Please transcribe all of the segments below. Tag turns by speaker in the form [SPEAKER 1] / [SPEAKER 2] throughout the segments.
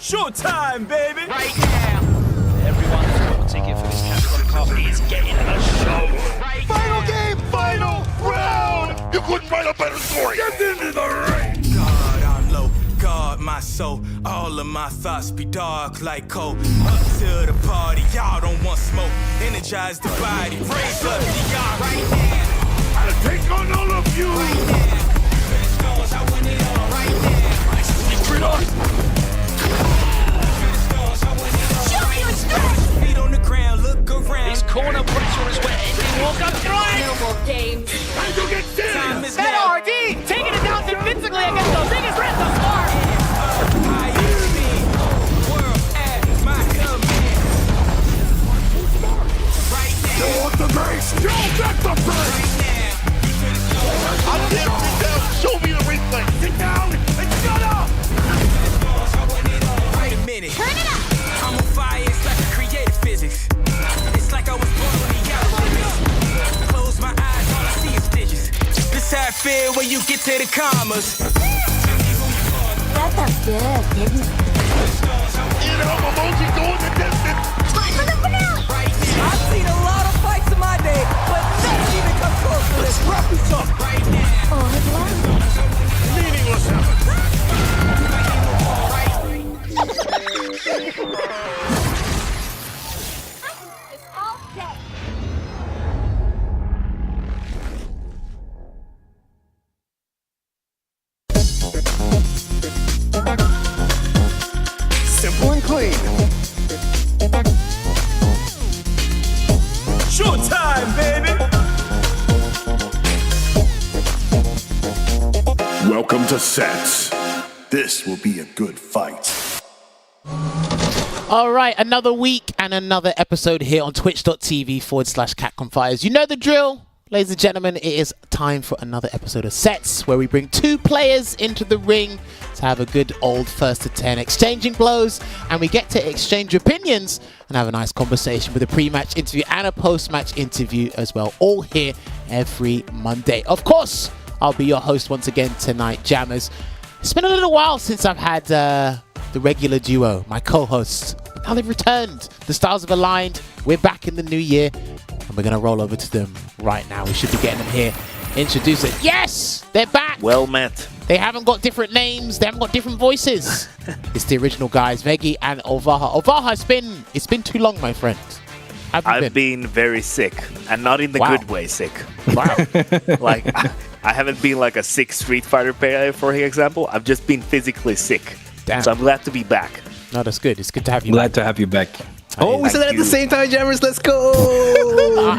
[SPEAKER 1] Showtime, baby!
[SPEAKER 2] Right now. Everyone's got a ticket for this category party is getting a show. Right
[SPEAKER 3] Final
[SPEAKER 2] now.
[SPEAKER 3] game, final round! You couldn't write a better story! Get into the ring!
[SPEAKER 1] God, I'm low. Guard my soul. All of my thoughts be dark like coal. Up to the party, y'all don't want smoke. Energize the body, raise up the yard. Right now.
[SPEAKER 3] I'll take on all of you!
[SPEAKER 1] Right now. Finish goals, I win it all. Right now.
[SPEAKER 3] Secret on!
[SPEAKER 1] Finish goals, I win it all.
[SPEAKER 4] Show me your strength!
[SPEAKER 1] Feet on the ground, look around.
[SPEAKER 2] His corner pressure is where anything will go through.
[SPEAKER 4] No more games.
[SPEAKER 3] Time to get
[SPEAKER 1] Time
[SPEAKER 3] serious!
[SPEAKER 1] is now.
[SPEAKER 2] RD taking it down defensively against the biggest threat thus far.
[SPEAKER 3] You want the base? You got the base! I'm here, sit down, show me the replay! Sit down and shut up!
[SPEAKER 1] Wait a minute.
[SPEAKER 4] Turn it up!
[SPEAKER 1] I'm on fire, it's like a creative physics. It's like I was born when the outer limits. Close my eyes, all I see is digits. This how I feel when you get to the commas.
[SPEAKER 4] That felt good, didn't it?
[SPEAKER 3] You know, emoji going the distance!
[SPEAKER 4] Time for the finale!
[SPEAKER 5] I've seen a lot of fights in my day, but nothing even comes close to this.
[SPEAKER 3] Wrap this up!
[SPEAKER 4] Au revoir.
[SPEAKER 3] Meaningless effort!
[SPEAKER 4] It's all day.
[SPEAKER 3] Simple and clean.
[SPEAKER 1] Showtime, baby!
[SPEAKER 3] Welcome to Sets. This will be a good fight.
[SPEAKER 6] All right, another week and another episode here on twitch.tv/CatConfires. You know the drill. Ladies and gentlemen, it is time for another episode of Sets, where we bring two players into the ring to have a good old 1st to 10 exchanging blows, and we get to exchange opinions and have a nice conversation with a pre-match interview and a post-match interview as well, all here every Monday. Of course, I'll be your host once again tonight, Jammerz. It's been a little while since I've had the regular duo, my co-hosts. Now they've returned. The stars have aligned. We're back in the new year, and we're going to roll over to them right now. We should be getting them here. Introduce it. Yes, they're back.
[SPEAKER 7] Well met.
[SPEAKER 6] They haven't got different names. They haven't got different voices. It's the original guys, Veggey and Olvaha. Olvaha, it's been too long, my friend.
[SPEAKER 7] I've been very sick, and not in the
[SPEAKER 6] Wow.
[SPEAKER 7] good way sick.
[SPEAKER 6] Wow.
[SPEAKER 7] Like, I haven't been like a sick Street Fighter player, for example. I've just been physically sick.
[SPEAKER 6] Damn.
[SPEAKER 7] So I'm glad to be back.
[SPEAKER 6] No, that's good. It's good to have you
[SPEAKER 8] Glad
[SPEAKER 6] back.
[SPEAKER 8] to have you back. Oh, we
[SPEAKER 7] Thank
[SPEAKER 8] said that at
[SPEAKER 7] you.
[SPEAKER 8] the same time, Jammerz. Let's go!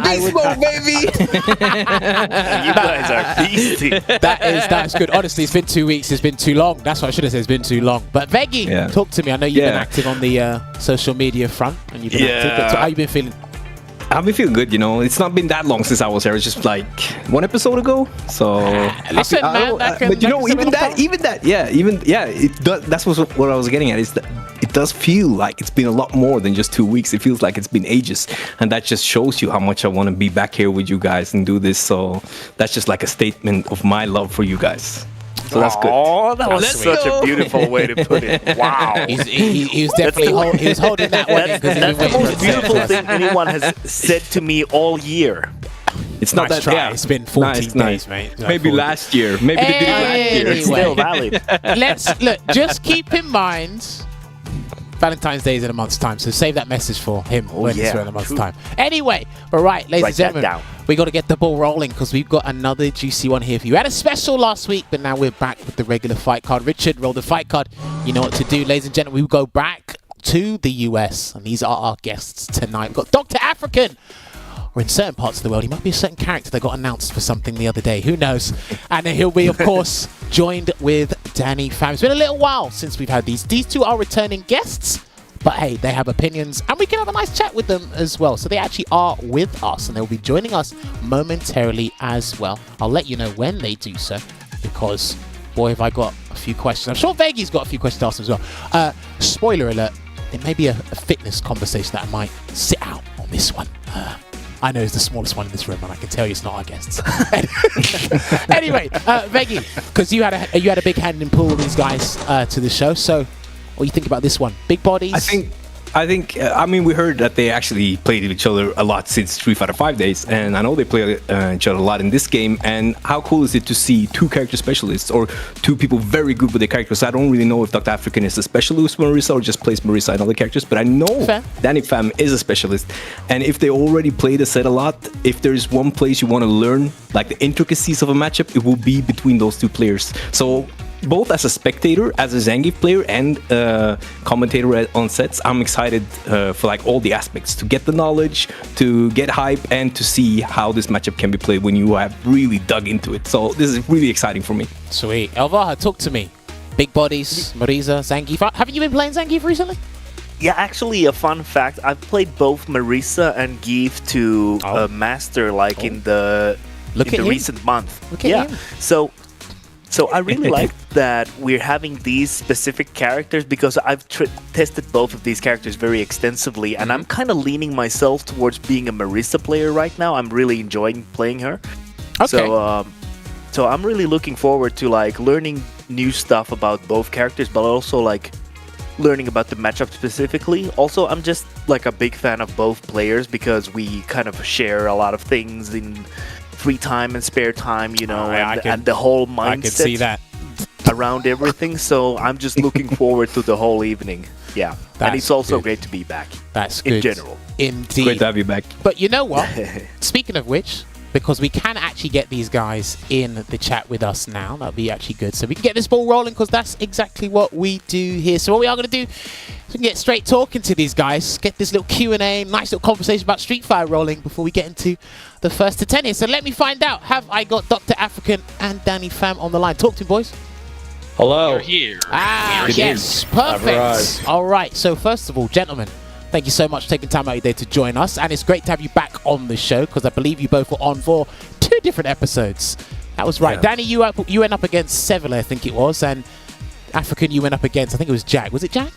[SPEAKER 8] Beast mode, baby!
[SPEAKER 7] You guys are beastie.
[SPEAKER 6] That's good. Honestly, it's been 2 weeks. It's been too long. That's what I should have said. It's been too long. But Veggey,
[SPEAKER 8] Yeah.
[SPEAKER 6] talk to me. I know you've been
[SPEAKER 8] Yeah.
[SPEAKER 6] active on the social media front, and you've been active. But so how you been feeling?
[SPEAKER 8] I've been feeling good, you know. It's not been that long since I was here. It's just like one episode ago. So
[SPEAKER 6] listen, man, that can-
[SPEAKER 8] but you
[SPEAKER 6] that
[SPEAKER 8] know,
[SPEAKER 6] can
[SPEAKER 8] even
[SPEAKER 6] settle
[SPEAKER 8] that, it does. That's what I was getting at. Is that it does feel like it's been a lot more than just 2 weeks. It feels like it's been ages, and that just shows you how much I want to be back here with you guys and do this. So that's just like a statement of my love for you guys. So that's good.
[SPEAKER 7] Oh, that was
[SPEAKER 8] Let's
[SPEAKER 7] such
[SPEAKER 8] go.
[SPEAKER 7] a beautiful way to put it. Wow.
[SPEAKER 6] He was definitely he was holding that one in because he was
[SPEAKER 7] That's the
[SPEAKER 6] waiting for
[SPEAKER 7] most
[SPEAKER 6] it to
[SPEAKER 7] beautiful
[SPEAKER 6] say it.
[SPEAKER 7] thing anyone has said to me all year.
[SPEAKER 8] It's not
[SPEAKER 6] Nice
[SPEAKER 8] that.
[SPEAKER 6] try.
[SPEAKER 8] Yeah,
[SPEAKER 6] It's been 14 days, mate. Like
[SPEAKER 8] Maybe
[SPEAKER 6] 14.
[SPEAKER 8] last year. Maybe they did it last year.
[SPEAKER 7] It's still valid.
[SPEAKER 6] Let's look. Just keep in mind, Valentine's Day is in a month's time, so save that message for him when it's
[SPEAKER 7] yeah,
[SPEAKER 6] in a month's
[SPEAKER 7] true.
[SPEAKER 6] time. Anyway, all right, ladies
[SPEAKER 7] Write
[SPEAKER 6] and
[SPEAKER 7] that
[SPEAKER 6] gentlemen,
[SPEAKER 7] down.
[SPEAKER 6] we got to get the ball rolling because we've got another juicy one here for you. We had a special last week, but now we're back with the regular fight card. Richard, roll the fight card. You know what to do, ladies and gentlemen. We go back to the US, and these are our guests tonight. We've got DoctaAfrikan. Or in certain parts of the world, he might be a certain character that got announced for something the other day. Who knows? And then he'll be, of course, joined with DrDannyPham. It's been a little while since we've had these. These two are returning guests, but hey, they have opinions, and we can have a nice chat with them as well. So they actually are with us, and they'll be joining us momentarily as well. I'll let you know when they do so, because, boy, have I got a few questions. I'm sure Veggey's got a few questions to ask as well. Spoiler alert, there may be a fitness conversation that I might sit out on this one. I know he's the smallest one in this room, and I can tell you it's not our guests. Anyway, Veggey, because you had a big hand in pulling these guys to the show. So, What do you think about this one? Big bodies?
[SPEAKER 8] I mean, we heard that they actually played each other a lot since Street Fighter 5 days, and I know they play each other a lot in this game. And how cool is it to see two character specialists or two people very good with their characters? I don't really know if DoctaAfrikan is a specialist with Marisa or just plays Marisa and other characters, but I know DrDannyPham is a specialist. And if they already play the set a lot, if there's one place you want to learn like the intricacies of a matchup, it will be between those two players. So both as a spectator, as a Zangief player, and commentator on sets, I'm excited for like all the aspects, to get the knowledge, to get hype, and to see how this matchup can be played when you have really dug into it. So this is really exciting for me.
[SPEAKER 6] Sweet. Olvaha, talk to me. Big bodies, Marisa, Zangief. Haven't you been playing Zangief recently?
[SPEAKER 7] Yeah, actually, a fun fact, I've played both Marisa and Geef to master like in the recent month.
[SPEAKER 6] Look at him.
[SPEAKER 7] So I really like that we're having these specific characters, because I've tested both of these characters very extensively, and I'm kind of leaning myself towards being a Marisa player right now. I'm really enjoying playing her.
[SPEAKER 6] Okay.
[SPEAKER 7] So I'm really looking forward to like learning new stuff about both characters, but also like learning about the matchup specifically. Also, I'm just like a big fan of both players because we kind of share a lot of things in free time and spare time, you know, and the whole mindset
[SPEAKER 6] I can see that
[SPEAKER 7] around everything. So I'm just looking forward to the whole evening. Yeah, and it's also great to be back.
[SPEAKER 6] That's good.
[SPEAKER 7] In general.
[SPEAKER 6] Indeed.
[SPEAKER 8] Great to have you back.
[SPEAKER 6] But you know what? Speaking of which, because we can actually get these guys in the chat with us now, that'll be actually good. So we can get this ball rolling, because that's exactly what we do here. So what we are going to do is we can get straight talking to these guys, get this little Q&A, nice little conversation about Street Fighter rolling before we get into the first to 10 here. So let me find out, have I got DoctaAfrikan and DrDannyPham on the line? Talk to me, boys.
[SPEAKER 9] Hello.
[SPEAKER 2] You're here.
[SPEAKER 6] Yes, perfect. All right, so first of all, gentlemen, thank you so much for taking time out of your day to join us, and it's great to have you back on the show, because I believe you both were on for 2 different episodes. That was right. Yeah. Danny, you went up against Sevilla, I think it was, and African, you went up against, I think it was Jack. Was it Jack?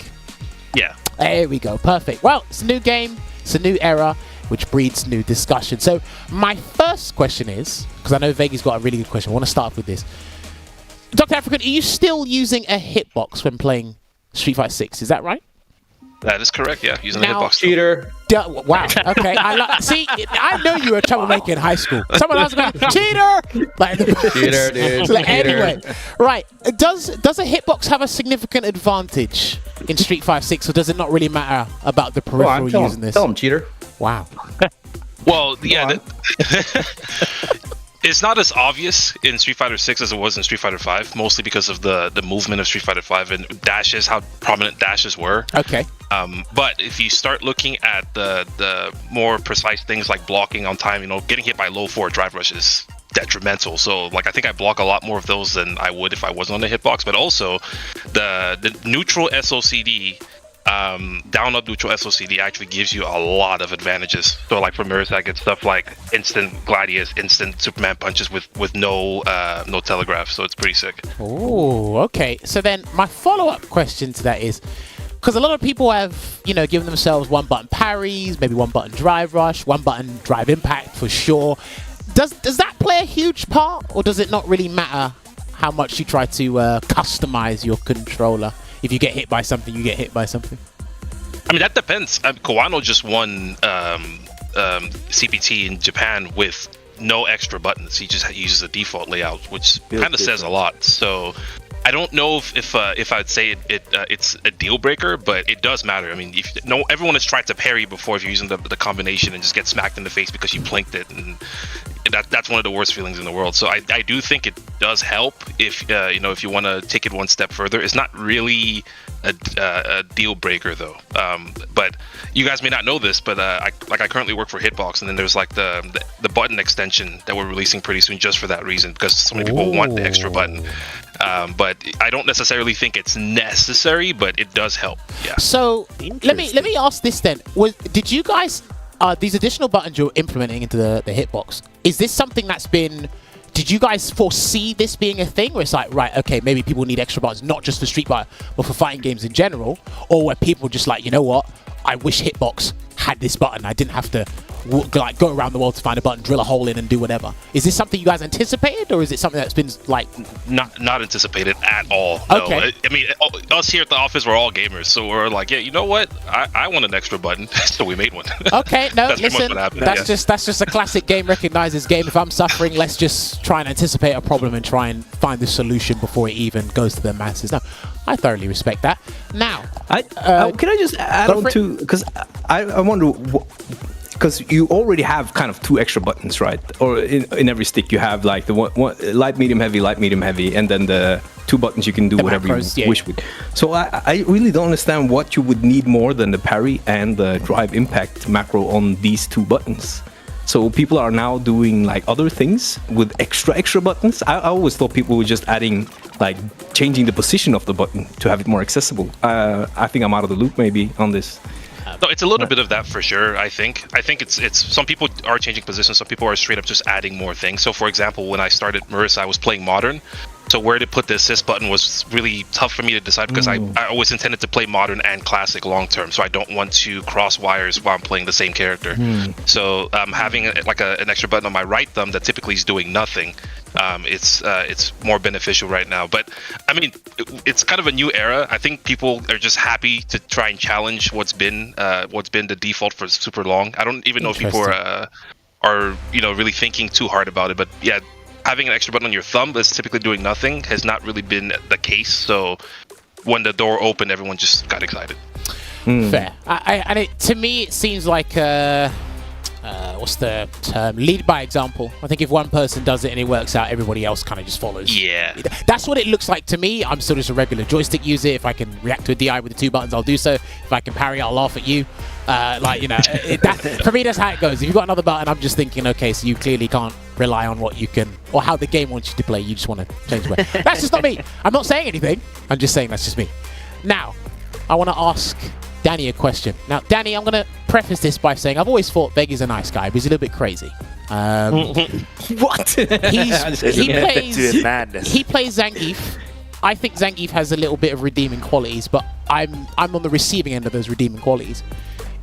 [SPEAKER 2] Yeah.
[SPEAKER 6] There we go. Perfect. Well, it's a new game. It's a new era, which breeds new discussion. So my first question is, because I know Veggey's got a really good question. I want to start off with this. DoctaAfrikan, are you still using a hitbox when playing Street Fighter 6? Is that right?
[SPEAKER 2] That is correct, yeah. Using the hitbox.
[SPEAKER 9] Cheater.
[SPEAKER 6] Wow. Okay. See, I know you were a troublemaker in high school. Someone else going, cheater!
[SPEAKER 9] Cheater, dude.
[SPEAKER 6] Anyway, right. Does a hitbox have a significant advantage in Street Fighter 6, or does it not really matter about the peripheral using this?
[SPEAKER 9] Tell him, cheater.
[SPEAKER 6] Wow.
[SPEAKER 2] Well, yeah. It's not as obvious in Street Fighter 6 as it was in Street Fighter 5, mostly because of the movement of Street Fighter 5 and dashes, how prominent dashes were.
[SPEAKER 6] Okay.
[SPEAKER 2] But if you start looking at the more precise things like blocking on time, you know, getting hit by low forward drive rush is detrimental. So like I think I block a lot more of those than I would if I wasn't on the hitbox. But also the neutral SOCD, down up neutral SOCD actually gives you a lot of advantages. So like for Mirror's, I get stuff like instant Gladius, instant Superman punches with no telegraph. So it's pretty sick.
[SPEAKER 6] Oh, okay. So then my follow-up question to that is, because a lot of people have, you know, given themselves one button parries, maybe one button drive rush, one button drive impact for sure. Does that play a huge part, or does it not really matter how much you try to customize your controller? If you get hit by something, you get hit by something.
[SPEAKER 2] I mean, that depends. Kawano just won CPT in Japan with no extra buttons. He just uses the default layout, which kind of says a lot. So I don't know if I'd say it's a deal breaker, but it does matter. I mean, everyone has tried to parry before if you're using the combination and just get smacked in the face because you blinked it, and that's one of the worst feelings in the world. So I do think it does help if if you want to take it one step further. It's not really a deal breaker though. But you guys may not know this, but I currently work for Hitbox, and then there's like the button extension that we're releasing pretty soon just for that reason, because so many people want the extra button. But I don't necessarily think it's necessary, but it does help. Yeah.
[SPEAKER 6] So let me ask this then: did you guys these additional buttons you're implementing into the hitbox? Is this something that's been? Did you guys foresee this being a thing, where it's like, right, okay, maybe people need extra buttons, not just for Street Fighter, but for fighting games in general, or where people just like, you know what? I wish Hitbox had this button. I didn't have to like go around the world to find a button, drill a hole in, and do whatever. Is this something you guys anticipated, or is it something that's been like
[SPEAKER 2] not anticipated at all? No.
[SPEAKER 6] Okay.
[SPEAKER 2] I mean, us here at the office, we're all gamers, so we're like, yeah, you know what? I want an extra button, so we made one.
[SPEAKER 6] Okay, no,
[SPEAKER 2] That's pretty much
[SPEAKER 6] listen,
[SPEAKER 2] what happened,
[SPEAKER 6] that's just a classic game recognizes game. If I'm suffering, let's just try and anticipate a problem and try and find the solution before it even goes to the masses. No, I thoroughly respect that. Now,
[SPEAKER 8] can I just add on to, because I wonder, because you already have kind of 2 extra buttons, right? Or in every stick you have like the one light, medium, heavy, and then the 2 buttons you can do whatever
[SPEAKER 6] macros,
[SPEAKER 8] you wish with. So I really don't understand what you would need more than the parry and the drive impact macro on these 2 buttons. So people are now doing like other things with extra buttons. I always thought people were just adding, like changing the position of the button to have it more accessible. I think I'm out of the loop maybe on this.
[SPEAKER 2] No, it's a little bit of that for sure. I think it's some people are changing positions. Some people are straight up just adding more things. So for example, when I started Marissa, I was playing Modern. So where to put the assist button was really tough for me to decide because I always intended to play Modern and Classic long term. So I don't want to cross wires while I'm playing the same character. So having an extra button on my right thumb that typically is doing nothing, it's more beneficial right now. But I mean, it's kind of a new era. I think people are just happy to try and challenge what's been the default for super long. I don't even know if people are really thinking too hard about it. But yeah, having an extra button on your thumb that's typically doing nothing has not really been the case. So when the door opened, everyone just got excited.
[SPEAKER 6] Fair. To me, it seems like what's the term? Lead by example. I think if one person does it and it works out, everybody else kind of just follows.
[SPEAKER 2] Yeah.
[SPEAKER 6] That's what it looks like to me. I'm still just a regular joystick user. If I can react to a DI with the 2 buttons, I'll do so. If I can parry, I'll laugh at you. For me, that's how it goes. If you've got another button, I'm just thinking, okay, so you clearly can't rely on what you can, or how the game wants you to play. You just want to change the way. That's just not me. I'm not saying anything. I'm just saying that's just me. Now, I want to ask Danny a question. Now, Danny, I'm going to preface this by saying I've always thought Veggey's a nice guy, but he's a little bit crazy.
[SPEAKER 8] What?
[SPEAKER 6] He plays Zangief. I think Zangief has a little bit of redeeming qualities, but I'm on the receiving end of those redeeming qualities.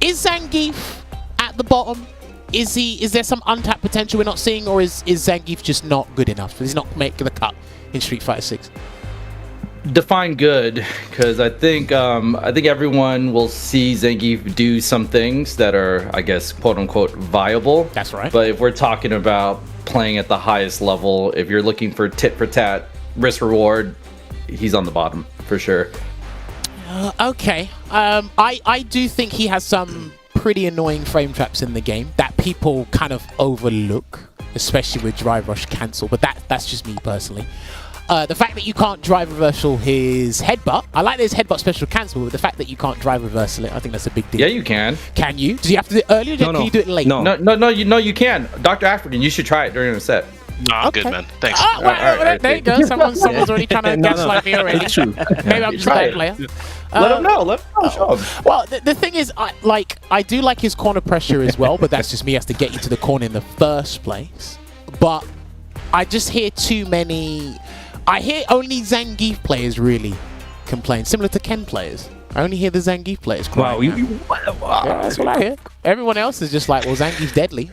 [SPEAKER 6] Is Zangief at the bottom? Is there some untapped potential we're not seeing, or is Zangief just not good enough? Does he not make the cut in Street Fighter 6?
[SPEAKER 9] Define good, because I think everyone will see Zangief do some things that are, I guess, quote unquote viable.
[SPEAKER 6] That's right.
[SPEAKER 9] But if we're talking about playing at the highest level, if you're looking for tit for tat risk reward, he's on the bottom for sure.
[SPEAKER 6] Okay. I do think he has some pretty annoying frame traps in the game that people kind of overlook, especially with drive rush cancel. But that's just me personally. The fact that you can't drive reversal his headbutt, I like his headbutt special cancel, but the fact that you can't drive reversal it, I think that's a big deal.
[SPEAKER 9] Yeah, you can.
[SPEAKER 6] Can you? Do you have to do it early, or can you do it late?
[SPEAKER 9] No, you can. DoctaAfrikan, you should try it during the set.
[SPEAKER 2] No, I'm good, man. Thanks.
[SPEAKER 6] Oh, well, there you go. Someone's already trying to gaslight me already.
[SPEAKER 8] It's true.
[SPEAKER 6] Maybe I'm just a bad player.
[SPEAKER 9] Let him know. Show him.
[SPEAKER 6] Well, the thing is, I do like his corner pressure as well, but that's just me. Has to get you to the corner in the first place. But I just hear too many. I hear only Zangief players really complain, similar to Ken players. I only hear the Zangief players crying. Wow, yeah, that's what I hear. Everyone else is just like, well, Zangief's deadly.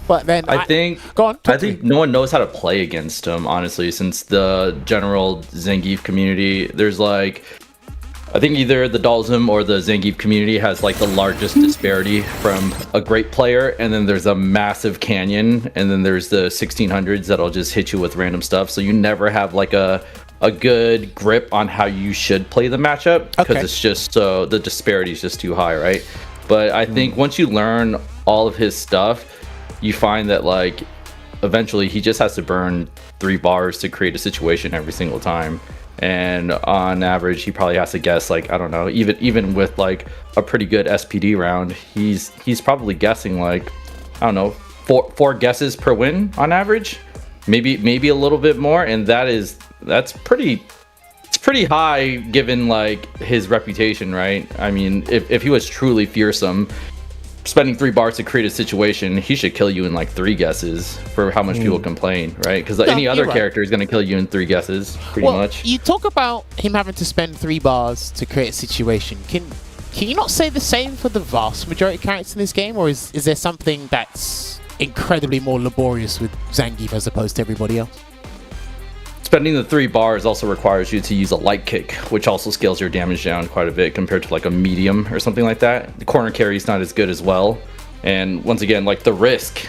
[SPEAKER 6] But then
[SPEAKER 9] I think no one knows how to play against him, honestly, since the general Zangief community, there's like, I think either the Dalsum or the Zangief community has like the largest disparity from a great player, and then there's a massive canyon, and then there's the 1600s that'll just hit you with random stuff. So you never have like a good grip on how you should play the matchup, because it's just the disparity is just too high, right? But I think once you learn all of his stuff, you find that like eventually he just has to burn 3 bars to create a situation every single time. And on average, he probably has to guess like, I don't know, even with like a pretty good SPD round, he's probably guessing like, I don't know, four guesses per win on average, maybe a little bit more, and that's pretty high given like his reputation, right? I mean, if he was truly fearsome, spending 3 bars to create a situation, he should kill you in like 3 guesses for how much people complain, right? Because any other character is going to kill you in 3 guesses, pretty much.
[SPEAKER 6] You talk about him having to spend 3 bars to create a situation. Can you not say the same for the vast majority of characters in this game, or is there something that's incredibly more laborious with Zangief as opposed to everybody else?
[SPEAKER 9] Spending the 3 bars also requires you to use a light kick, which also scales your damage down quite a bit compared to like a medium or something like that. The corner carry is not as good as well. And once again, like the risk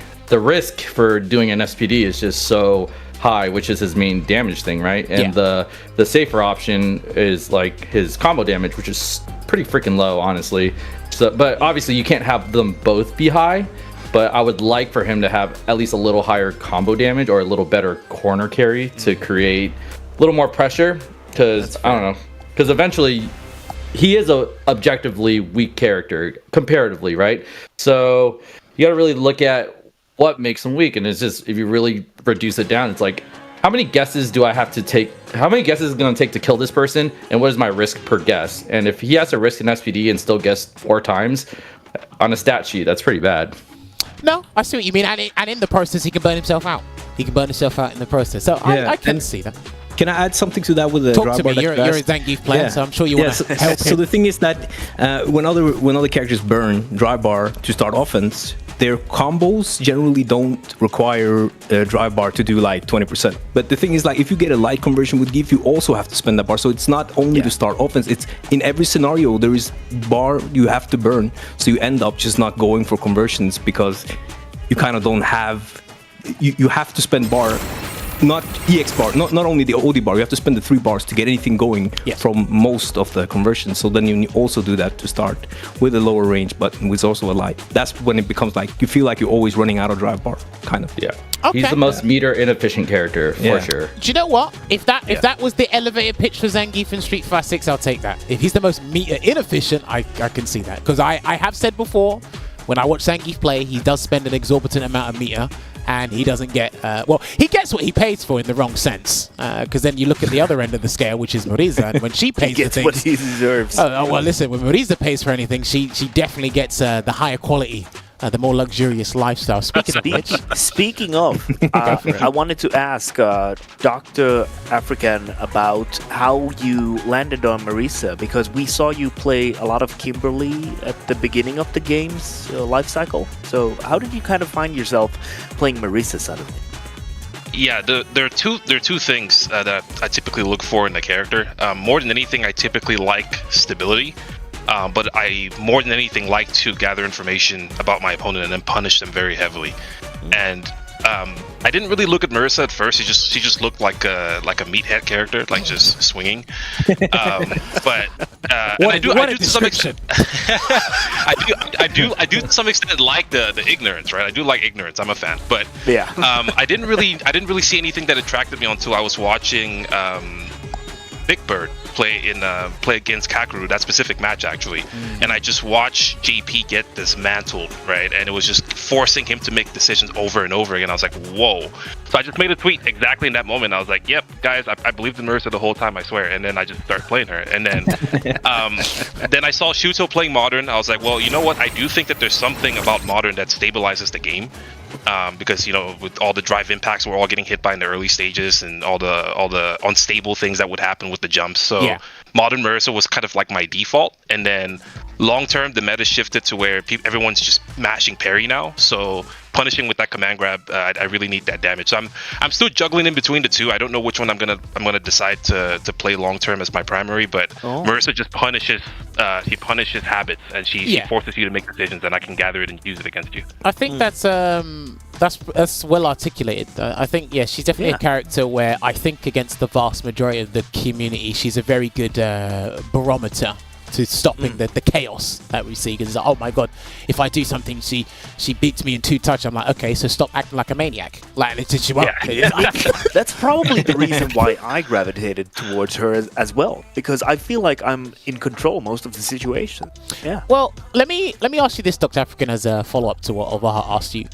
[SPEAKER 9] for doing an SPD is just so high, which is his main damage thing, right? And the safer option is like his combo damage, which is pretty freaking low, honestly. So, but obviously you can't have them both be high. But I would like for him to have at least a little higher combo damage or a little better corner carry to create a little more pressure. Because I don't know. Because eventually, he is a objectively weak character comparatively, right? So you got to really look at what makes him weak, and it's just if you really reduce it down, it's like how many guesses do I have to take? How many guesses is it going to take to kill this person, and what is my risk per guess? And if he has to risk an SPD and still guess 4 times on a stat sheet, that's pretty bad.
[SPEAKER 6] No, I see what you mean, and in the process, he can burn himself out. He can burn himself out in the process. So I can see that.
[SPEAKER 8] Can I add something to that with the
[SPEAKER 6] Talk to me. You're a Zangief player, so I'm sure you want to help him.
[SPEAKER 8] So the thing is that when other characters burn drive bar to start offense, their combos generally don't require a drive bar to do like 20%. But the thing is, like, if you get a light conversion with Gief, you also have to spend that bar. So it's not only to start offense, it's in every scenario there is bar you have to burn. So you end up just not going for conversions because you kind of don't have, you have to spend bar. Not EX bar, not only the OD bar, you have to spend the 3 bars to get anything going from most of the conversions. So then you also do that to start with a lower range, but with also a light. That's when it becomes like you feel like you're always running out of drive bar, kind of.
[SPEAKER 9] Yeah.
[SPEAKER 6] Okay.
[SPEAKER 9] He's the most meter inefficient character for sure.
[SPEAKER 6] Do you know what? If that was the elevator pitch for Zangief in Street Fighter 6, I'll take that. If he's the most meter inefficient, I can see that. Because I have said before, when I watch Zangief play, he does spend an exorbitant amount of meter. And he doesn't get, he gets what he pays for in the wrong sense. Because then you look at the other end of the scale, which is Marisa, and when she pays
[SPEAKER 7] he gets
[SPEAKER 6] for things,
[SPEAKER 7] what he deserves.
[SPEAKER 6] Oh, well, listen, when Marisa pays for anything, she definitely gets the higher quality, the more luxurious lifestyle.
[SPEAKER 7] Speaking of, I wanted to ask DoctaAfrikan about how you landed on Marisa, because we saw you play a lot of Kimberly at the beginning of the game's life cycle. So how did you kind of find yourself playing Marisa suddenly?
[SPEAKER 2] Yeah, there are two things that I typically look for in a character. More than anything, I typically like stability. But I, more than anything, like to gather information about my opponent and then punish them very heavily. And I didn't really look at Marisa at first. She just looked like a meathead character, like just swinging. But I do to some extent. I do to some extent like the ignorance, right? I do like ignorance. I'm a fan. But I didn't really see anything that attracted me until I was watching Big Bird play against Kakeru, that specific match actually, and I just watched JP get dismantled, right? And it was just forcing him to make decisions over and over again. I was like, whoa. So I just made a tweet exactly in that moment. I was like, yep, guys, I believed in Marisa the whole time, I swear. And then I just started playing her. And then then I saw Shuto playing Modern. I was like, well, you know what? I do think that there's something about Modern that stabilizes the game. Because, you know, with all the drive impacts we're all getting hit by in the early stages and all the unstable things that would happen with the jumps. So Modern Marisa was kind of like my default. And then long term, the meta shifted to where everyone's just mashing parry now. So punishing with that command grab, I really need that damage. So I'm still juggling in between the two. I don't know which one I'm gonna decide to play long term as my primary. But Marisa just punishes. He punishes habits, and she forces you to make decisions, and I can gather it and use it against you.
[SPEAKER 6] I think that's well articulated. I think she's definitely a character where I think against the vast majority of the community, she's a very good barometer to stopping the chaos that we see. Because oh my god, if I do something, she beats me in 2 touch. I'm like, okay, so stop acting like a maniac. Like she won't.
[SPEAKER 7] That's probably the reason why I gravitated towards her as well, because I feel like I'm in control most of the situation. Yeah.
[SPEAKER 6] Well, let me ask you this, DoctaAfrikan, as a follow up to what Olvaha asked you.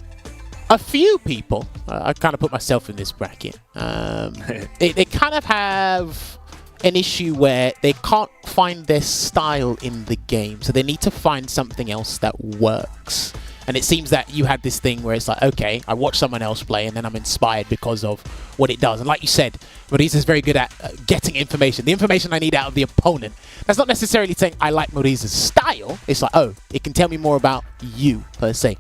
[SPEAKER 6] A few people, I kind of put myself in this bracket. They kind of have an issue where they can't find their style in the game, so they need to find something else that works. And it seems that you had this thing where it's like, okay, I watch someone else play and then I'm inspired because of what it does. And like you said, Moriza is very good at getting information. The information I need out of the opponent. That's not necessarily saying I like Moriza's style. It's like, oh, it can tell me more about you, per se.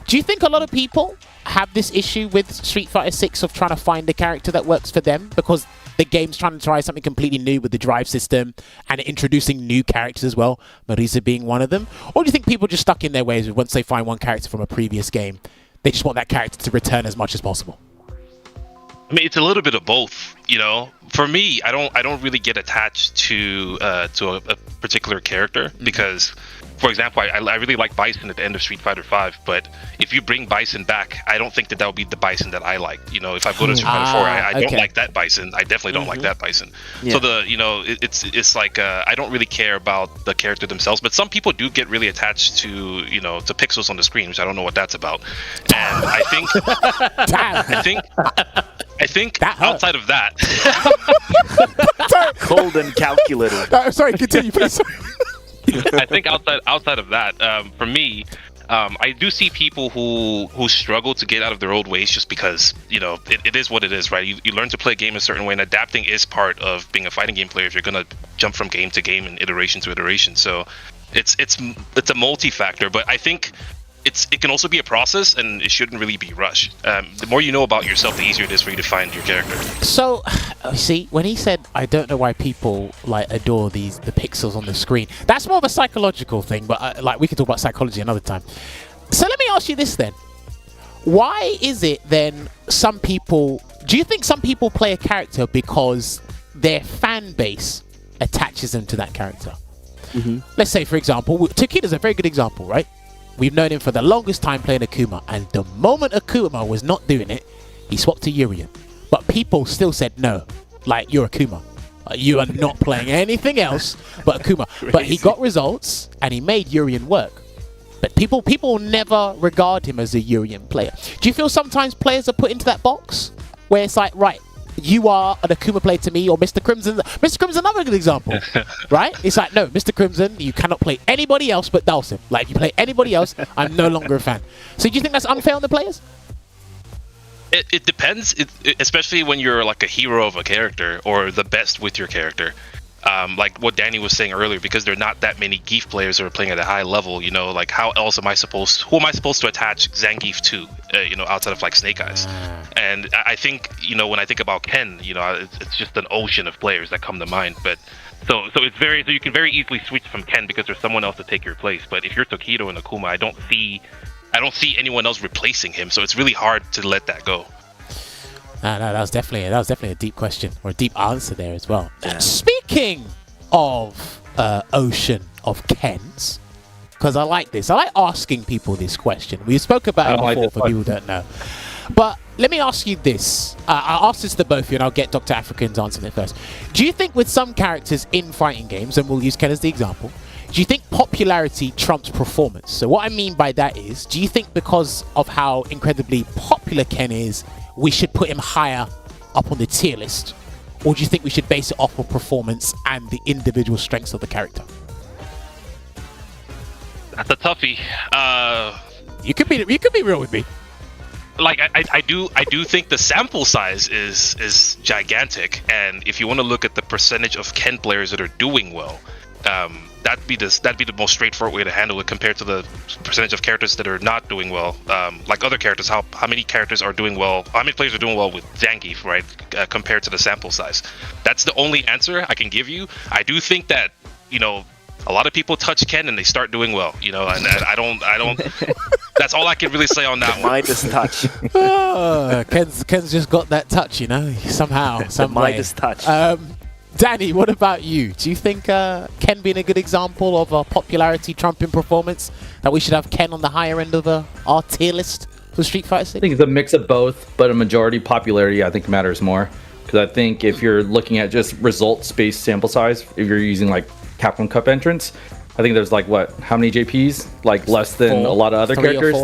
[SPEAKER 6] Do you think a lot of people have this issue with Street Fighter 6 of trying to find a character that works for them? Because the game's trying to try something completely new with the drive system and introducing new characters as well, Moriza being one of them? Or do you think people are just stuck in their ways once they find one character from a previous game, they just want that character to return as much as possible?
[SPEAKER 2] I mean, it's a little bit of both, you know. For me, I don't really get attached to a particular character because, for example, I really like Bison at the end of Street Fighter V, but if you bring Bison back, I don't think that would be the Bison that I like. You know, if I go to Street Fighter 4, I don't like that Bison. I definitely don't like that Bison. Yeah. So it's like I don't really care about the character themselves, but some people do get really attached to to pixels on the screen, which I don't know what that's about. And I think outside of that,
[SPEAKER 7] cold and calculated.
[SPEAKER 6] Sorry, continue, please.
[SPEAKER 2] I think outside of that, for me, I do see people who struggle to get out of their old ways just because it is what it is, right? You learn to play a game a certain way, and adapting is part of being a fighting game player. If you're gonna jump from game to game and iteration to iteration, so it's a multi-factor. But I think it can also be a process, and it shouldn't really be rushed. The more you know about yourself, the easier it is for you to find your character.
[SPEAKER 6] So, see, when he said, I don't know why people adore the pixels on the screen, that's more of a psychological thing, but we could talk about psychology another time. So let me ask you this then. Why is it then do you think some people play a character because their fan base attaches them to that character? Mm-hmm. Let's say, for example, Takeda's a very good example, right? We've known him for the longest time playing Akuma, and the moment Akuma was not doing it, he swapped to Urien. But people still said, no, you're Akuma. You are not playing anything else but Akuma. But he got results, and he made Urien work. But people never regard him as a Urien player. Do you feel sometimes players are put into that box? Where it's like, right, you are an Akuma player to me, or Mr. Crimson. Mr. Crimson, another good example, right? It's like, no, Mr. Crimson, you cannot play anybody else but Dhalsim. If you play anybody else, I'm no longer a fan. So do you think that's unfair on the players?
[SPEAKER 2] It depends, especially when you're like a hero of a character or the best with your character. Like what Danny was saying earlier, because there are not that many Geef players that are playing at a high level, how else who am I supposed to attach Zangief to, outside of Snake Eyes? And I think, when I think about Ken, it's just an ocean of players that come to mind. But so you can very easily switch from Ken because there's someone else to take your place. But if you're Tokido and Akuma, I don't see anyone else replacing him. So it's really hard to let that go.
[SPEAKER 6] No, that was definitely a deep question, or a deep answer there as well. Yeah. Speaking of ocean of Kens, because I like this. I like asking people this question. We spoke about it before for people who don't know. But let me ask you this. I'll ask this to both of you, and I'll get DoctaAfrikan to answer it first. Do you think with some characters in fighting games, and we'll use Ken as the example, do you think popularity trumps performance? So what I mean by that is, do you think because of how incredibly popular Ken is, we should put him higher up on the tier list? Or do you think we should base it off of performance and the individual strengths of the character?
[SPEAKER 2] That's a toughie.
[SPEAKER 6] You could be real with me.
[SPEAKER 2] I do think the sample size is gigantic, and if you want to look at the percentage of Ken players that are doing well, that'd be the most straightforward way to handle it compared to the percentage of characters that are not doing well. Like other characters, how many characters are doing well? How many players are doing well with Zangief, right? Compared to the sample size. That's the only answer I can give you. I do think that a lot of people touch Ken and they start doing well. And I don't. That's all I can really say on that one.
[SPEAKER 7] Midas touch.
[SPEAKER 6] Ken's just got that touch, somehow, some way.
[SPEAKER 7] Midas touch.
[SPEAKER 6] Danny, what about you? Do you think Ken being a good example of a popularity trumping performance, that we should have Ken on the higher end of our tier list for Street Fighter 6?
[SPEAKER 9] I think it's a mix of both, but a majority popularity I think matters more. Because I think if you're looking at just results-based sample size, if you're using Capcom Cup entrants, I think there's how many JPs? Less than 4, a lot of other characters.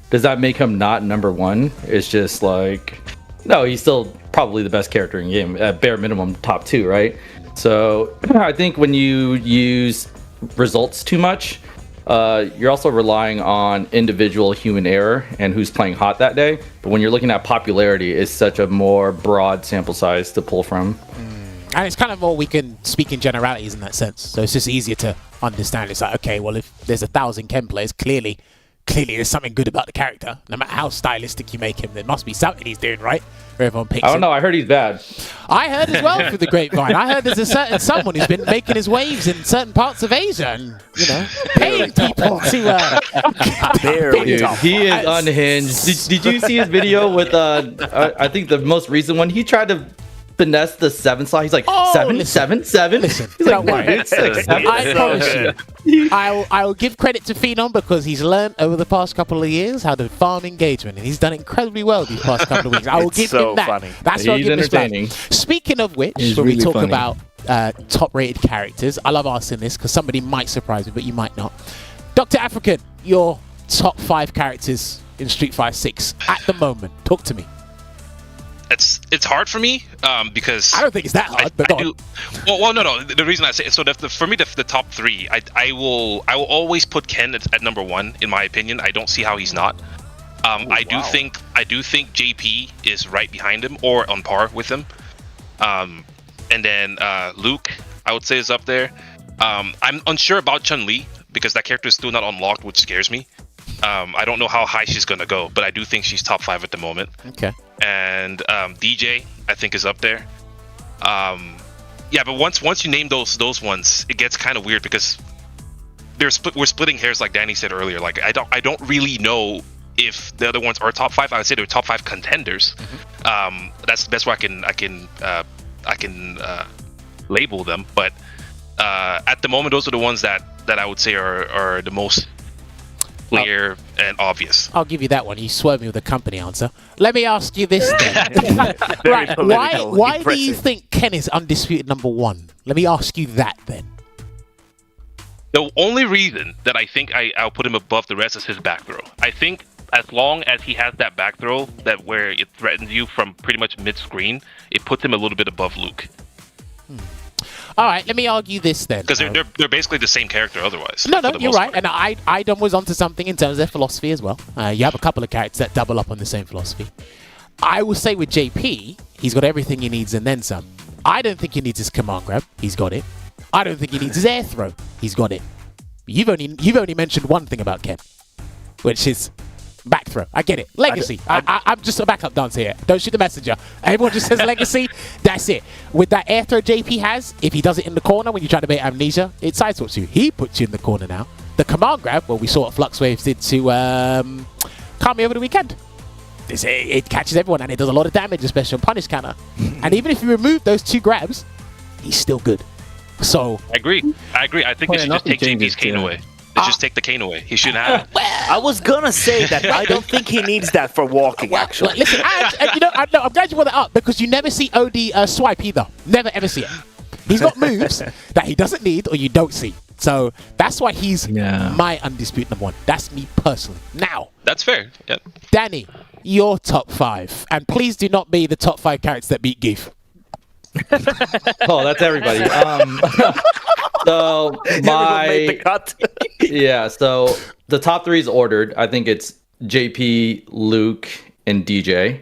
[SPEAKER 9] Does that make him not number one? It's just no, he's still probably the best character in the game, at bare minimum top 2, right? So I think when you use results too much, you're also relying on individual human error and who's playing hot that day. But when you're looking at popularity, it's such a more broad sample size to pull from.
[SPEAKER 6] And it's kind of more we can speak in generalities in that sense. So it's just easier to understand. It's like, okay, well, if there's 1,000 Ken players, clearly there's something good about the character. No matter how stylistic you make him, there must be something he's doing right. Where everyone picks
[SPEAKER 9] I don't know. I heard he's bad.
[SPEAKER 6] I heard as well through the grapevine. I heard there's a certain someone who's been making his waves in certain parts of Asia and, paying people to...
[SPEAKER 9] Dude, he is unhinged. Did you see his video with, I think the most recent one? He tried to finesse the 7 slot. He's like, seven.
[SPEAKER 6] Listen,
[SPEAKER 9] He's
[SPEAKER 6] don't
[SPEAKER 9] like,
[SPEAKER 6] worry. I promise you, I'll give credit to Phenom because he's learned over the past couple of years how to farm engagement, and he's done incredibly well these past couple of weeks. I will give him that.
[SPEAKER 7] Funny.
[SPEAKER 6] That's what
[SPEAKER 9] He's
[SPEAKER 6] I'll give him
[SPEAKER 9] entertaining.
[SPEAKER 6] Speaking of which,
[SPEAKER 8] He's
[SPEAKER 6] when we
[SPEAKER 8] really
[SPEAKER 6] talk
[SPEAKER 8] funny.
[SPEAKER 6] about top-rated characters, I love asking this because somebody might surprise me, but you might not. DoctaAfrikan, your top 5 characters in Street Fighter 6 at the moment. Talk to me.
[SPEAKER 2] It's hard for me because
[SPEAKER 6] I don't think it's that hard, but go on.
[SPEAKER 2] Well, no. The reason I say so, for me, the top 3, I will always put Ken at number 1 in my opinion. I don't see how he's not. I do think JP is right behind him or on par with him. And then Luke, I would say, is up there. I'm unsure about Chun-Li because that character is still not unlocked, which scares me. I don't know how high she's gonna go, but I do think she's top 5 at the moment.
[SPEAKER 6] Okay.
[SPEAKER 2] And DJ, I think, is up there. Yeah, but once you name those ones, it gets kind of weird because we're splitting hairs, like Danny said earlier. Like I don't really know if the other ones are top 5. I would say they're top 5 contenders. That's the best way I can label them. But at the moment, those are the ones that I would say are the most clear and obvious.
[SPEAKER 6] I'll give you that one. You swerved me with a company answer. Let me ask you this then. Right, why do you think Ken is undisputed number 1? Let me ask you that then.
[SPEAKER 2] The only reason that I think I'll put him above the rest is his back throw. I think as long as he has that back throw where it threatens you from pretty much mid-screen, it puts him a little bit above Luke.
[SPEAKER 6] All right, let me argue this then.
[SPEAKER 2] Because they're basically the same character otherwise.
[SPEAKER 6] No, you're right. And Idom was onto something in terms of their philosophy as well. You have a couple of characters that double up on the same philosophy. I will say with JP, he's got everything he needs and then some. I don't think he needs his command grab. He's got it. I don't think he needs his air throw. He's got it. You've only mentioned one thing about Ken, which is back throw. I get it. Legacy. I'm just a backup dancer here. Don't shoot the messenger. Everyone just says legacy. That's it. With that air throw JP has, if he does it in the corner when you try to bait amnesia, it sideswipes you. He puts you in the corner now. The command grab, well, we saw what Flux Waves did to Kami over the weekend. It catches everyone and it does a lot of damage, especially on punish counter. And even if you remove those 2 grabs, he's still good. So
[SPEAKER 2] I agree. I think they should just take JP's cane away. They just take the cane away. He shouldn't have it.
[SPEAKER 7] I was gonna say that I don't think he needs that for walking, actually.
[SPEAKER 6] Listen, I'm glad you brought that up because you never see OD swipe either. Never ever see it. He's got moves that he doesn't need or you don't see. So that's why he's my undisputed number 1. That's me personally. Now,
[SPEAKER 2] that's fair. Yep.
[SPEAKER 6] Danny, your top 5, and please do not be the top 5 characters that beat Geef.
[SPEAKER 9] Oh, that's everybody. So
[SPEAKER 7] made the cut.
[SPEAKER 9] Yeah, so the top 3 is ordered. I think it's JP, Luke, and DJ.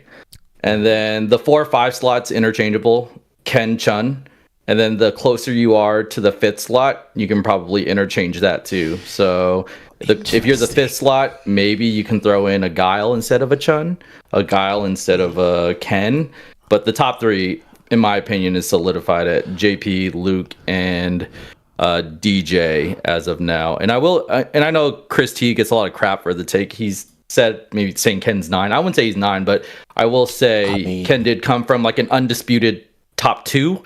[SPEAKER 9] And then the 4 or 5 slots interchangeable, Ken, Chun. And then the closer you are to the 5th slot, you can probably interchange that too. So if you're the 5th slot, maybe you can throw in a Guile instead of a Chun, a Guile instead of a Ken. But the top 3, in my opinion, is solidified at JP, Luke, and DJ as of now. And I know Chris T gets a lot of crap for the take. He's said maybe saying Ken's 9. I wouldn't say he's 9, but I will say Ken did come from like an undisputed top 2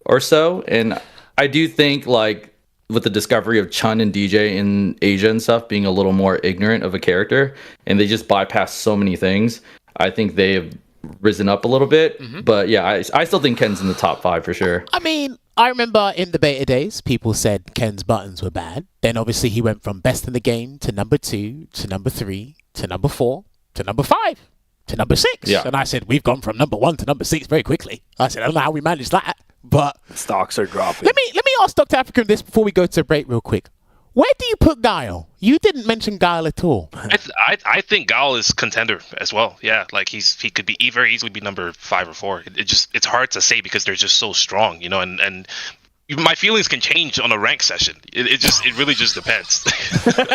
[SPEAKER 9] or so. And I do think like with the discovery of Chun and DJ in Asia and stuff being a little more ignorant of a character and they just bypass so many things, I think they have risen up a little bit. But yeah, I still think Ken's in the top 5 for sure.
[SPEAKER 6] I mean, I remember in the beta days, people said Ken's buttons were bad. Then obviously he went from best in the game to number 2 to number 3 to number 4 to number 5 to number 6.
[SPEAKER 9] Yeah.
[SPEAKER 6] And I said, we've gone from number 1 to number 6 very quickly. I said, I don't know how we managed that, but
[SPEAKER 7] Stocks are dropping.
[SPEAKER 6] Let me ask DoctaAfrikan this before we go to break real quick. Where do you put Guile? You didn't mention Guile at all.
[SPEAKER 2] I think Guile is contender as well. Yeah, like he could be very easily be number 5 or 4. It's hard to say because they're just so strong, and my feelings can change on a rank session. It really just depends.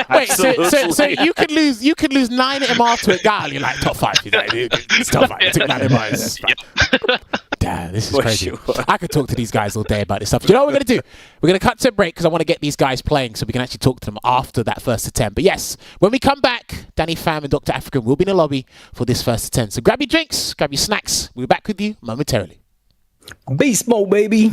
[SPEAKER 6] Wait, so you could lose 9 MR to a Guile. You're like top 5. It's top 5. It's 9 MR. Damn, this is crazy. Sure. I could talk to these guys all day about this stuff. Do you know what we're going to do? We're going to cut to a break because I want to get these guys playing so we can actually talk to them after that first attempt. But yes, when we come back, DrDannyPham and DoctaAfrikan will be in the lobby for this first attempt. So grab your drinks, grab your snacks. We'll be back with you momentarily.
[SPEAKER 8] Beast mode, baby.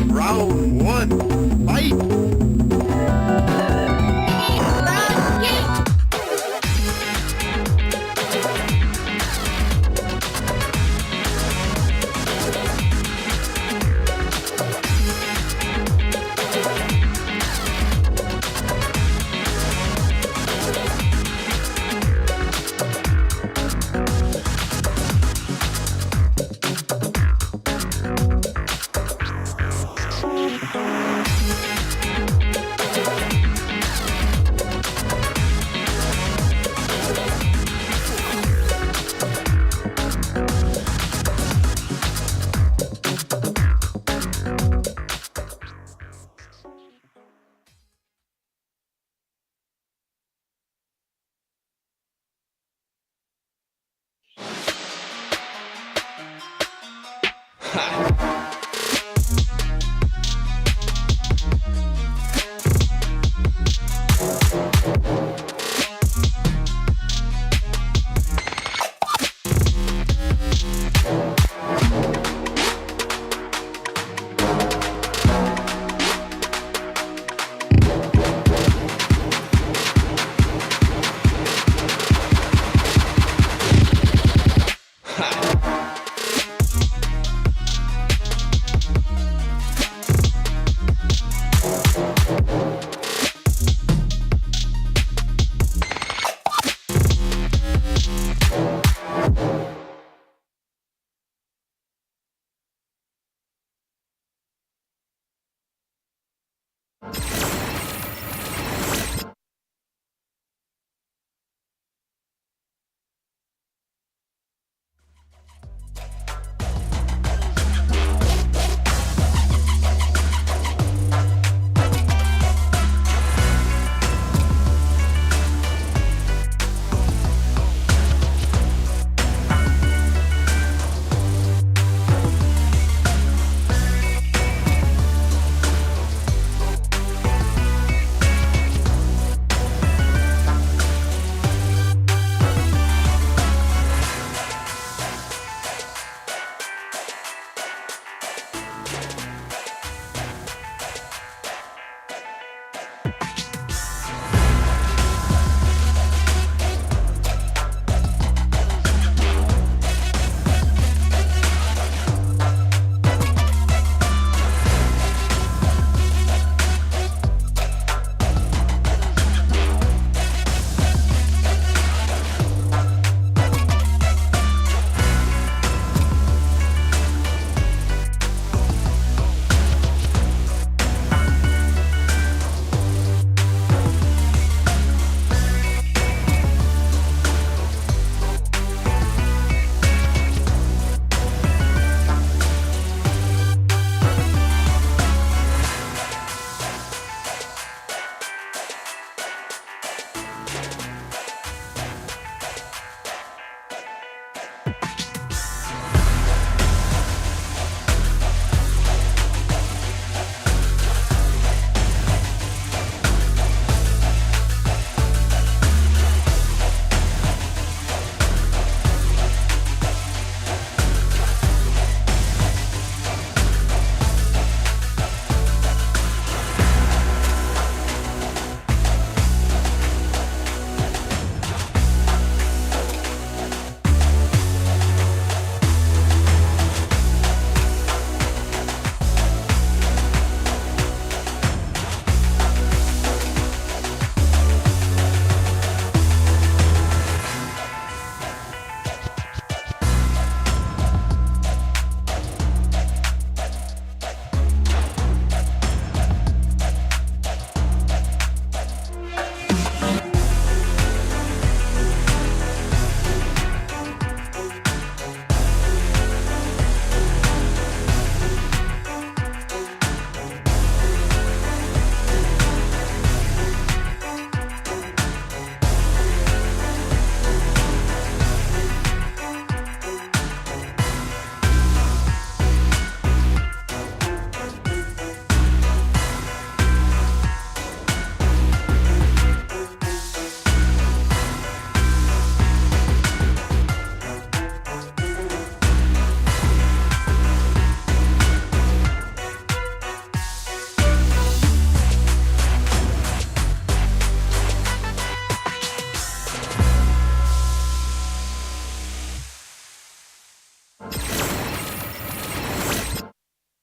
[SPEAKER 3] Round 1, fight!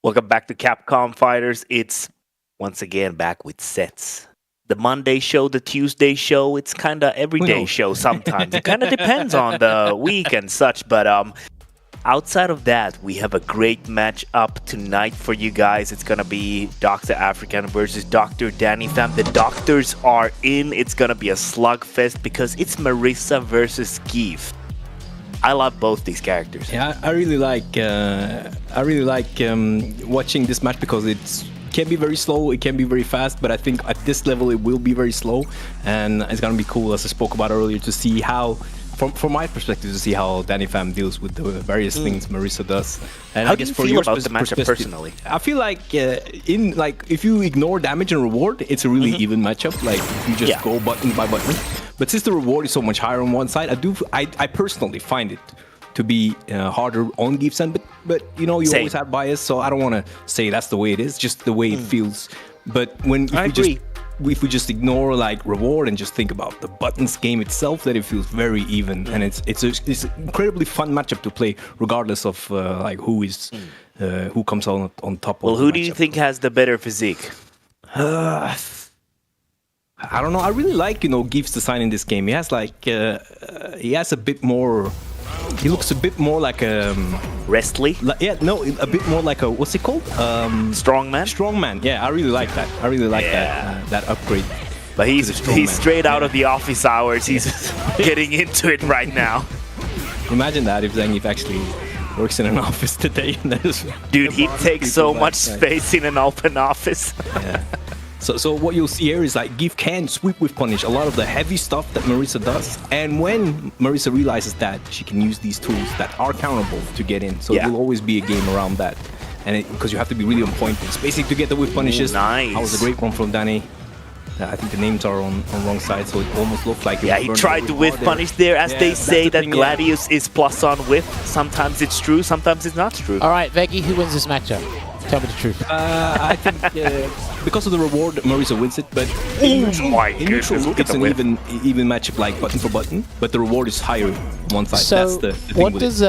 [SPEAKER 7] Welcome back to Capcom Fighters. It's once again back with sets. The Monday show, the Tuesday show, it's kind of everyday show sometimes. It kind of depends on the week and such, but outside of that, we have a great match up tonight for you guys. It's going to be DoctaAfrikan versus DrDannyPham. The doctors are in. It's going to be a slugfest because it's Marisa versus Geef. I love both these characters.
[SPEAKER 8] Yeah, I really like watching this match because it can be very slow, it can be very fast, but I think at this level it will be very slow, and it's gonna be cool, as I spoke about earlier, to see how, from my perspective, to see how DannyPham deals with the various things Marisa does. And
[SPEAKER 7] how
[SPEAKER 8] I guess
[SPEAKER 7] do you feel about the matchup personally?
[SPEAKER 8] I feel like if you ignore damage and reward, it's a really even matchup. Like if you just go button by button. But since the reward is so much higher on one side, I personally find it to be harder on Geef's end. But you know, you always have bias, so I don't want to say that's the way it is. Just the way it feels. But if we just ignore like reward and just think about the buttons game itself, that it feels very even, and it's an incredibly fun matchup to play, regardless of like who comes on top.
[SPEAKER 7] Well, who do you think has the better physique?
[SPEAKER 8] I don't know. I really like Geef's design in this game. He has like he has a bit more. He looks a bit more like a
[SPEAKER 7] Wrestly?
[SPEAKER 8] A bit more like a, what's it called?
[SPEAKER 7] Strongman?
[SPEAKER 8] Strongman. Yeah, I really like that. I really like that upgrade.
[SPEAKER 7] But he's straight out of the office hours. He's getting into it right now.
[SPEAKER 8] Imagine that if Zangief actually works in an office today.
[SPEAKER 7] Dude, he takes so much space in an open office.
[SPEAKER 8] Yeah. So what you'll see here is like Geef can sweep with punish a lot of the heavy stuff that Marisa does, and when Marisa realizes that, she can use these tools that are counterable to get in. So it will always be a game around that, and because you have to be really on point, spacing together with punishes.
[SPEAKER 7] Nice.
[SPEAKER 8] That was a great one from Danny. I think the names are on wrong side, so it almost looked like
[SPEAKER 7] he tried to whiff punish there. As they say that Gladius is plus on whiff. Sometimes it's true, sometimes it's not true.
[SPEAKER 6] All right, Veggey, who wins this matchup? Tell me the truth.
[SPEAKER 8] I think because of the reward, Marisa wins it, but
[SPEAKER 7] in neutral,
[SPEAKER 8] it's an even matchup, like button for button, but the reward is higher on one side.
[SPEAKER 6] So
[SPEAKER 8] that's the thing
[SPEAKER 6] what does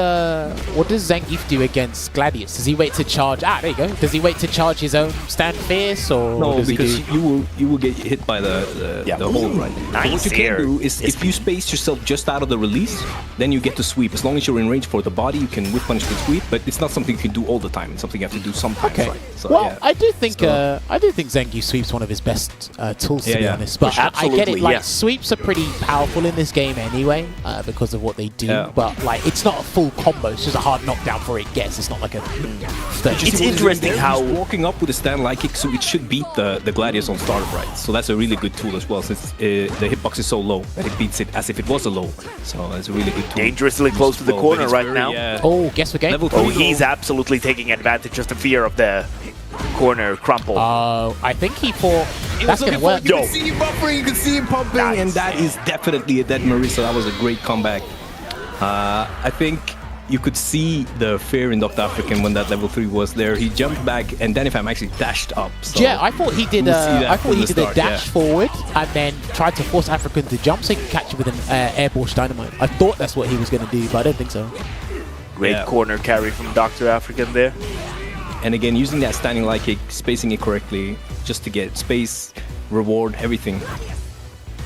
[SPEAKER 6] Zangief do against Gladius? Does he wait to charge? There you go. Does he wait to charge his own stand fierce, or
[SPEAKER 8] no?
[SPEAKER 6] Does
[SPEAKER 8] because
[SPEAKER 6] he do...
[SPEAKER 8] you will get hit by the hold, right?
[SPEAKER 7] Nice.
[SPEAKER 8] What you can do is if you space yourself just out of the release, then you get to sweep. As long as you're in range for the body, you can whip punish with sweep, but it's not something you can do all the time. It's something you have to do sometimes.
[SPEAKER 6] Okay.
[SPEAKER 8] Right? So,
[SPEAKER 6] well, I do think Zangief sweeps one of his best tools, to be honest. But I get it. Like sweeps are pretty powerful in this game anyway, because of what they do.
[SPEAKER 8] Yeah.
[SPEAKER 6] But like, it's not a full combo. It's just a hard knockdown for it gets. It's not like a.
[SPEAKER 7] It's interesting how
[SPEAKER 8] he's walking up with a stand like kick, so it should beat the Gladius on startup, right? So that's a really good tool as well, since the hitbox is so low that it beats it as if it was a low. So that's a really good tool.
[SPEAKER 7] Dangerously close to the corner right now.
[SPEAKER 6] Oh, guess what game?
[SPEAKER 7] Oh, he's absolutely taking advantage of the fear of the corner crumple.
[SPEAKER 6] I think he thought that's gonna work.
[SPEAKER 8] You can see him buffering, you can see him pumping, and that is definitely a dead Marisa. That was a great comeback. I think you could see the fear in DoctaAfrikan when that level 3 was there. He jumped back, and DannyPham actually dashed up. So
[SPEAKER 6] yeah, I thought he did. I thought he did a dash forward and then tried to force African to jump so he could catch it with an airborne dynamite. I thought that's what he was going to do, but I don't think so.
[SPEAKER 7] Great corner carry from DoctaAfrikan there.
[SPEAKER 8] And again, using that standing light kick, spacing it correctly, just to get space, reward, everything.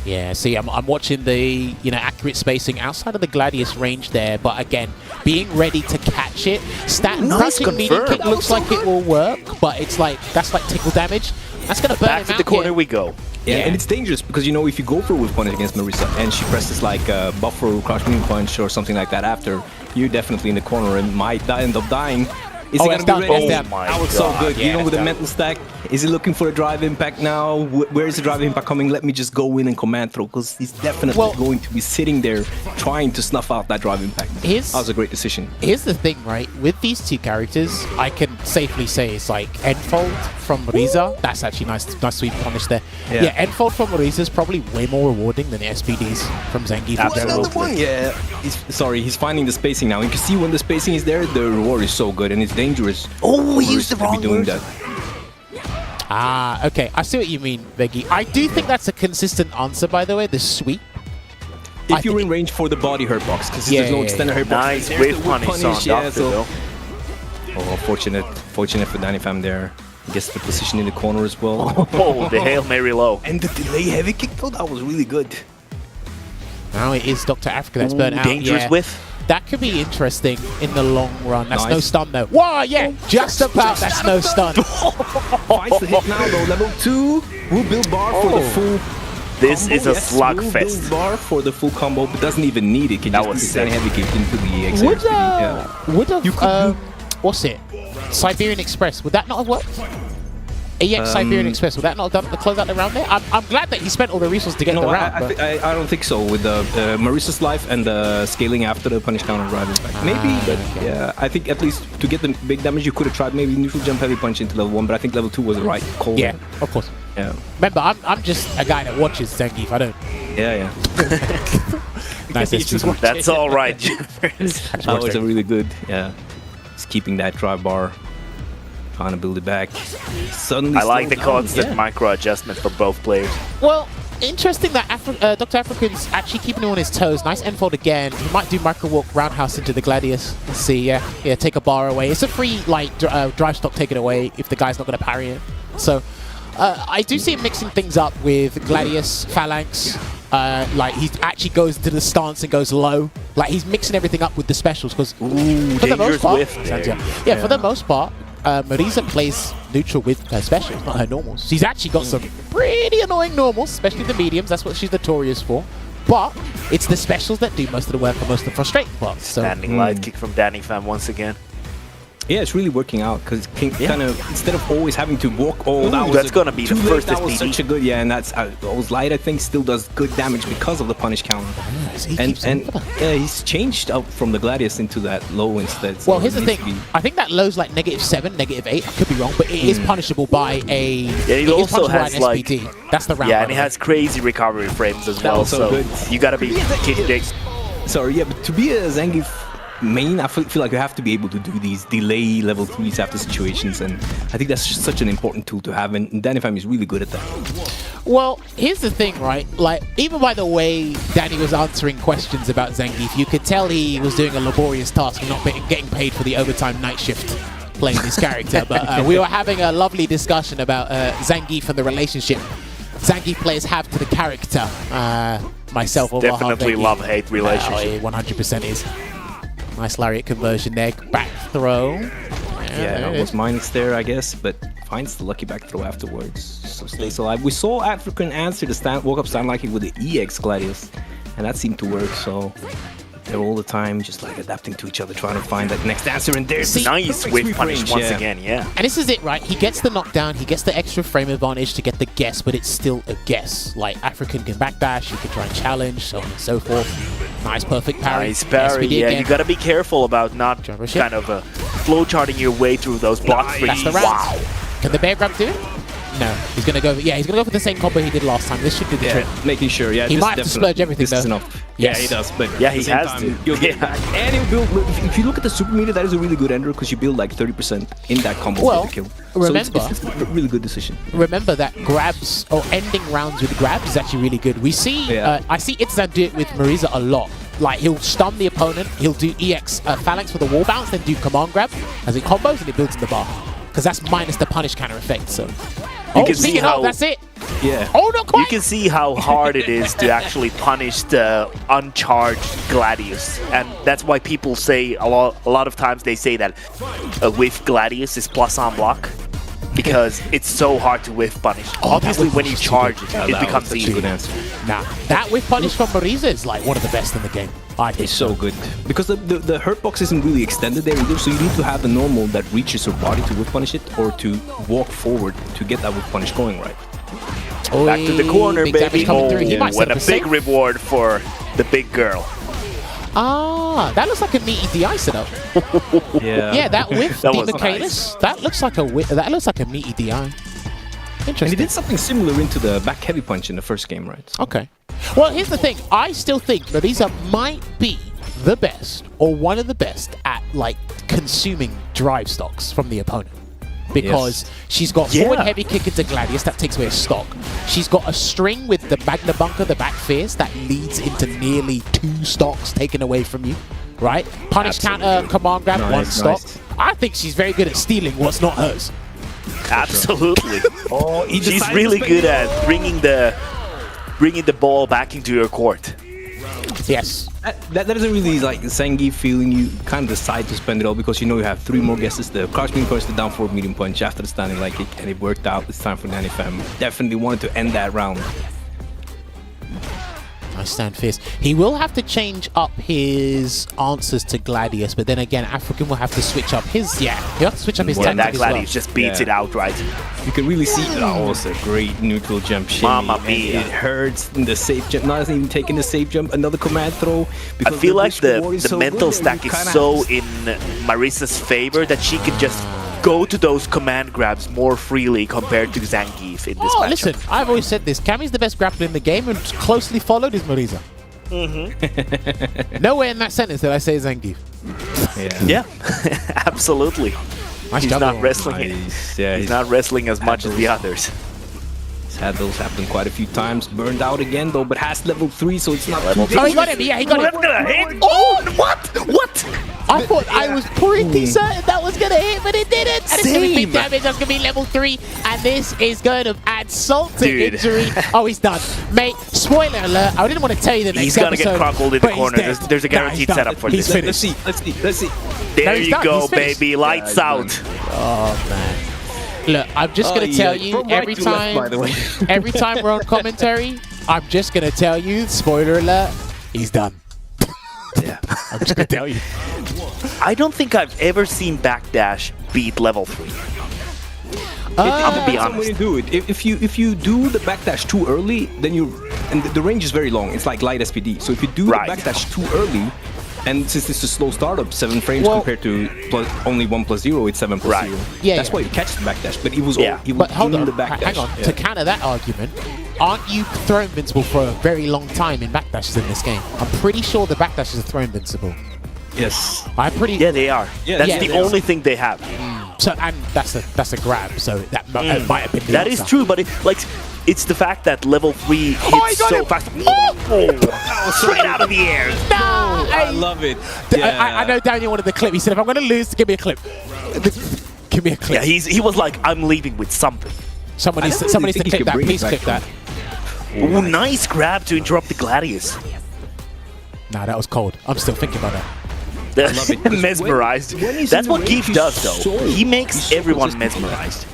[SPEAKER 6] Yeah, see, I'm watching the accurate spacing outside of the Gladius range there, but again, being ready to catch it. Crouching medium kick looks like it will work, but it's like that's like tickle damage. That's gonna burn him out.
[SPEAKER 7] Back to the corner we go.
[SPEAKER 8] Yeah, and it's dangerous because if you go for a whip punish against Marisa and she presses like a buffer crouch medium punch or something like that after, you're definitely in the corner and might end up dying. Is he going to be ready? That was so good.
[SPEAKER 6] Yeah,
[SPEAKER 8] with the mental stack, is he looking for a drive impact now? Where is the drive impact coming? Let me just go in and command throw, because he's definitely going to be sitting there trying to snuff out that drive impact. That was a great decision.
[SPEAKER 6] Here's the thing, right? With these two characters, I can safely say it's like Enfold from Marisa. That's actually nice sweep punish there. Yeah, Enfold from Marisa is probably way more rewarding than the SPDs from Zangief.
[SPEAKER 8] Yeah, he's finding the spacing now. You can see when the spacing is there, the reward is so good and it's dangerous.
[SPEAKER 7] Oh, we used the wrong word.
[SPEAKER 6] Okay. I see what you mean, Veggey. I do think that's a consistent answer, by the way, the sweep.
[SPEAKER 8] If you're in range for the body hurt box, because there's no extended hurt box.
[SPEAKER 7] Nice whip punish on Doctor, though.
[SPEAKER 8] Oh, unfortunate. Unfortunate for DrDannyPham there. Gets the position in the corner as well.
[SPEAKER 7] Oh, the Hail Mary low.
[SPEAKER 8] And the delay heavy kick though, that was really good.
[SPEAKER 6] Now it is DoctaAfrikan that's burnt out.
[SPEAKER 7] Dangerous
[SPEAKER 6] Yeah.
[SPEAKER 7] whiff.
[SPEAKER 6] That could be interesting in the long run. That's no
[SPEAKER 8] Nice.
[SPEAKER 6] stun though. Wow, yeah, just about. That's no stun.
[SPEAKER 8] Finds the hit now though. Level 2. Will build bar for the full.
[SPEAKER 7] This
[SPEAKER 8] combo.
[SPEAKER 7] is a
[SPEAKER 8] Yes, will
[SPEAKER 7] slugfest.
[SPEAKER 8] build bar for the full combo, but doesn't even need it. Can
[SPEAKER 7] That
[SPEAKER 8] just
[SPEAKER 7] was
[SPEAKER 8] do
[SPEAKER 7] sick.
[SPEAKER 8] heavy kick into the EX.
[SPEAKER 6] Would
[SPEAKER 8] You could
[SPEAKER 6] have what's it? Siberian Express. Would that not have worked? EX Siberian Express. Would that not have done to close out the round there? I'm glad that he spent all the resources to get the
[SPEAKER 8] No,
[SPEAKER 6] round. but-
[SPEAKER 8] I don't think so. With the Marissa's life and the scaling after the punish counter driving back. Maybe, but yeah, I think at least to get the big damage, you could have tried maybe neutral jump heavy punch into level 1, but I think level 2 was the right call.
[SPEAKER 6] yeah, of course.
[SPEAKER 8] Yeah.
[SPEAKER 6] Remember, I'm just a guy that watches Zangief. I don't.
[SPEAKER 8] Yeah.
[SPEAKER 6] Nice.
[SPEAKER 7] That's all right.
[SPEAKER 8] That was a really good. Yeah. Just keeping that drive bar. Trying to build it back. Suddenly
[SPEAKER 7] I like the
[SPEAKER 8] slows down.
[SPEAKER 7] constant micro adjustment for both players.
[SPEAKER 6] Well, interesting that DoctaAfrikan's actually keeping him on his toes. Nice endfold again. He might do micro walk roundhouse into the Gladius. Let's see, yeah, take a bar away. It's a free like drive stock taken away if the guy's not going to parry it. So I do see him mixing things up with Gladius, Phalanx. Like he actually goes into the stance and goes low. Like he's mixing everything up with the specials because for the most part, for the most part, Marisa plays neutral with her specials, not her normals. She's actually got some pretty annoying normals, especially the mediums. That's what she's notorious for. But it's the specials that do most of the work and most of the frustrating parts. So.
[SPEAKER 7] Standing light kick from DrDannyPham once again.
[SPEAKER 8] Yeah, it's really working out because kind of instead of always having to walk.
[SPEAKER 7] That's gonna be the first
[SPEAKER 8] That was
[SPEAKER 7] SPD.
[SPEAKER 8] such a good, and that's those light. I think still does good damage because of the punish counter. And he's changed up from the Gladius into that low instead. So
[SPEAKER 6] Well, here's the thing. I think that low's like -7, -8. I could be wrong, but it is punishable by a.
[SPEAKER 7] Yeah, it
[SPEAKER 6] is
[SPEAKER 7] also
[SPEAKER 6] punishable by
[SPEAKER 7] has
[SPEAKER 6] an
[SPEAKER 7] like.
[SPEAKER 6] SPD. That's the round.
[SPEAKER 7] Yeah, and it has crazy recovery frames as well.
[SPEAKER 8] was so
[SPEAKER 7] So
[SPEAKER 8] good.
[SPEAKER 7] you gotta be kidding.
[SPEAKER 8] Sorry, yeah, but to be a Zangief main, I feel like you have to be able to do these delay level 3s after situations, and I think that's just such an important tool to have, and DrDannyPham is really good at that.
[SPEAKER 6] Well, here's the thing, right? Like, even by the way Danny was answering questions about Zangief, you could tell he was doing a laborious task and not getting paid for the overtime night shift playing this character. But we were having a lovely discussion about Zangief and the relationship Zangief players have to the character. Myself, Olvaha,
[SPEAKER 7] Definitely
[SPEAKER 6] Veggey.
[SPEAKER 7] love-hate relationship.
[SPEAKER 6] 100% is. Nice lariat conversion there. Back throw.
[SPEAKER 8] Yeah, that was Minix there, I guess, but finds the lucky back throw afterwards. So stays alive. We saw African answer the walk-up stand like it with the EX Gladius, and that seemed to work, so they're all the time just like adapting to each other, trying to find that next answer, and there's
[SPEAKER 7] Nice whip punish once again, yeah.
[SPEAKER 6] And this is it, right? He gets the knockdown, he gets the extra frame advantage to get the guess, but it's still a guess. Like, African can backdash, you can try and challenge, so on and so forth. Nice, perfect parry.
[SPEAKER 7] Nice parry,
[SPEAKER 6] SPD
[SPEAKER 7] yeah.
[SPEAKER 6] again.
[SPEAKER 7] You gotta be careful about not kind of flowcharting your way through those blocks.
[SPEAKER 6] That's the round. Wow. Can the bear grab do it? No. He's gonna go. Yeah, he's gonna go for the same combo he did last time. This should do the trick.
[SPEAKER 8] Making sure. Yeah,
[SPEAKER 6] he might have to splurge everything
[SPEAKER 8] this
[SPEAKER 6] though.
[SPEAKER 8] Is enough.
[SPEAKER 6] Yes.
[SPEAKER 8] Yeah, he does. But
[SPEAKER 7] yeah,
[SPEAKER 8] at the
[SPEAKER 7] he
[SPEAKER 8] same
[SPEAKER 7] has
[SPEAKER 8] time,
[SPEAKER 7] to.
[SPEAKER 8] You'll get back. And he'll build. If you look at the super meter, that is a really good ender because you build like 30% in that combo with the kill.
[SPEAKER 6] Remember,
[SPEAKER 8] so it's a really good decision.
[SPEAKER 6] Remember that grabs or ending rounds with grabs is actually really good. We see. I see Itzan do it with Marisa a lot. Like, he'll stun the opponent, he'll do EX Phalanx for the wall bounce, then do command grab as it combos and it builds in the bar. Because that's minus the punish counter effect, so.
[SPEAKER 7] You can see how,
[SPEAKER 6] that's it.
[SPEAKER 8] Yeah.
[SPEAKER 6] Oh, not quite.
[SPEAKER 7] You can see how hard it is to actually punish the uncharged Gladius. And that's why people say, a lot of times they say that a whiff Gladius is plus on block. Because it's so hard to whiff punish. Obviously, when you charge it, it becomes easy.
[SPEAKER 8] Good answer.
[SPEAKER 6] Nah, that whiff punish from Marisa is like one of the best in the game. I think
[SPEAKER 8] it's so good because the hurt box isn't really extended there either, so you need to have a normal that reaches your body to whiff punish it or to walk forward to get that whiff punish going right.
[SPEAKER 7] Back to the corner, baby. What a big
[SPEAKER 6] safe.
[SPEAKER 7] reward for the big girl.
[SPEAKER 6] Ah, that looks like a meaty DI setup. Yeah, that whiff,
[SPEAKER 7] that
[SPEAKER 6] Demon
[SPEAKER 7] was
[SPEAKER 6] Canis,
[SPEAKER 7] nice.
[SPEAKER 6] that looks like a meaty DI. Interesting.
[SPEAKER 8] And he did something similar into the back heavy punch in the first game, right? So.
[SPEAKER 6] Okay. Well, here's the thing. I still think Marisa might be the best or one of the best at like consuming drive stocks from the opponent. Because she's got forward heavy kick into Gladius, that takes away a stock. She's got a string with the Magna Bunker, the back fierce, that leads into nearly 2 stocks taken away from you. Right? Punish counter, command grab, 1 stock. I think she's very good at stealing what's not hers.
[SPEAKER 7] Absolutely.
[SPEAKER 8] Oh, he
[SPEAKER 7] She's
[SPEAKER 8] decided
[SPEAKER 7] really
[SPEAKER 8] to spend
[SPEAKER 7] good
[SPEAKER 8] it.
[SPEAKER 7] at bringing the ball back into your court.
[SPEAKER 6] Yes.
[SPEAKER 8] That isn't really like Zangief feeling. You kind of decide to spend it all because you know you have 3 more guesses. The crouch medium punch, the down forward medium punch after the standing leg kick, and it worked out. It's time for DrDannyPham. Definitely wanted to end that round.
[SPEAKER 6] I stand fierce. He will have to change up his answers to Gladius, but then again, African will have to switch up his. Yeah, he'll have to switch up his
[SPEAKER 7] Yeah,
[SPEAKER 6] tactic
[SPEAKER 7] that
[SPEAKER 6] as well.
[SPEAKER 7] Gladius just beats it outright.
[SPEAKER 8] You can really see that was a great neutral jump shimmy.
[SPEAKER 7] Mamma
[SPEAKER 8] and
[SPEAKER 7] mia.
[SPEAKER 8] It hurts in the safe jump. Not even taking the safe jump, another command throw.
[SPEAKER 7] I
[SPEAKER 8] because
[SPEAKER 7] feel like
[SPEAKER 8] risk
[SPEAKER 7] the
[SPEAKER 8] reward is so
[SPEAKER 7] mental
[SPEAKER 8] good,
[SPEAKER 7] stack
[SPEAKER 8] you
[SPEAKER 7] is
[SPEAKER 8] kinda
[SPEAKER 7] so
[SPEAKER 8] have to-
[SPEAKER 7] in Marissa's favor that she can just go to those command grabs more freely compared to Zangief in this
[SPEAKER 6] Oh,
[SPEAKER 7] matchup.
[SPEAKER 6] listen, I've always said this. Kami's the best grappler in the game, and closely followed is Marisa. Nowhere in that sentence did I say Zangief.
[SPEAKER 7] Yeah, absolutely.
[SPEAKER 6] Nice
[SPEAKER 7] He's
[SPEAKER 6] juggle.
[SPEAKER 7] not wrestling it.
[SPEAKER 8] Nice. Yeah,
[SPEAKER 7] He's not wrestling as much as the others.
[SPEAKER 8] He's had those happen quite a few times. Burned out again though, but has level 3, so it's not
[SPEAKER 7] Level
[SPEAKER 8] too
[SPEAKER 6] Oh, he got him. Yeah, he got
[SPEAKER 7] That's
[SPEAKER 6] him.
[SPEAKER 7] gonna hit! Oh, what?
[SPEAKER 6] I thought I was pretty certain that was going to hit, but it didn't. And it's going to be big
[SPEAKER 7] Same.
[SPEAKER 6] damage. That's going to be level 3. And this is going to add salt to
[SPEAKER 7] Dude.
[SPEAKER 6] injury. Oh, he's done. Mate, spoiler alert. I didn't want to tell you the next
[SPEAKER 7] He's gonna get
[SPEAKER 6] episode,
[SPEAKER 7] crumpled in the
[SPEAKER 6] but he's
[SPEAKER 7] corner.
[SPEAKER 6] dead.
[SPEAKER 7] There's a
[SPEAKER 6] Nah,
[SPEAKER 7] guaranteed
[SPEAKER 6] he's done.
[SPEAKER 7] setup for
[SPEAKER 6] He's
[SPEAKER 7] this.
[SPEAKER 6] finished.
[SPEAKER 8] Let's see.
[SPEAKER 7] There
[SPEAKER 6] No, he's
[SPEAKER 7] you
[SPEAKER 6] done.
[SPEAKER 7] go,
[SPEAKER 6] He's finished.
[SPEAKER 7] baby. Lights out.
[SPEAKER 6] Oh, man. Look, I'm just going to tell you
[SPEAKER 8] From right
[SPEAKER 6] every
[SPEAKER 8] to left,
[SPEAKER 6] time,
[SPEAKER 8] by the way.
[SPEAKER 6] every time we're on commentary, I'm just going to tell you, spoiler alert, he's done.
[SPEAKER 7] Yeah.
[SPEAKER 6] I'm just going to tell you.
[SPEAKER 7] I don't think I've ever seen Backdash beat level 3. I'm gonna be
[SPEAKER 8] Depends on when
[SPEAKER 7] honest.
[SPEAKER 8] you do it. If you do the backdash too early, then and the range is very long. It's like light SPD. So if you do
[SPEAKER 7] Right.
[SPEAKER 8] the backdash too early, and since it's a slow startup, 7 frames
[SPEAKER 6] Well-
[SPEAKER 8] compared to only 1 plus 0, it's 7 plus
[SPEAKER 7] Right.
[SPEAKER 8] 0.
[SPEAKER 6] Yeah,
[SPEAKER 8] That's
[SPEAKER 6] yeah.
[SPEAKER 8] why you catch the backdash. But he was
[SPEAKER 7] Yeah.
[SPEAKER 8] he was
[SPEAKER 6] But hold
[SPEAKER 8] in
[SPEAKER 6] on,
[SPEAKER 8] the backdash.
[SPEAKER 6] hang on.
[SPEAKER 8] Yeah.
[SPEAKER 6] To counter that argument, aren't you throw invincible for a very long time in backdashes in this game? I'm pretty sure the backdashes are throw invincible.
[SPEAKER 8] Yes.
[SPEAKER 6] I'm pretty.
[SPEAKER 7] Yeah, they are.
[SPEAKER 8] Yeah,
[SPEAKER 7] That's
[SPEAKER 6] yeah,
[SPEAKER 7] the
[SPEAKER 8] they are.
[SPEAKER 7] only thing they have.
[SPEAKER 6] So and that's a grab. So that might have been the
[SPEAKER 7] That is
[SPEAKER 6] answer.
[SPEAKER 7] true, but it's the fact that level 3 hits
[SPEAKER 6] Oh, he got
[SPEAKER 7] so
[SPEAKER 6] him.
[SPEAKER 7] fast. Oh, straight out of the air.
[SPEAKER 6] Nah,
[SPEAKER 8] I love it.
[SPEAKER 6] I know Daniel wanted the clip. He said, "If I'm going to lose, give me a clip. Give me a clip."
[SPEAKER 7] Yeah, he was like, I'm leaving with something.
[SPEAKER 6] Someone
[SPEAKER 8] I
[SPEAKER 6] needs
[SPEAKER 8] don't
[SPEAKER 6] to
[SPEAKER 8] really
[SPEAKER 6] clip
[SPEAKER 8] think he
[SPEAKER 6] that.
[SPEAKER 8] could bring
[SPEAKER 6] Please
[SPEAKER 8] it
[SPEAKER 6] clip
[SPEAKER 8] back
[SPEAKER 6] that.
[SPEAKER 7] Ooh, nice grab to interrupt the Gladius.
[SPEAKER 6] Nah, that was cold. I'm still thinking about that.
[SPEAKER 8] love it, 'cause
[SPEAKER 7] Mesmerized.
[SPEAKER 8] when he's
[SPEAKER 7] That's
[SPEAKER 8] in the
[SPEAKER 7] what
[SPEAKER 8] range,
[SPEAKER 7] Geef
[SPEAKER 8] he's
[SPEAKER 7] does, though.
[SPEAKER 8] so-
[SPEAKER 7] He makes
[SPEAKER 8] he's so
[SPEAKER 7] everyone
[SPEAKER 8] consistent.
[SPEAKER 7] mesmerized.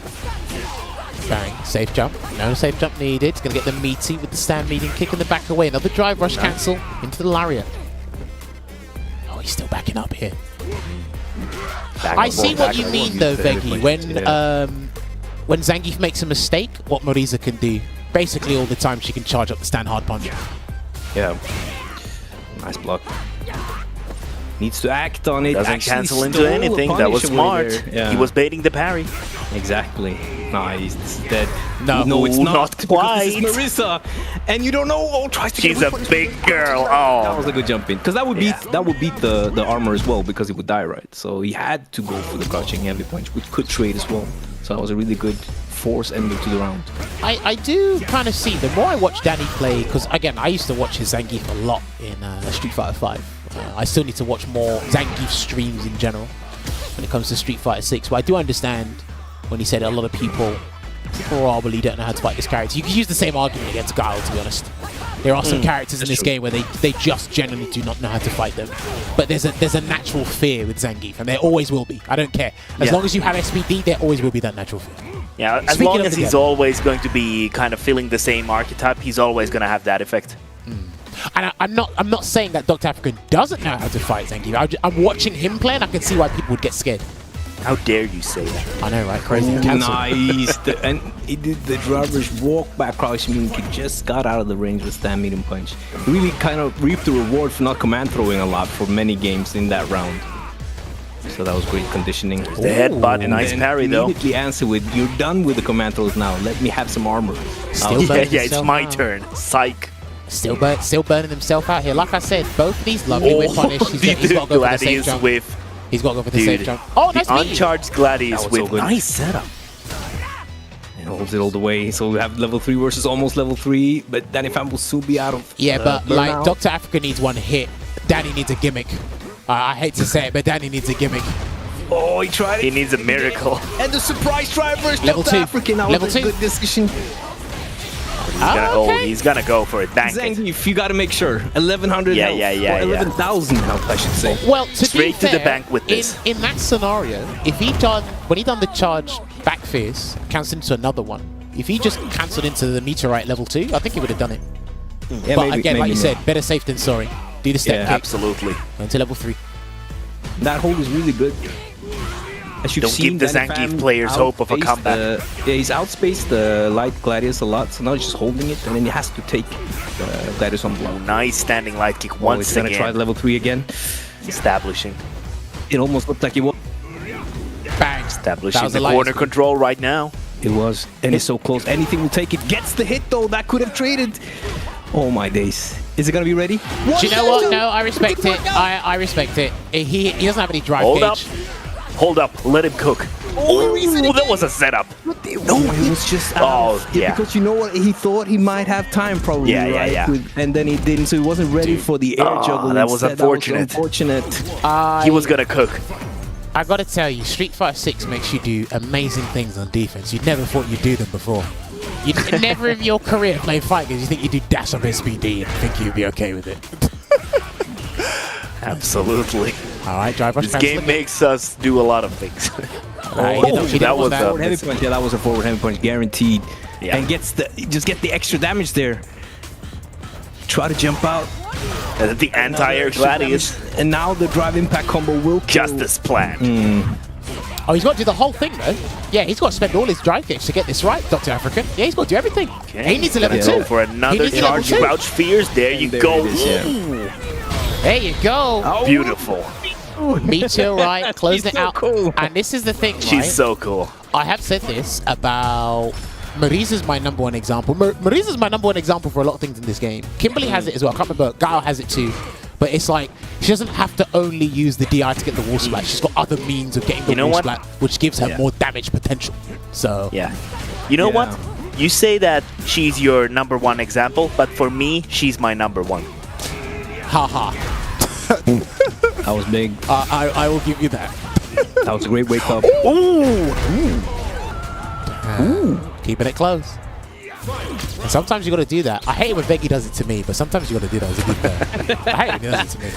[SPEAKER 6] Bang. Safe jump. No safe jump needed. It's going to get the meaty with the stand medium kick in the back away. Another drive rush cancel into the lariat. Oh, he's still backing up here.
[SPEAKER 7] Back
[SPEAKER 6] I
[SPEAKER 7] and
[SPEAKER 6] see
[SPEAKER 7] forth,
[SPEAKER 6] what
[SPEAKER 7] back
[SPEAKER 6] you
[SPEAKER 7] and
[SPEAKER 6] mean
[SPEAKER 7] forth.
[SPEAKER 6] though,
[SPEAKER 8] very
[SPEAKER 6] Veggey.
[SPEAKER 8] funny.
[SPEAKER 6] When Zangief makes a mistake, what Marisa can do, basically all the time she can charge up the stand hard punch.
[SPEAKER 8] Yeah. Nice block. Needs to act on it.
[SPEAKER 7] Doesn't
[SPEAKER 8] Actually
[SPEAKER 7] cancel into
[SPEAKER 8] stole a
[SPEAKER 7] anything. That was
[SPEAKER 8] punish
[SPEAKER 7] smart.
[SPEAKER 8] away there. Yeah.
[SPEAKER 7] He was baiting the parry.
[SPEAKER 8] Exactly. Nice. This is dead.
[SPEAKER 6] No.
[SPEAKER 8] it's
[SPEAKER 7] Ooh,
[SPEAKER 8] not.
[SPEAKER 7] not
[SPEAKER 8] because
[SPEAKER 7] quite.
[SPEAKER 8] This is Marisa, and you don't know. Oh, tries to.
[SPEAKER 7] She's
[SPEAKER 8] get
[SPEAKER 7] a
[SPEAKER 8] punish,
[SPEAKER 7] big
[SPEAKER 8] but
[SPEAKER 7] girl.
[SPEAKER 8] That
[SPEAKER 7] Oh.
[SPEAKER 8] was a good jump in, because that would beat the armor as well, because he would die, right? So he had to go for the crouching heavy punch, which could trade as well. So that was a really good force ending to the round.
[SPEAKER 6] I do kind of see, the more I watch Danny play, because again, I used to watch his Zangief a lot in Street Fighter 5. I still need to watch more Zangief streams in general when it comes to Street Fighter 6. But I do understand when he said a lot of people probably don't know how to fight this character. You could use the same argument against Guile, to be honest. There are some characters in this game where they just generally do not know how to fight them. But there's a natural fear with Zangief, and there always will be. I don't care. As
[SPEAKER 7] Yeah.
[SPEAKER 6] long as you have SPD, there always will be that natural fear.
[SPEAKER 7] Yeah, as
[SPEAKER 6] Speaking
[SPEAKER 7] long
[SPEAKER 6] of
[SPEAKER 7] as
[SPEAKER 6] the
[SPEAKER 7] he's
[SPEAKER 6] devil.
[SPEAKER 7] always going to be kind of filling the same archetype, he's always going to have that effect.
[SPEAKER 6] And I'm not saying that DoctaAfrikan doesn't know how to fight Zangief. I'm watching him play, and I can see why people would get scared.
[SPEAKER 7] How dare you say that?
[SPEAKER 6] I know, right? Crazy. Cancel.
[SPEAKER 8] Nice. And he did the driver's walk back crouch medium kick, just got out of the range with stand medium punch. Really kind of reaped the reward for not command throwing a lot for many games in that round. So that was great conditioning.
[SPEAKER 7] The headbutt,
[SPEAKER 8] And
[SPEAKER 7] nice
[SPEAKER 8] then
[SPEAKER 7] parry though.
[SPEAKER 8] immediately answer with, "You're done with the command throws now. Let me have some armor."
[SPEAKER 6] Still
[SPEAKER 7] Yeah,
[SPEAKER 6] burning
[SPEAKER 7] yeah, it's
[SPEAKER 6] himself
[SPEAKER 7] my
[SPEAKER 6] out.
[SPEAKER 7] turn. Psych.
[SPEAKER 6] Still burning himself out here. Like I said, both of these lovely whip punish. He's got to go for the safe
[SPEAKER 7] Gladius
[SPEAKER 6] jump.
[SPEAKER 7] with
[SPEAKER 6] He's got to go for the safe
[SPEAKER 7] dude.
[SPEAKER 6] jump. Oh, nice
[SPEAKER 7] the
[SPEAKER 6] meet.
[SPEAKER 7] uncharged Gladius
[SPEAKER 8] That was so
[SPEAKER 7] with
[SPEAKER 8] good.
[SPEAKER 7] nice setup.
[SPEAKER 8] And holds it all the way. So we have level 3 versus almost level 3, but DrDannyPham will soon be out of
[SPEAKER 6] Yeah, but like
[SPEAKER 8] burnout.
[SPEAKER 6] DoctaAfrikan needs one hit. Danny needs a gimmick. I hate to say it, but Danny needs a gimmick.
[SPEAKER 8] Oh, he tried it.
[SPEAKER 7] He needs a miracle.
[SPEAKER 8] And the surprise driver is
[SPEAKER 6] Level 2.
[SPEAKER 8] DoctaAfrikan. That
[SPEAKER 6] Level
[SPEAKER 8] was a
[SPEAKER 6] 2.
[SPEAKER 8] good decision.
[SPEAKER 7] He's gonna go for it. Bank it.
[SPEAKER 8] Zangief, you gotta make sure. 1100
[SPEAKER 7] Yeah,
[SPEAKER 8] health.
[SPEAKER 7] yeah, yeah,
[SPEAKER 8] Or 11,000 health, I should say.
[SPEAKER 6] Well, to
[SPEAKER 7] Straight
[SPEAKER 6] be
[SPEAKER 7] to
[SPEAKER 6] fair,
[SPEAKER 7] the bank with this.
[SPEAKER 6] In that scenario, if he done when he done the charge back fierce, cancelled into another one. If he just cancelled into the meteorite level 2, I think he would have done it.
[SPEAKER 8] Yeah,
[SPEAKER 6] But
[SPEAKER 8] maybe,
[SPEAKER 6] again, like
[SPEAKER 8] maybe
[SPEAKER 6] you
[SPEAKER 8] not.
[SPEAKER 6] said, better safe than sorry. Do the step
[SPEAKER 8] Yeah,
[SPEAKER 6] kick.
[SPEAKER 7] Absolutely.
[SPEAKER 6] Into level 3.
[SPEAKER 8] That hold is really good. As you've
[SPEAKER 7] Don't
[SPEAKER 8] seen,
[SPEAKER 7] give the
[SPEAKER 8] DrDannyPham
[SPEAKER 7] Zangief players hope of a
[SPEAKER 8] outspaced
[SPEAKER 7] comeback.
[SPEAKER 8] yeah, he's outspaced the light Gladius a lot, so now he's just holding it, and then he has to take Gladius on block.
[SPEAKER 7] Nice standing light kick
[SPEAKER 8] Oh,
[SPEAKER 7] once
[SPEAKER 8] he's gonna try
[SPEAKER 7] again.
[SPEAKER 8] level 3 again.
[SPEAKER 7] Establishing.
[SPEAKER 8] It almost looked like it was.
[SPEAKER 6] Bang.
[SPEAKER 7] Establishing
[SPEAKER 6] That was
[SPEAKER 7] the
[SPEAKER 6] the lightest
[SPEAKER 7] corner
[SPEAKER 6] one.
[SPEAKER 7] control right now.
[SPEAKER 8] It was, and it's so close. Anything will take it. Gets the hit though. That could have traded. Oh my days. Is it gonna be ready?
[SPEAKER 6] Do you know what? No, I respect it. I respect it. He doesn't have any drive
[SPEAKER 7] Hold up.
[SPEAKER 6] gauge.
[SPEAKER 7] Hold up. Let him cook. Oh, that was a setup.
[SPEAKER 8] No, it was just out.
[SPEAKER 7] Oh, yeah.
[SPEAKER 8] Because you know what? He thought he might have time, probably.
[SPEAKER 7] Yeah, yeah,
[SPEAKER 8] right?
[SPEAKER 7] yeah.
[SPEAKER 8] And then he didn't, so he wasn't ready for the air juggle.
[SPEAKER 7] that was
[SPEAKER 8] instead.
[SPEAKER 7] unfortunate.
[SPEAKER 8] Unfortunate.
[SPEAKER 7] He was gonna cook.
[SPEAKER 6] I gotta tell you, Street Fighter 6 makes you do amazing things on defense. You never thought you'd do them before. You never in your career playing fight games, you think you do dash up SPD and think you'd be okay with it.
[SPEAKER 7] Absolutely.
[SPEAKER 6] Alright, drive rush.
[SPEAKER 7] This game makes us do a lot of things. That was
[SPEAKER 8] forward heavy
[SPEAKER 7] a
[SPEAKER 8] punch. Yeah, that was a forward heavy punch, guaranteed.
[SPEAKER 7] Yeah.
[SPEAKER 8] And get the extra damage there. Try to jump out.
[SPEAKER 7] the anti-air Gladius.
[SPEAKER 8] And now the drive impact combo will kill.
[SPEAKER 7] Just as planned.
[SPEAKER 6] Oh, he's got to do the whole thing though. Yeah, he's got to spend all his drive gauge to get this right, DoctaAfrikan. Yeah, he's got to do everything.
[SPEAKER 7] Okay.
[SPEAKER 6] He needs a level
[SPEAKER 8] Yeah.
[SPEAKER 6] 2.
[SPEAKER 7] Go for another
[SPEAKER 6] He needs a level
[SPEAKER 7] charge.
[SPEAKER 6] 2.
[SPEAKER 7] Crouch Fears. There you
[SPEAKER 8] There
[SPEAKER 7] go.
[SPEAKER 8] it is, yeah.
[SPEAKER 7] Ooh,
[SPEAKER 6] There you go.
[SPEAKER 7] beautiful.
[SPEAKER 6] Meteorite, closing it
[SPEAKER 8] so
[SPEAKER 6] out.
[SPEAKER 8] cool.
[SPEAKER 6] And this is the thing, right?
[SPEAKER 7] She's so cool.
[SPEAKER 6] I have said this about Marisa's my number one example. Marisa's my number one example for a lot of things in this game. Kimberly has it as well. I can't remember. Guile has it too. But it's like she doesn't have to only use the DI to get the wall splat. She's got other means of getting the wall splat, which gives her more damage potential. So
[SPEAKER 7] Yeah. You know what? You say that she's your number one example, but for me, she's my number one.
[SPEAKER 6] haha.
[SPEAKER 8] That was big.
[SPEAKER 6] I will give you that.
[SPEAKER 8] That was a great wake up.
[SPEAKER 6] Keeping it close. And sometimes you got to do that. I hate it when Veggey does it to me, but sometimes you got to do that as a good player. I hate when he does it to me.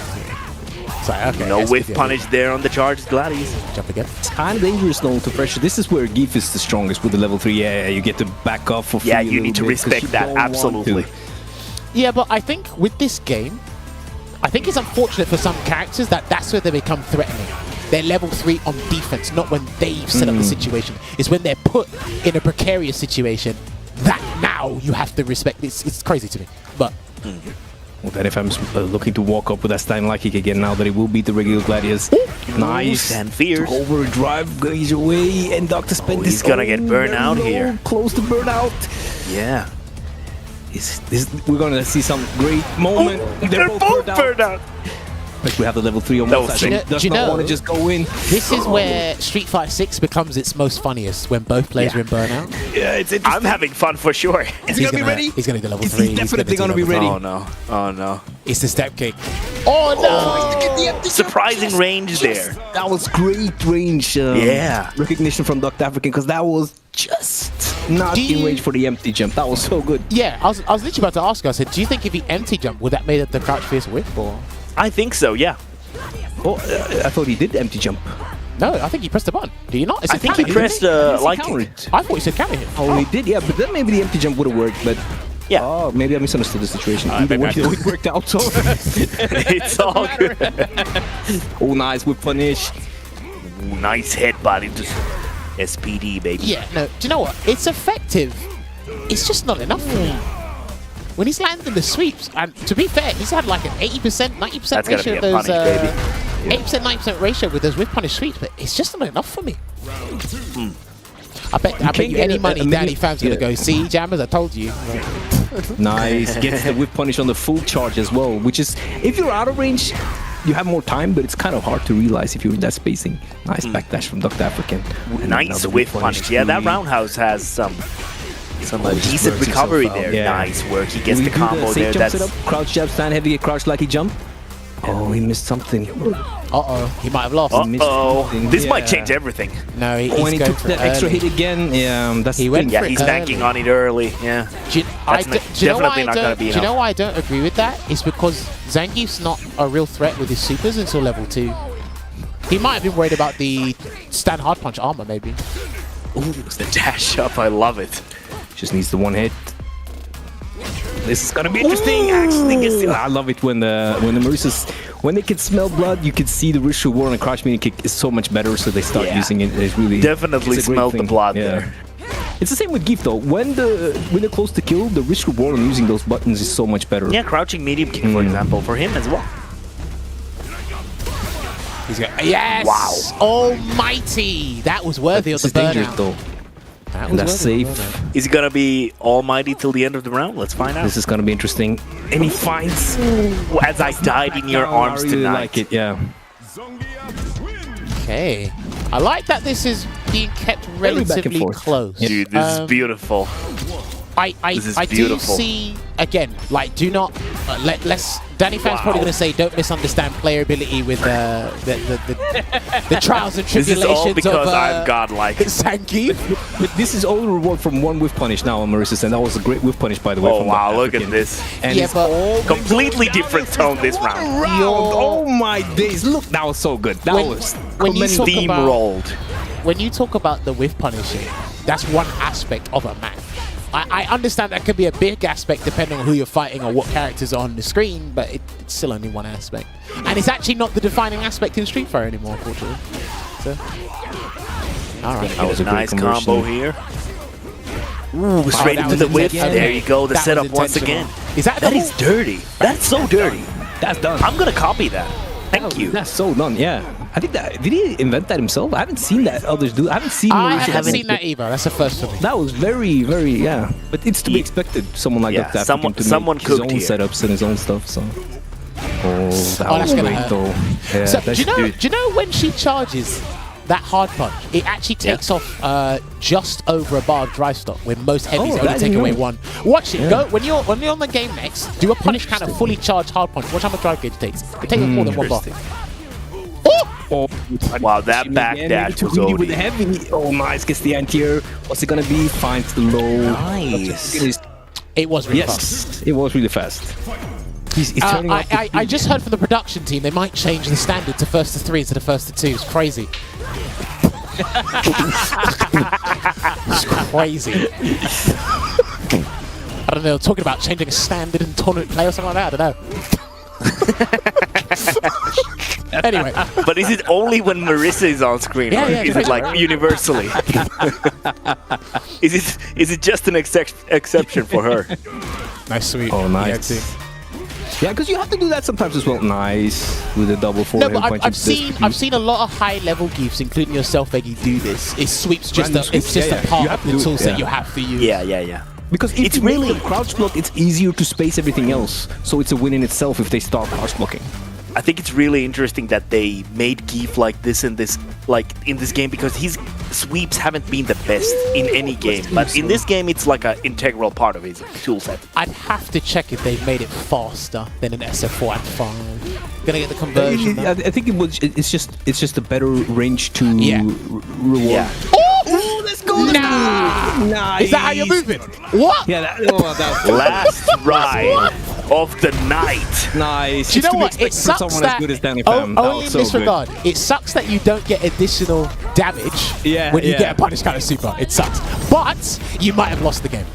[SPEAKER 6] It's like, okay,
[SPEAKER 7] No
[SPEAKER 6] yes,
[SPEAKER 7] whiff
[SPEAKER 6] good,
[SPEAKER 7] punish there on the charge, Gladius.
[SPEAKER 6] Jump again.
[SPEAKER 8] It's kind of dangerous though to pressure. This is where Geef is the strongest with the level 3. Yeah, you get to back off for free.
[SPEAKER 7] Yeah,
[SPEAKER 8] a
[SPEAKER 7] you
[SPEAKER 8] little
[SPEAKER 7] need to
[SPEAKER 8] bit 'cause
[SPEAKER 7] respect
[SPEAKER 8] you
[SPEAKER 7] that.
[SPEAKER 8] don't want
[SPEAKER 7] Absolutely.
[SPEAKER 8] to.
[SPEAKER 6] Yeah, but I think with this game, I think it's unfortunate for some characters that that's where they become threatening. They're level 3 on defense, not when they've set up the situation. It's when they're put in a precarious situation that now you have to respect. It's crazy to me. But
[SPEAKER 8] Well, then if I'm looking to walk up with that standing light kick again now that it will beat the regular Gladius. Nice.
[SPEAKER 7] And Fears.
[SPEAKER 8] Overdrive goes away and Dr. Spend
[SPEAKER 7] he's gonna get burnout here.
[SPEAKER 8] Close to burnout.
[SPEAKER 7] Yeah.
[SPEAKER 8] We're gonna see some great moment.
[SPEAKER 7] They're both burned out.
[SPEAKER 8] But we have the level 3 on
[SPEAKER 7] That
[SPEAKER 8] one
[SPEAKER 7] was
[SPEAKER 8] side.
[SPEAKER 7] sick.
[SPEAKER 8] So does
[SPEAKER 6] Do you
[SPEAKER 8] not
[SPEAKER 6] know-
[SPEAKER 8] want to just go in.
[SPEAKER 6] this is where Street Fighter 6 becomes its most funniest, when both players are in burnout.
[SPEAKER 8] Yeah, it's
[SPEAKER 7] I'm having fun for sure.
[SPEAKER 8] Is he gonna be ready?
[SPEAKER 6] He's going to do level
[SPEAKER 8] He's
[SPEAKER 6] 3.
[SPEAKER 8] definitely gonna be ready.
[SPEAKER 7] Oh no. Oh no.
[SPEAKER 6] It's the step kick. Oh no!
[SPEAKER 7] Surprising range there.
[SPEAKER 8] That was great range.
[SPEAKER 7] Yeah.
[SPEAKER 8] Recognition from DoctaAfrikan because that was just not
[SPEAKER 6] Do
[SPEAKER 8] in
[SPEAKER 6] you-
[SPEAKER 8] range for the empty jump. That was so good.
[SPEAKER 6] Yeah, I was literally about to ask you. I said, do you think if he empty jump, would that made up the crouch fierce whip? Or
[SPEAKER 7] I think so, yeah.
[SPEAKER 8] Oh, I thought he did empty jump.
[SPEAKER 6] no? I think he pressed the button. Do you not? It's
[SPEAKER 7] I
[SPEAKER 6] a
[SPEAKER 7] think he
[SPEAKER 6] counter hit.
[SPEAKER 7] pressed light kick.
[SPEAKER 6] I thought he said counter hit.
[SPEAKER 8] Oh, he did, yeah. But then maybe the empty jump would have worked. But
[SPEAKER 7] Yeah.
[SPEAKER 8] oh, maybe I misunderstood the situation. Either way, it worked out. So
[SPEAKER 7] It's all good.
[SPEAKER 8] oh, nice whip punish.
[SPEAKER 7] Ooh, nice headbutt into SPD, baby.
[SPEAKER 6] Yeah, no. Do you know what? It's effective. It's just not enough for me. When he's landing the sweeps, and to be fair, he's had like an 80%, 90%
[SPEAKER 7] That's gotta
[SPEAKER 6] ratio
[SPEAKER 7] be
[SPEAKER 6] of
[SPEAKER 7] a
[SPEAKER 6] those.
[SPEAKER 7] punish, baby.
[SPEAKER 6] 80%, 90% ratio with those whip punish sweeps, but it's just not enough for me. I bet you
[SPEAKER 8] get
[SPEAKER 6] any
[SPEAKER 8] a
[SPEAKER 6] money
[SPEAKER 8] million-
[SPEAKER 6] DrDannyPham's gonna
[SPEAKER 8] yeah.
[SPEAKER 6] go, see, Jammerz, I told you.
[SPEAKER 8] Nice. Gets the whip punish on the full charge as well, which is, if you're out of range, you have more time, but it's kind of hard to realize if you're in that spacing. Nice backdash from DoctaAfrikan.
[SPEAKER 7] Nice
[SPEAKER 8] Another
[SPEAKER 7] whiff punish. Yeah, that roundhouse has some decent
[SPEAKER 8] works
[SPEAKER 7] recovery
[SPEAKER 8] himself out.
[SPEAKER 7] there.
[SPEAKER 8] Yeah.
[SPEAKER 7] Nice work. He gets
[SPEAKER 8] Will
[SPEAKER 7] the
[SPEAKER 8] you do
[SPEAKER 7] combo
[SPEAKER 8] safe
[SPEAKER 7] there.
[SPEAKER 8] jump
[SPEAKER 7] That's
[SPEAKER 8] setup? Crouch jab, stand heavy, crouch like he jump. Oh, he missed something.
[SPEAKER 6] Uh-oh, he might have lost.
[SPEAKER 7] Uh-oh, this might
[SPEAKER 8] Yeah.
[SPEAKER 7] change everything.
[SPEAKER 6] No, he's
[SPEAKER 8] When he
[SPEAKER 6] going
[SPEAKER 8] took
[SPEAKER 6] for
[SPEAKER 8] that
[SPEAKER 6] it
[SPEAKER 8] extra
[SPEAKER 6] early.
[SPEAKER 8] hit again, yeah, that's
[SPEAKER 6] He
[SPEAKER 8] the
[SPEAKER 6] went
[SPEAKER 8] thing.
[SPEAKER 6] for
[SPEAKER 7] Yeah,
[SPEAKER 6] it
[SPEAKER 7] he's banking on it early. Yeah.
[SPEAKER 6] Do you,
[SPEAKER 7] That's
[SPEAKER 6] do you know why
[SPEAKER 7] definitely not gonna be
[SPEAKER 6] do you know
[SPEAKER 7] enough.
[SPEAKER 6] why I don't agree with that? It's because Zangief's not a real threat with his supers until level 2. He might have been worried about the stand hard punch armor, maybe.
[SPEAKER 7] Ooh, it's the dash up. I love it.
[SPEAKER 8] Just needs the one hit. This is gonna be interesting. Actually, I love it when the Marissas, when they can smell blood, you can see the ritual war and crouch medium kick is so much better. So they start
[SPEAKER 7] Yeah.
[SPEAKER 8] using it. It's really
[SPEAKER 7] Definitely
[SPEAKER 8] it's a great
[SPEAKER 7] smelled the
[SPEAKER 8] thing.
[SPEAKER 7] blood
[SPEAKER 8] Yeah.
[SPEAKER 7] there.
[SPEAKER 8] It's the same with Gift though. When they're close to kill, the ritual war and using those buttons is so much better.
[SPEAKER 7] Yeah, crouching medium kick, for example, for him as well.
[SPEAKER 6] He's got, yes!
[SPEAKER 7] Wow.
[SPEAKER 6] Almighty! That was worthy
[SPEAKER 8] This
[SPEAKER 6] of
[SPEAKER 8] is
[SPEAKER 6] the
[SPEAKER 8] dangerous
[SPEAKER 6] burnout.
[SPEAKER 8] though.
[SPEAKER 6] That
[SPEAKER 8] And
[SPEAKER 6] was
[SPEAKER 8] that's
[SPEAKER 6] worthy of
[SPEAKER 8] safe.
[SPEAKER 6] the burnout.
[SPEAKER 7] Is he gonna be almighty till the end of the round? Let's find out.
[SPEAKER 8] This is gonna be interesting. And he finds.
[SPEAKER 7] As I died in your arms
[SPEAKER 8] I really
[SPEAKER 7] tonight.
[SPEAKER 8] like it. Yeah.
[SPEAKER 6] Okay. I like that this is being kept
[SPEAKER 8] Very back and
[SPEAKER 6] relatively
[SPEAKER 8] forth.
[SPEAKER 6] close.
[SPEAKER 7] Dude, this is beautiful. This is
[SPEAKER 6] I do
[SPEAKER 7] beautiful.
[SPEAKER 6] see, again, like, do not, let's, DrDannyPham's probably going to say, don't misunderstand playability with the trials and
[SPEAKER 7] This is
[SPEAKER 6] tribulations
[SPEAKER 7] all because
[SPEAKER 6] of
[SPEAKER 7] I'm godlike.
[SPEAKER 6] Zangief.
[SPEAKER 8] But this is all the reward from one whiff punish now on Marissas, and that was a great whiff punish by the way.
[SPEAKER 7] Oh
[SPEAKER 8] from
[SPEAKER 7] wow, look at
[SPEAKER 8] DoctaAfrikan.
[SPEAKER 7] this.
[SPEAKER 8] And
[SPEAKER 6] Yeah,
[SPEAKER 8] it's
[SPEAKER 6] but
[SPEAKER 8] all
[SPEAKER 7] Completely different tone this round.
[SPEAKER 8] round. Oh my days! Look, that was so good. That was
[SPEAKER 6] when you talk
[SPEAKER 7] Steamrolled.
[SPEAKER 6] when you talk about the whiff punishing, that's one aspect of a match. I understand that could be a big aspect depending on who you're fighting or what characters are on the screen, but it's still only one aspect. And it's actually not the defining aspect in Street Fighter anymore, unfortunately. So, alright.
[SPEAKER 7] That was a
[SPEAKER 8] great
[SPEAKER 7] nice
[SPEAKER 8] conversion.
[SPEAKER 7] combo here. Ooh, straight
[SPEAKER 6] that
[SPEAKER 7] into
[SPEAKER 6] was
[SPEAKER 7] the whip.
[SPEAKER 6] intentional.
[SPEAKER 7] There you go, the
[SPEAKER 6] That was
[SPEAKER 7] setup once
[SPEAKER 6] intentional.
[SPEAKER 7] again.
[SPEAKER 6] Is that
[SPEAKER 7] That
[SPEAKER 6] double?
[SPEAKER 7] is dirty. That's so dirty.
[SPEAKER 8] That's done.
[SPEAKER 7] I'm gonna copy that. Thank you.
[SPEAKER 8] That's so done. Yeah. I think that did he invent that himself? I haven't seen that others do. I haven't seen.
[SPEAKER 6] I
[SPEAKER 8] Mauricio
[SPEAKER 6] haven't
[SPEAKER 8] do
[SPEAKER 6] seen that either. That's the first for me.
[SPEAKER 8] That was very, very, yeah. But it's to be
[SPEAKER 7] Yeah.
[SPEAKER 8] expected. Someone like
[SPEAKER 7] Yeah,
[SPEAKER 8] DoctaAfrikan to
[SPEAKER 7] someone
[SPEAKER 8] make his
[SPEAKER 7] cooked
[SPEAKER 8] own
[SPEAKER 7] here.
[SPEAKER 8] setups and his own stuff. So. Oh, that
[SPEAKER 6] Oh,
[SPEAKER 8] was
[SPEAKER 6] that's gonna
[SPEAKER 8] great
[SPEAKER 6] hurt.
[SPEAKER 8] though. Yeah,
[SPEAKER 6] So, do
[SPEAKER 8] that's
[SPEAKER 6] you know when she charges that hard punch, it actually takes off just over a bar of dry stop, where most heavies
[SPEAKER 8] Oh,
[SPEAKER 6] only
[SPEAKER 8] that
[SPEAKER 6] take
[SPEAKER 8] you
[SPEAKER 6] away
[SPEAKER 8] know.
[SPEAKER 6] one. Watch it. Go when you're on the game next. Do a punish kind of fully charged hard punch. Watch how much drive gauge it takes. It takes more than one bar.
[SPEAKER 8] Oh,
[SPEAKER 7] Wow, that backdash was
[SPEAKER 8] really with
[SPEAKER 7] OD.
[SPEAKER 8] the heavy. Oh, nice. Gets the anti-air. What's it gonna be? Finds the low.
[SPEAKER 7] Nice.
[SPEAKER 6] It was really fast.
[SPEAKER 8] Yes, it was really fast. He's turning off the
[SPEAKER 6] I just heard from the production team they might change the standard to first to 3 instead of first to 2. It's crazy. It's crazy. I don't know, talking about changing a standard in tournament play or something like that. I don't know. Anyway,
[SPEAKER 7] But is it only when Marissa is on screen,
[SPEAKER 6] Yeah,
[SPEAKER 7] or
[SPEAKER 6] yeah,
[SPEAKER 7] is it like universally? Is it just an exception for her?
[SPEAKER 6] nice sweet.
[SPEAKER 8] Oh, nice. Yeah, because you have to do that sometimes as well. Nice with a double
[SPEAKER 6] No,
[SPEAKER 8] forehand
[SPEAKER 6] but
[SPEAKER 8] punch.
[SPEAKER 6] I've seen a lot of high level geefs, including yourself, Veggey, do this. It sweeps just
[SPEAKER 8] Random
[SPEAKER 6] it's
[SPEAKER 8] sweeps,
[SPEAKER 6] just
[SPEAKER 8] yeah,
[SPEAKER 6] a
[SPEAKER 8] yeah.
[SPEAKER 6] part
[SPEAKER 8] You have
[SPEAKER 6] of
[SPEAKER 8] to
[SPEAKER 6] the
[SPEAKER 8] do it,
[SPEAKER 6] toolset
[SPEAKER 8] yeah.
[SPEAKER 6] you have to use.
[SPEAKER 7] Yeah.
[SPEAKER 8] Because if
[SPEAKER 7] It's
[SPEAKER 8] you make
[SPEAKER 7] really-
[SPEAKER 8] them crouch block, it's easier to space everything else. So it's a win in itself if they start crouch blocking.
[SPEAKER 7] I think it's really interesting that they made Geef like this in this game because his sweeps haven't been the best in any game. But in this game, it's like an integral part of his toolset.
[SPEAKER 6] I'd have to check if they've made it faster than an SF4 and 5. Gonna get the conversion.
[SPEAKER 8] I think it's just a better range to reward.
[SPEAKER 7] Yeah.
[SPEAKER 6] Oh, let's go! Nah. Is that how you're moving? What?
[SPEAKER 8] Yeah, that
[SPEAKER 7] Last ride of the night.
[SPEAKER 8] nice.
[SPEAKER 6] Do you
[SPEAKER 8] It's
[SPEAKER 6] know
[SPEAKER 8] to be
[SPEAKER 6] what? It
[SPEAKER 8] expected for
[SPEAKER 6] sucks
[SPEAKER 8] someone
[SPEAKER 6] that
[SPEAKER 8] as good as DrDannyPham. That
[SPEAKER 6] only
[SPEAKER 8] was
[SPEAKER 6] in
[SPEAKER 8] so
[SPEAKER 6] this
[SPEAKER 8] good.
[SPEAKER 6] regard, it sucks that you don't get additional damage when you get a punish counter super. It sucks, but you might have lost the game.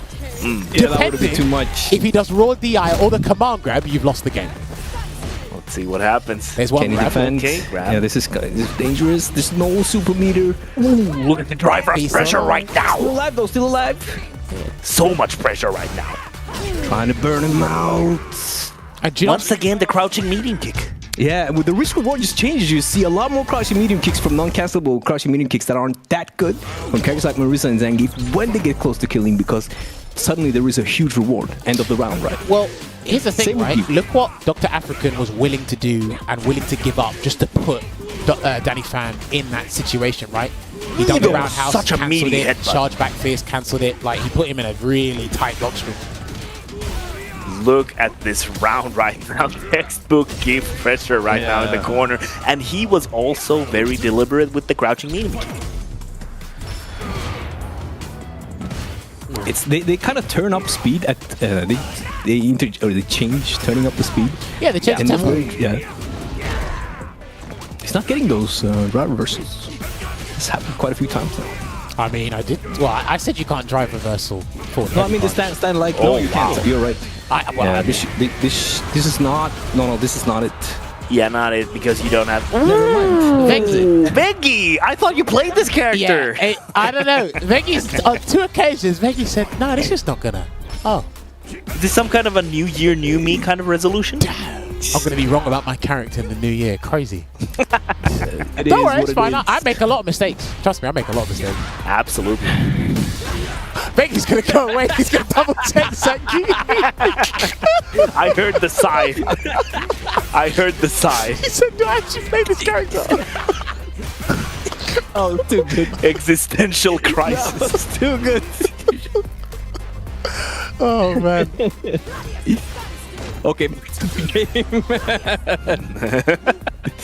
[SPEAKER 8] Yeah, that would have been too much.
[SPEAKER 6] If he does raw DI or the command grab, you've lost the game.
[SPEAKER 7] Let's see what happens.
[SPEAKER 6] There's one
[SPEAKER 8] Can he
[SPEAKER 6] grab.
[SPEAKER 8] defend?
[SPEAKER 7] Okay, grab.
[SPEAKER 8] Yeah, this is dangerous. There's no super meter.
[SPEAKER 7] Look at the driver's
[SPEAKER 6] He's
[SPEAKER 7] pressure
[SPEAKER 6] alive.
[SPEAKER 7] right
[SPEAKER 8] Still
[SPEAKER 7] now.
[SPEAKER 8] alive though, still alive.
[SPEAKER 7] So much pressure right now.
[SPEAKER 8] Trying to burn him out.
[SPEAKER 6] And do you know
[SPEAKER 7] Once again, the crouching medium kick.
[SPEAKER 8] Yeah, and with the risk reward just changes. You see a lot more crouching medium kicks from non-cancelable crouching medium kicks that aren't that good from characters like Marissa and Zangief when they get close to killing because suddenly there is a huge reward. End of the round, right?
[SPEAKER 6] Well, here's the thing,
[SPEAKER 8] Same with
[SPEAKER 6] right?
[SPEAKER 8] you.
[SPEAKER 6] Look what DoctaAfrikan was willing to do and willing to give up just to put DrDannyPham in that situation, right? He done the
[SPEAKER 7] Yeah,
[SPEAKER 6] roundhouse,
[SPEAKER 7] such a
[SPEAKER 6] cancelled
[SPEAKER 7] meaty
[SPEAKER 6] it,
[SPEAKER 7] headbutt.
[SPEAKER 6] charge back fierce, cancelled it. Like, he put him in a really tight block screen.
[SPEAKER 7] look at this round right now. Textbook give pressure right now in the corner. And he was also very deliberate with the crouching medium.
[SPEAKER 8] It's they kind of turn up speed at they change turning up the speed.
[SPEAKER 6] Yeah, they change the tempo.
[SPEAKER 8] Yeah. He's not getting those drive reversals. It's happened quite a few times now.
[SPEAKER 6] I mean, I did. Well, I said you can't drive reversal forward.
[SPEAKER 8] No, I mean the stand like no, you can't. You're right. This is not. No, this is not it.
[SPEAKER 7] Yeah, not it because you don't have.
[SPEAKER 8] Never mind.
[SPEAKER 7] Veggey! I thought you played this character.
[SPEAKER 6] Yeah, I don't know. Veggey's on 2 occasions. Veggey said, "No, this is not gonna." Oh,
[SPEAKER 7] is this some kind of a new year, new me kind of resolution?
[SPEAKER 6] I'm gonna be wrong about my character in the new year. Crazy. Don't worry, it's fine. I make a lot of mistakes. Trust me, I make a lot of mistakes.
[SPEAKER 7] Absolutely.
[SPEAKER 6] Veggey's gonna go away. He's gonna double check Sanky.
[SPEAKER 7] I heard the sigh. I heard the sigh.
[SPEAKER 6] He said, "Do I actually play this character?"
[SPEAKER 8] Oh, too good.
[SPEAKER 7] Existential crisis.
[SPEAKER 8] That's too good.
[SPEAKER 6] Oh man.
[SPEAKER 8] Okay.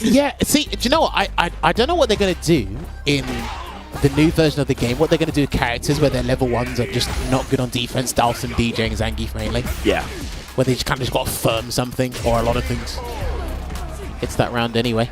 [SPEAKER 6] Yeah. See, do you know what? I don't know what they're gonna do in the new version of the game. What they're gonna do with characters where their level 1s are just not good on defense. Dalsum, DJ, and Zangief mainly.
[SPEAKER 7] Yeah.
[SPEAKER 6] Where they just kind of just got to firm something or a lot of things. It's that round anyway.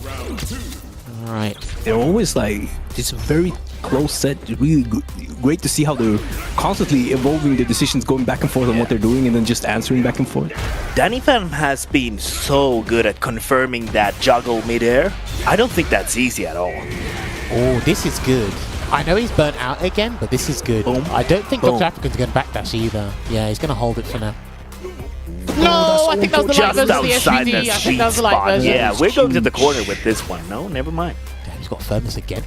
[SPEAKER 6] All right.
[SPEAKER 8] They're always like it's a very close set. Really good. Great to see how they're constantly evolving their decisions, going back and forth on what they're doing, and then just answering back and forth.
[SPEAKER 7] DrDannyPham has been so good at confirming that juggle midair. I don't think that's easy at all.
[SPEAKER 6] Oh, this is good. I know he's burnt out again, but this is good.
[SPEAKER 7] Boom.
[SPEAKER 6] I don't think DoctaAfrikan's going to backdash either. Yeah, he's going to hold it for now. No, I think that was the light
[SPEAKER 7] Just
[SPEAKER 6] versus the
[SPEAKER 7] outside
[SPEAKER 6] SVD.
[SPEAKER 7] the
[SPEAKER 6] I think
[SPEAKER 7] sweet
[SPEAKER 6] that was the light
[SPEAKER 7] spot.
[SPEAKER 6] version.
[SPEAKER 7] Yeah, we're going to the corner with this one. No, never mind.
[SPEAKER 6] Damn, he's got firmness again.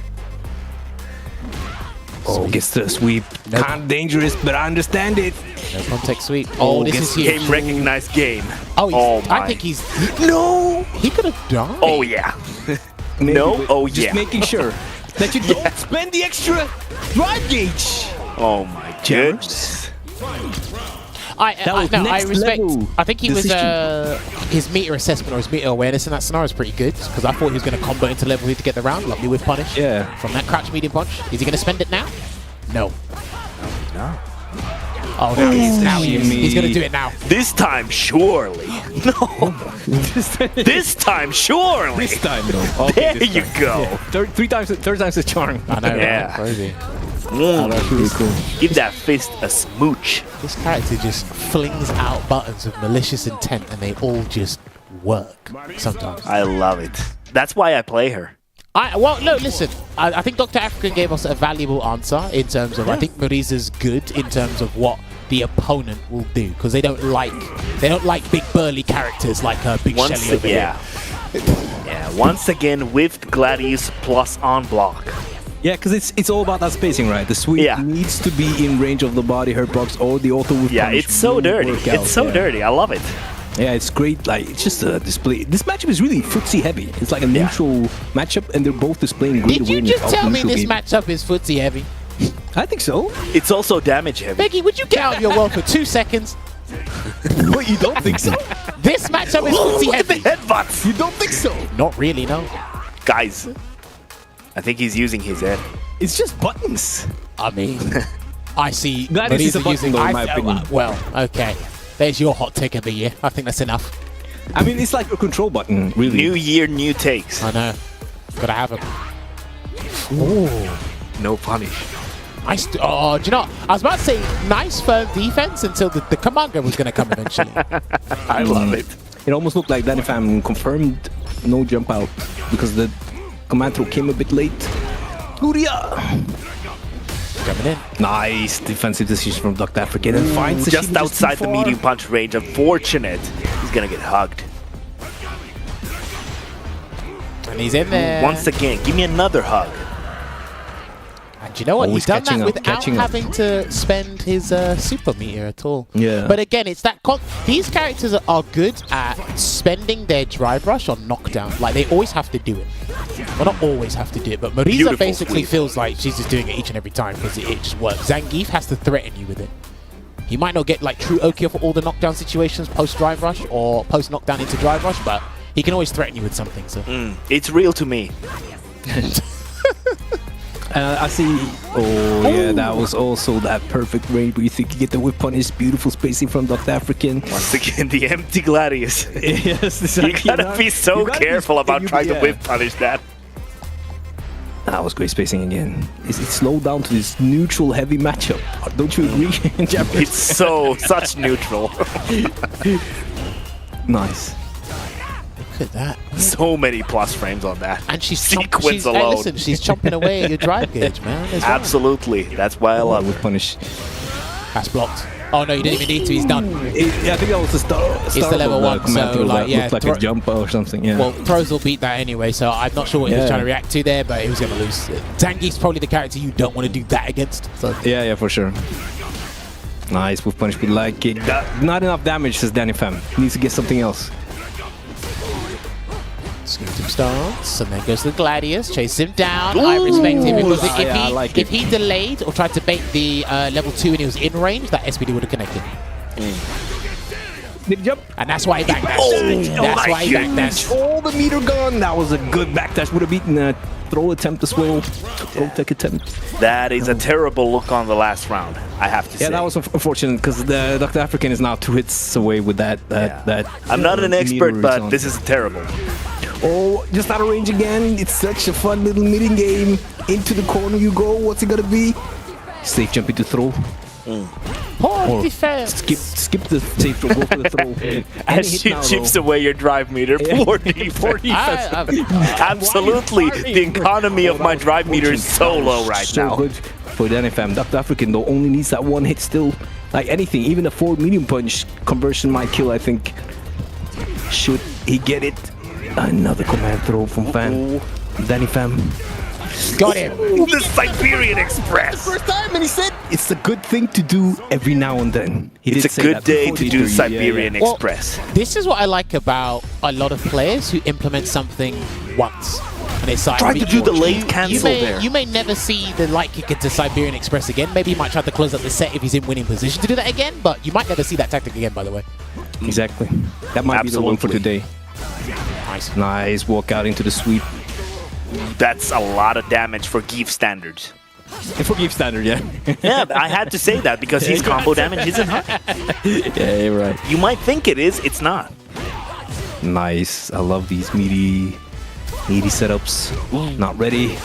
[SPEAKER 8] Oh, gets the sweep.
[SPEAKER 6] Nope.
[SPEAKER 8] Kind of dangerous, but I understand it.
[SPEAKER 6] No context sweep. Oh, this is huge.
[SPEAKER 7] Game recognized game.
[SPEAKER 6] Oh,
[SPEAKER 7] my.
[SPEAKER 6] I think he's... No! He could have died.
[SPEAKER 7] Oh, yeah.
[SPEAKER 8] Maybe,
[SPEAKER 7] No?
[SPEAKER 8] but
[SPEAKER 7] Oh,
[SPEAKER 8] just
[SPEAKER 7] yeah.
[SPEAKER 8] making sure that you don't spend the extra drive gauge.
[SPEAKER 7] Oh, my goodness.
[SPEAKER 6] I
[SPEAKER 8] next
[SPEAKER 6] respect.
[SPEAKER 8] level
[SPEAKER 6] I think he
[SPEAKER 8] decision.
[SPEAKER 6] was his meter assessment or his meter awareness in that scenario is pretty good because I thought he was going to combo into level 3 to get the round. Lovely with punish.
[SPEAKER 8] Yeah.
[SPEAKER 6] From that crouch medium punch. Is he going to spend it now? No.
[SPEAKER 7] No.
[SPEAKER 6] Oh, now he is. He's going to do it now.
[SPEAKER 7] This time, surely. No. This time, surely.
[SPEAKER 8] This time, though. Okay,
[SPEAKER 7] There you go.
[SPEAKER 8] Yeah. Third time's the charm.
[SPEAKER 6] I know.
[SPEAKER 7] Yeah.
[SPEAKER 6] Right? Crazy.
[SPEAKER 8] That's really cool.
[SPEAKER 7] Give that fist a smooch.
[SPEAKER 6] This character just flings out buttons of malicious intent and they all just work sometimes.
[SPEAKER 7] I love it. That's why I play her.
[SPEAKER 6] Well, no, listen. I think DoctaAfrikan gave us a valuable answer in terms of I think Mariza's good in terms of what the opponent will do because they don't like big burly characters like Big Shelly over here.
[SPEAKER 7] Yeah, once again with Gladius plus on block.
[SPEAKER 8] Yeah, because it's all about that spacing, right? The sweep needs to be in range of the body, her blocks, or the auto with
[SPEAKER 7] Yeah,
[SPEAKER 8] punish
[SPEAKER 7] it's so
[SPEAKER 8] will
[SPEAKER 7] dirty.
[SPEAKER 8] work out.
[SPEAKER 7] It's so dirty. I love it.
[SPEAKER 8] Yeah, it's great. Like it's just a display. This matchup is really footsie heavy. It's like a neutral matchup, and they're both displaying great
[SPEAKER 6] Did you
[SPEAKER 8] awareness
[SPEAKER 6] just
[SPEAKER 8] of
[SPEAKER 6] tell
[SPEAKER 8] the
[SPEAKER 6] me
[SPEAKER 8] neutral
[SPEAKER 6] this
[SPEAKER 8] game.
[SPEAKER 6] matchup is footsie heavy?
[SPEAKER 8] I think so.
[SPEAKER 7] It's also damage heavy.
[SPEAKER 6] Veggey, would you get out of your world for 2 seconds?
[SPEAKER 8] What, you don't think so?
[SPEAKER 6] This matchup is footsie
[SPEAKER 7] Look at the
[SPEAKER 6] heavy.
[SPEAKER 7] headbutts.
[SPEAKER 8] You don't think so?
[SPEAKER 6] Not really, no.
[SPEAKER 7] Guys, I think he's using his head.
[SPEAKER 8] It's just buttons.
[SPEAKER 6] I mean, I see.
[SPEAKER 8] Gladius is a
[SPEAKER 6] Mariza
[SPEAKER 8] button,
[SPEAKER 6] using.
[SPEAKER 8] though, in my opinion.
[SPEAKER 6] Well, okay. There's your hot take of the year. I think that's enough.
[SPEAKER 8] I mean, it's like a control button, really.
[SPEAKER 7] New year, new takes.
[SPEAKER 6] I know. Gotta have him. Ooh.
[SPEAKER 7] No punish.
[SPEAKER 6] Nice. Oh, do you know what? I was about to say nice firm defense until the commander was going to come eventually.
[SPEAKER 7] I love it.
[SPEAKER 8] It almost looked like DrDannyPham confirmed no jump out because the command throw came a bit late. Luria!
[SPEAKER 6] Coming in.
[SPEAKER 8] Nice defensive decision from DoctaAfrikan and finds the
[SPEAKER 7] Just
[SPEAKER 8] shield
[SPEAKER 7] outside
[SPEAKER 8] too
[SPEAKER 7] the
[SPEAKER 8] far.
[SPEAKER 7] medium punch range. Unfortunate. He's gonna get hugged.
[SPEAKER 6] And he's in there.
[SPEAKER 7] Once again, give me another hug.
[SPEAKER 6] And you know what?
[SPEAKER 8] Always
[SPEAKER 6] He's done
[SPEAKER 8] catching
[SPEAKER 6] that
[SPEAKER 8] up,
[SPEAKER 6] without
[SPEAKER 8] catching up.
[SPEAKER 6] having to spend his super meter at all.
[SPEAKER 8] Yeah.
[SPEAKER 6] But again, it's that these characters are good at spending their drive rush on knockdown. Like they always have to do it. Well, not always have to do it, but Mariza
[SPEAKER 7] Beautiful
[SPEAKER 6] basically
[SPEAKER 7] sweep.
[SPEAKER 6] feels like she's just doing it each and every time because it just works. Zangief has to threaten you with it. He might not get like true Okia for all the knockdown situations post drive rush or post knockdown into drive rush, but he can always threaten you with something. So
[SPEAKER 7] It's real to me.
[SPEAKER 8] I see. Oh, yeah, that was also that perfect range where you think you get the whip punish. Beautiful spacing from DoctaAfrikan.
[SPEAKER 7] Once again, the empty Gladius.
[SPEAKER 8] Yes,
[SPEAKER 7] You gotta be so careful about trying to whip punish that.
[SPEAKER 8] That was great spacing again. It slowed down to this neutral heavy matchup. Don't you agree, Jammerz?
[SPEAKER 7] It's such neutral.
[SPEAKER 8] Nice.
[SPEAKER 6] look at that.
[SPEAKER 7] So many plus frames on that.
[SPEAKER 6] And she's
[SPEAKER 7] sequence
[SPEAKER 6] hey,
[SPEAKER 7] alone.
[SPEAKER 6] listen, she's chomping away at your drive gauge, man. There's
[SPEAKER 7] Absolutely. That's why I love
[SPEAKER 8] Whip
[SPEAKER 7] it.
[SPEAKER 8] punish.
[SPEAKER 6] That's blocked. Oh no, you didn't even need to. He's done.
[SPEAKER 8] Yeah, I think that was the start.
[SPEAKER 6] It's the level 1, so like yeah,
[SPEAKER 8] looked like a jumper or something. Yeah.
[SPEAKER 6] Well, throws will beat that anyway, so I'm not sure what he was trying to react to there, but he was going to lose. Zangief's probably the character you don't want to do that against. So
[SPEAKER 8] Yeah, for sure. Nice whip punish, we like it. Not enough damage, says DrDannyPham. Needs to get something else.
[SPEAKER 6] Skeleton stance, and then goes to the Gladius, chases him down. I respect him because if he delayed or tried to bait the level 2 and he was in range, that SPD would have connected.
[SPEAKER 8] Did he jump?
[SPEAKER 6] And that's why he backdashed. That's why he backdashed.
[SPEAKER 8] All the meter gone. That was a good backdash. Would have beaten a throw attempt as well. Throw tech attempt.
[SPEAKER 7] That is a terrible look on the last round, I have to say.
[SPEAKER 8] Yeah, that was unfortunate because the DoctaAfrikan is now 2 hits away with that.
[SPEAKER 7] I'm not an expert, but this is terrible.
[SPEAKER 8] Oh, just out of range again. It's such a fun little meeting game. Into the corner you go. What's it gonna be? Safe jump into throw.
[SPEAKER 6] Poor defense.
[SPEAKER 8] Skip the safe throw. Go for the throw.
[SPEAKER 7] As she chips away your drive meter. Poor defense. Absolutely. The economy of my drive meter is so low right now.
[SPEAKER 8] So good for DrDannyPham. DoctaAfrikan though only needs that 1 hit still. Like anything, even a 4 medium punch conversion might kill, I think. Should he get it? Another command throw from Fan. DrDannyPham.
[SPEAKER 6] Got him.
[SPEAKER 7] The Siberian Express.
[SPEAKER 8] First time, and he said it's a good thing to do every now and then.
[SPEAKER 7] It's a good day to do Siberian Express.
[SPEAKER 6] This is what I like about a lot of players who implement something once. And it's like,
[SPEAKER 7] Try to do the late cancel there.
[SPEAKER 6] You may never see the light kick into Siberian Express again. Maybe he might try to close up the set if he's in winning position to do that again, but you might never see that tactic again, by the way.
[SPEAKER 8] Exactly. That might be the one for today.
[SPEAKER 6] Nice.
[SPEAKER 8] Nice walk out into the sweep.
[SPEAKER 7] That's a lot of damage for Geef standards.
[SPEAKER 8] And for Geef standard, yeah.
[SPEAKER 7] Yeah, I had to say that because his combo damage isn't high.
[SPEAKER 8] Yeah, you're right.
[SPEAKER 7] You might think it is, it's not.
[SPEAKER 8] Nice. I love these meaty setups. Not ready.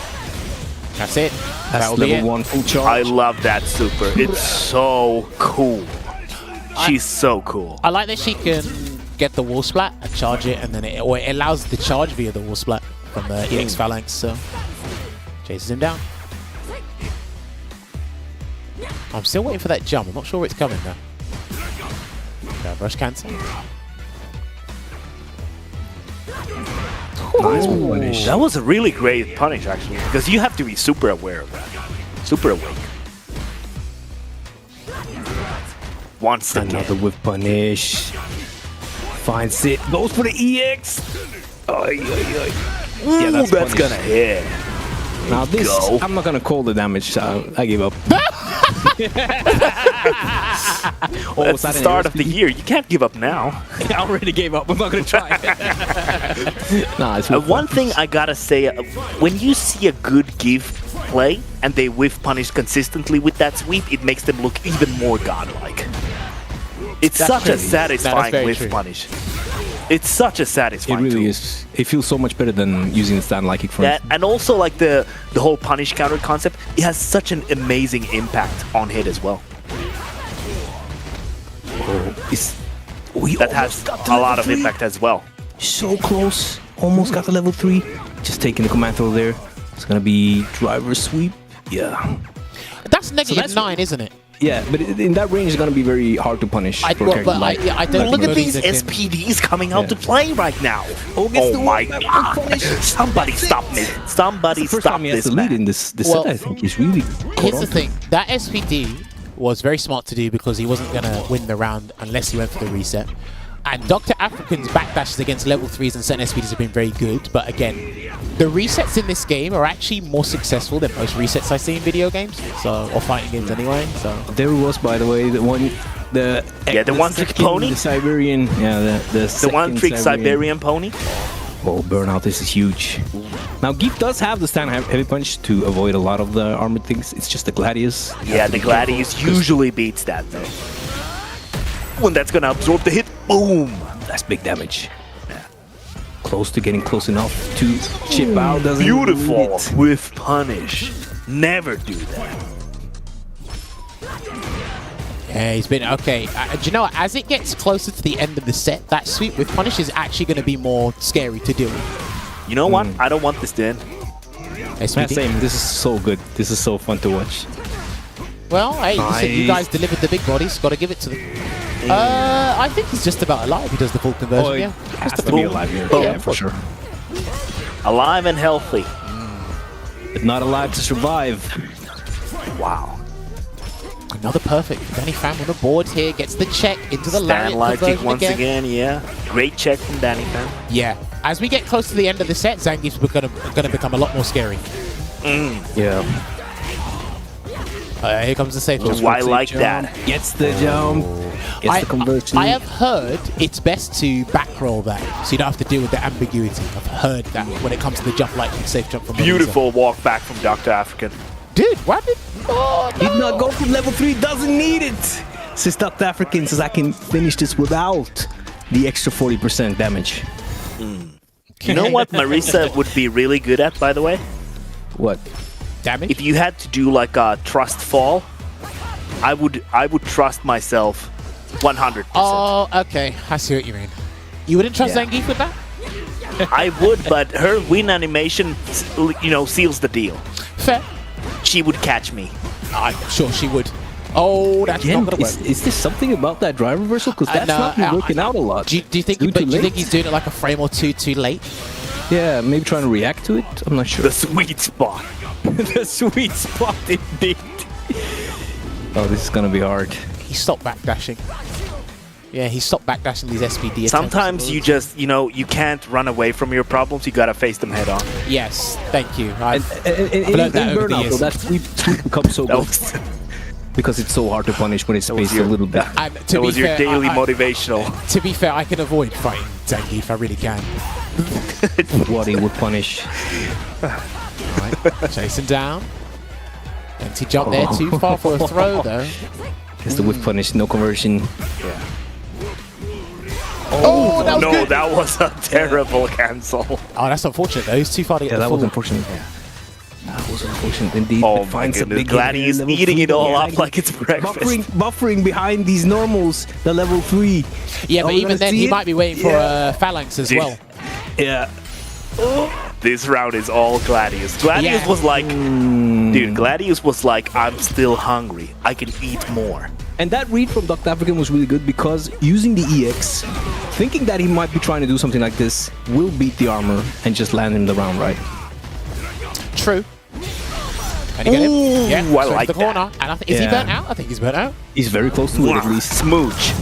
[SPEAKER 6] That's it.
[SPEAKER 8] That's level 1 full charge.
[SPEAKER 7] I love that super. It's so cool. She's so cool.
[SPEAKER 6] I like that she can get the wall splat and charge it, and then it allows the charge via the wall splat from the EX Phalanx, so chases him down. I'm still waiting for that jump. I'm not sure where it's coming now. Rush cancel.
[SPEAKER 8] Nice punish.
[SPEAKER 7] That was a really great punish, actually, because you have to be super aware of that. Super awake. Once again.
[SPEAKER 8] Another whip punish. Finds it. Goes for the EX.
[SPEAKER 7] Yeah, that's gonna hit.
[SPEAKER 8] Now this, I'm not gonna call the damage. I give up.
[SPEAKER 7] It's the start of the year. You can't give up now.
[SPEAKER 8] I already gave up. I'm not gonna try. Nah, it's
[SPEAKER 7] one thing I gotta say, when you see a good Geef play and they whiff punish consistently with that sweep, it makes them look even more godlike. It's such a satisfying whiff punish. It's such a satisfying
[SPEAKER 8] It really
[SPEAKER 7] tool.
[SPEAKER 8] is. It feels so much better than using the stand like kick for
[SPEAKER 7] That, and also like the whole punish counter concept, it has such an amazing impact on hit as well. That has a lot of impact as well.
[SPEAKER 8] So close. Almost got to level 3. Just taking the command throw there. It's gonna be driver sweep. Yeah.
[SPEAKER 6] That's negative 9, isn't it?
[SPEAKER 8] Yeah, but in that range, it's gonna be very hard to punish.
[SPEAKER 6] I don't
[SPEAKER 7] Look at these SPDs coming out to play right now. Oh my god! Somebody stop me! Somebody stop this
[SPEAKER 8] lead in this set. I think he's really.
[SPEAKER 6] Here's the thing: that SPD was very smart to do because he wasn't gonna win the round unless he went for the reset. And DoctaAfrikan's backdashes against level 3s and certain SPDs have been very good, but again, the resets in this game are actually more successful than most resets I see in video games, or fighting games anyway. So
[SPEAKER 8] there was, by the way, the one
[SPEAKER 7] one-trick pony,
[SPEAKER 8] the Siberian, the
[SPEAKER 7] one-trick Siberian pony.
[SPEAKER 8] Oh, burnout! This is huge. Now, Geef does have the stand heavy punch to avoid a lot of the armored things. It's just the Gladius.
[SPEAKER 7] Yeah, the Gladius usually beats that though. When that's gonna absorb the hit, boom!
[SPEAKER 8] That's big damage. Yeah. Close to getting close enough to chip out. Doesn't
[SPEAKER 7] beautiful with punish. Never do that.
[SPEAKER 6] Yeah, he's been okay. Do you know what? As it gets closer to the end of the set, that sweep with punish is actually going to be more scary to deal with.
[SPEAKER 7] You know what? I don't want this to end.
[SPEAKER 8] Yeah, same. This is so good. This is so fun to watch.
[SPEAKER 6] Well, hey, listen, you guys delivered the big bodies. Got to give it to them. I think he's just about alive. He does the full conversion. Yeah,
[SPEAKER 8] has to be alive here. Yeah, for sure.
[SPEAKER 7] Alive and healthy,
[SPEAKER 8] but not alive to survive.
[SPEAKER 7] Wow.
[SPEAKER 6] Another perfect. DrDannyPham on the board here. Gets the check into the lariat conversion
[SPEAKER 7] once again. Yeah, great check from DrDannyPham.
[SPEAKER 6] Yeah. As we get close to the end of the set, Zangief's going to become a lot more scary.
[SPEAKER 8] Yeah.
[SPEAKER 6] Here comes the safe jump.
[SPEAKER 7] Oh, I like that.
[SPEAKER 8] Gets the jump. Gets the conversion.
[SPEAKER 6] I have heard it's best to back roll that, so you don't have to deal with the ambiguity. I've heard that when it comes to the jump like safe jump from
[SPEAKER 7] beautiful walk back from DoctaAfrikan.
[SPEAKER 6] Dude, why did... Oh, no.
[SPEAKER 8] Did not go for level 3, doesn't need it. Says DoctaAfrikan says I can finish this without the extra 40% damage.
[SPEAKER 7] You know what Marisa would be really good at, by the way?
[SPEAKER 8] What?
[SPEAKER 6] Damage?
[SPEAKER 7] If you had to do like a trust fall, I would trust myself 100%.
[SPEAKER 6] Oh, okay. I see what you mean. You wouldn't trust Zangief with that?
[SPEAKER 7] I would, but her win animation, seals the deal.
[SPEAKER 6] Fair.
[SPEAKER 7] She would catch me.
[SPEAKER 6] I'm sure she would. Oh, that's
[SPEAKER 8] Again,
[SPEAKER 6] not gonna work.
[SPEAKER 8] Is there something about that drive reversal? Because that's not been working out a lot.
[SPEAKER 6] Do you think he's doing it like a frame or two too late?
[SPEAKER 8] Yeah, maybe trying to react to it. I'm not sure.
[SPEAKER 7] The sweet spot.
[SPEAKER 8] The sweet spot indeed. Oh, this is gonna be hard.
[SPEAKER 6] He stopped backdashing. Yeah, he stopped backdashing these SPD attempts.
[SPEAKER 7] Sometimes you just, you can't run away from your problems. You gotta face them head on.
[SPEAKER 6] Yes, thank you.
[SPEAKER 8] I've learned that over the years. That sweep becomes so good. Because it's so hard to punish when it's spaced a little bit.
[SPEAKER 7] That was your daily motivational.
[SPEAKER 6] To be fair, I can avoid fighting Zangief. I really can.
[SPEAKER 8] What he would punish.
[SPEAKER 6] Right, chasing down. Empty jump there, too far for a throw though.
[SPEAKER 8] Gets the whiff punish, no conversion.
[SPEAKER 6] Yeah. Oh, that was
[SPEAKER 7] no,
[SPEAKER 6] good.
[SPEAKER 7] That was a terrible cancel.
[SPEAKER 6] Oh, that's unfortunate though. He's too far to get the
[SPEAKER 8] that
[SPEAKER 6] full.
[SPEAKER 8] was unfortunate. Yeah. That was unfortunate indeed.
[SPEAKER 7] Oh my goodness, Gladius eating it all up like it's breakfast.
[SPEAKER 8] Buffering behind these normals, the level 3.
[SPEAKER 6] Yeah, but even then, he might be waiting for a phalanx as well.
[SPEAKER 8] Yeah.
[SPEAKER 7] This round is all Gladius. Gladius was like, dude, Gladius was like, I'm still hungry. I can eat more.
[SPEAKER 8] And that read from DoctaAfrikan was really good because using the EX, thinking that he might be trying to do something like this, will beat the armor and just land him the round right.
[SPEAKER 6] True. Can you get him? Yeah,
[SPEAKER 7] I like
[SPEAKER 6] the corner.
[SPEAKER 7] that.
[SPEAKER 6] And is he burnt out? I think he's burnt out.
[SPEAKER 8] He's very close to it at least.
[SPEAKER 7] Smooch.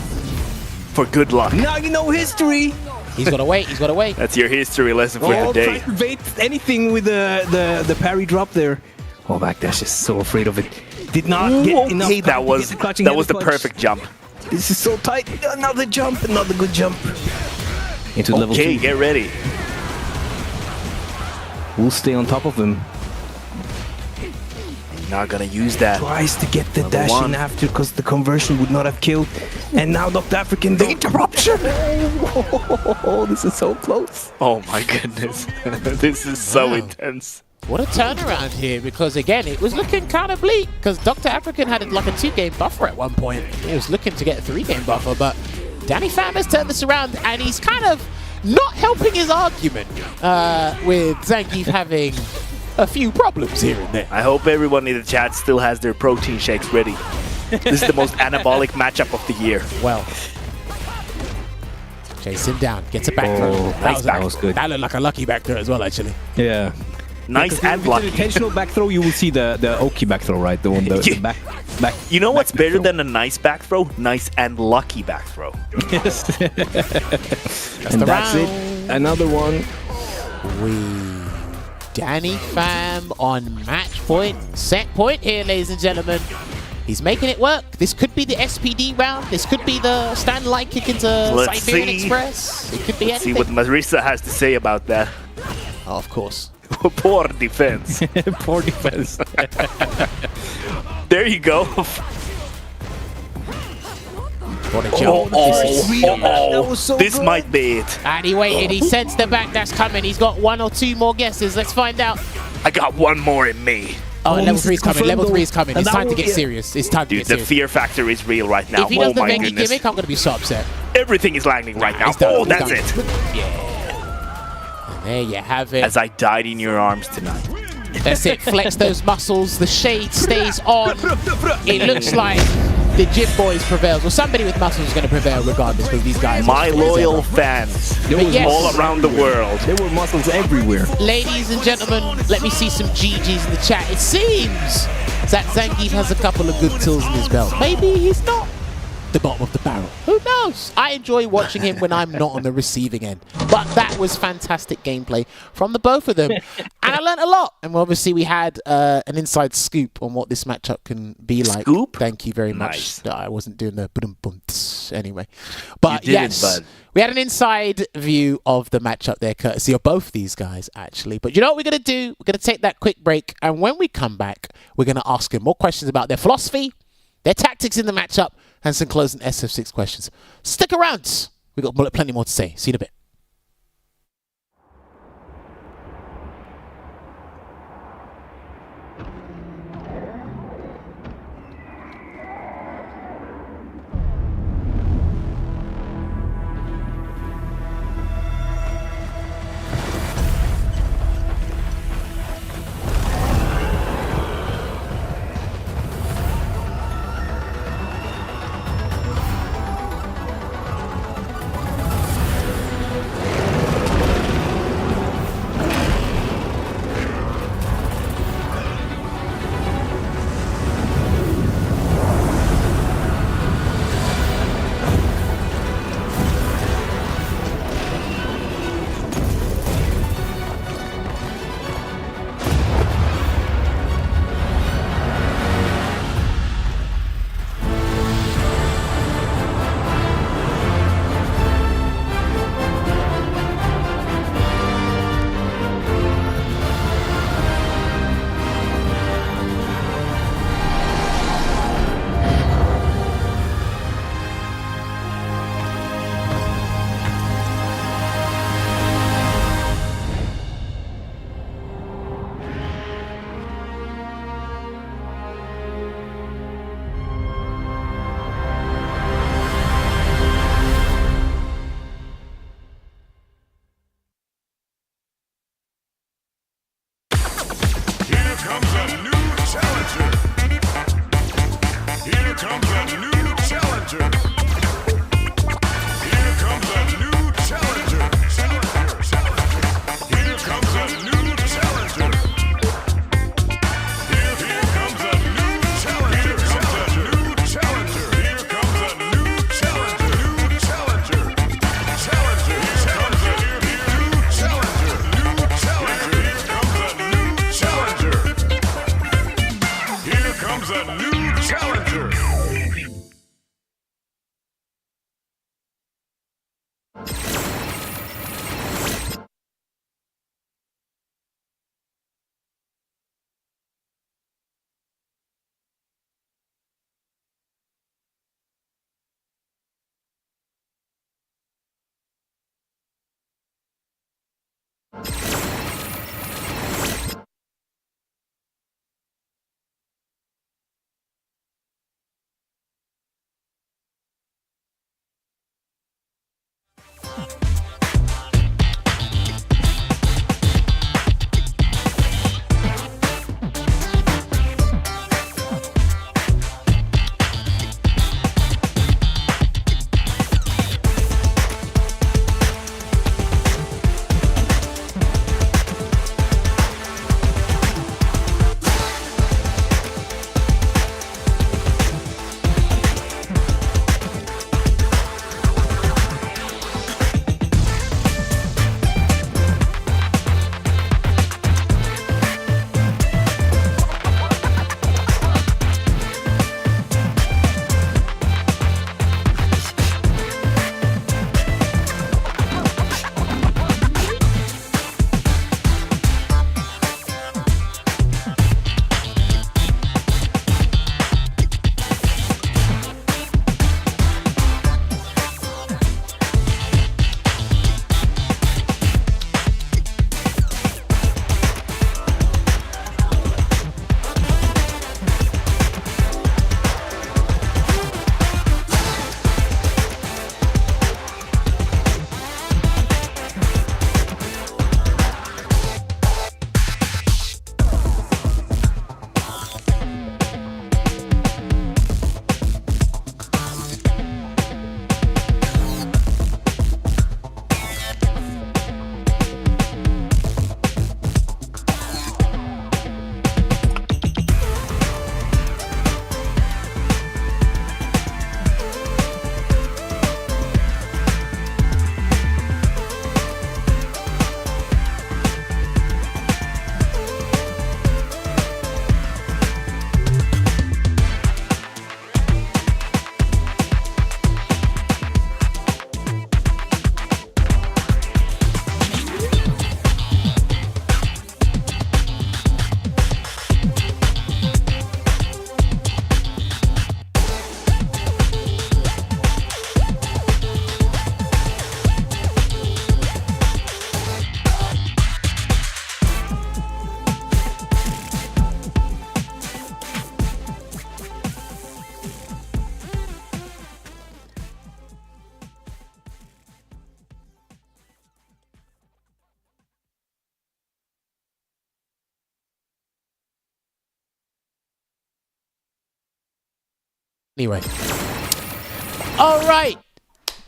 [SPEAKER 7] For good luck.
[SPEAKER 8] Now you know history.
[SPEAKER 6] He's got to wait. He's got to wait.
[SPEAKER 7] That's your history lesson for the day.
[SPEAKER 8] Trying to evade anything with the parry drop there. Oh, Backdash is so afraid of it. Did not get enough.
[SPEAKER 7] Hey, that was the perfect jump.
[SPEAKER 8] This is so tight. Another jump. Another good jump. Into level 2.
[SPEAKER 7] Okay, get ready.
[SPEAKER 8] We'll stay on top of him.
[SPEAKER 7] Not gonna use that.
[SPEAKER 8] Tries to get the dash in after because the conversion would not have killed. And now DoctaAfrikan, the interruption! Oh, this is so close.
[SPEAKER 7] Oh my goodness. This is so intense.
[SPEAKER 6] What a turnaround here, because again, it was looking kind of bleak, because DoctaAfrikan had like a 2-game buffer at one point. He was looking to get a 3-game buffer, but DrDannyPham has turned this around, and he's kind of not helping his argument with Zangief having a few problems here and there.
[SPEAKER 7] I hope everyone in the chat still has their protein shakes ready. This is the most anabolic matchup of the year.
[SPEAKER 6] Well, chase him down, gets a back throw.
[SPEAKER 8] That was good.
[SPEAKER 6] That looked like a lucky back throw as well, actually.
[SPEAKER 8] Yeah.
[SPEAKER 7] Nice and
[SPEAKER 8] lucky.
[SPEAKER 7] lucky.
[SPEAKER 8] With an intentional back throw, you will see the Oki back throw, right? The one, the back. back.
[SPEAKER 7] You know what's
[SPEAKER 8] back
[SPEAKER 7] better than a nice back throw? Nice and lucky back throw.
[SPEAKER 8] Yes. And
[SPEAKER 6] the
[SPEAKER 8] that's
[SPEAKER 6] round.
[SPEAKER 8] it. Another one.
[SPEAKER 6] DrDannyPham on match point. Set point here, ladies and gentlemen. He's making it work. This could be the SPD round. This could be the stand light kick into
[SPEAKER 7] Let's
[SPEAKER 6] Siberian
[SPEAKER 7] see.
[SPEAKER 6] Express. It could be
[SPEAKER 7] See
[SPEAKER 6] anything.
[SPEAKER 7] what Marisa has to say about that.
[SPEAKER 6] Oh, of course.
[SPEAKER 7] Poor defense.
[SPEAKER 8] Poor defense.
[SPEAKER 7] There you go.
[SPEAKER 6] What a jump.
[SPEAKER 7] This might be it.
[SPEAKER 6] And he waited. He sensed the back that's coming. He's got 1 or 2 more guesses. Let's find out.
[SPEAKER 7] I got one more in me.
[SPEAKER 6] Oh, level
[SPEAKER 8] this
[SPEAKER 6] 3
[SPEAKER 8] is
[SPEAKER 6] is coming. Level
[SPEAKER 8] confirmed
[SPEAKER 6] 3 is coming.
[SPEAKER 8] and
[SPEAKER 6] It's
[SPEAKER 8] that
[SPEAKER 6] time to
[SPEAKER 8] will
[SPEAKER 6] get
[SPEAKER 8] be-
[SPEAKER 6] serious. It's time to
[SPEAKER 7] Dude,
[SPEAKER 6] get
[SPEAKER 7] the
[SPEAKER 6] serious.
[SPEAKER 7] fear factor is real right now.
[SPEAKER 6] If he
[SPEAKER 7] Oh
[SPEAKER 6] does the
[SPEAKER 7] my
[SPEAKER 6] Veggey
[SPEAKER 7] goodness.
[SPEAKER 6] gimmick, I'm going to be so upset.
[SPEAKER 7] Everything is landing right now.
[SPEAKER 6] He's done.
[SPEAKER 7] Oh,
[SPEAKER 6] He's
[SPEAKER 7] that's
[SPEAKER 6] done.
[SPEAKER 7] it.
[SPEAKER 6] And there you have it.
[SPEAKER 7] As I died in your arms tonight.
[SPEAKER 6] That's it. Flex those muscles. The shade stays on. It looks like the gym boys prevails. Well, somebody with muscles is going to prevail regardless of these guys.
[SPEAKER 7] My loyal fans
[SPEAKER 8] There was
[SPEAKER 6] yes.
[SPEAKER 7] all around the world.
[SPEAKER 8] There were muscles everywhere.
[SPEAKER 6] Ladies and gentlemen, let me see some GGs in the chat. It seems that Zangief has a couple of good tools in his belt. Maybe he's not the bottom of the barrel. Who knows? I enjoy watching him when I'm not on the receiving end. But that was fantastic gameplay from the both of them. And I learned a lot. And obviously we had an inside scoop on what this matchup can be like.
[SPEAKER 7] Scoop?
[SPEAKER 6] Thank you very
[SPEAKER 7] Nice.
[SPEAKER 6] much. No, I wasn't doing the bum-bum-ts anyway. But
[SPEAKER 7] You did it,
[SPEAKER 6] yes,
[SPEAKER 7] bud.
[SPEAKER 6] we had an inside view of the matchup there, courtesy of both these guys, actually. But you know what we're going to do? We're going to take that quick break. And when we come back, we're going to ask him more questions about their philosophy, their tactics in the matchup, and some closing SF6 questions. Stick around. We've got plenty more to say. See you in a bit. Anyway. All right,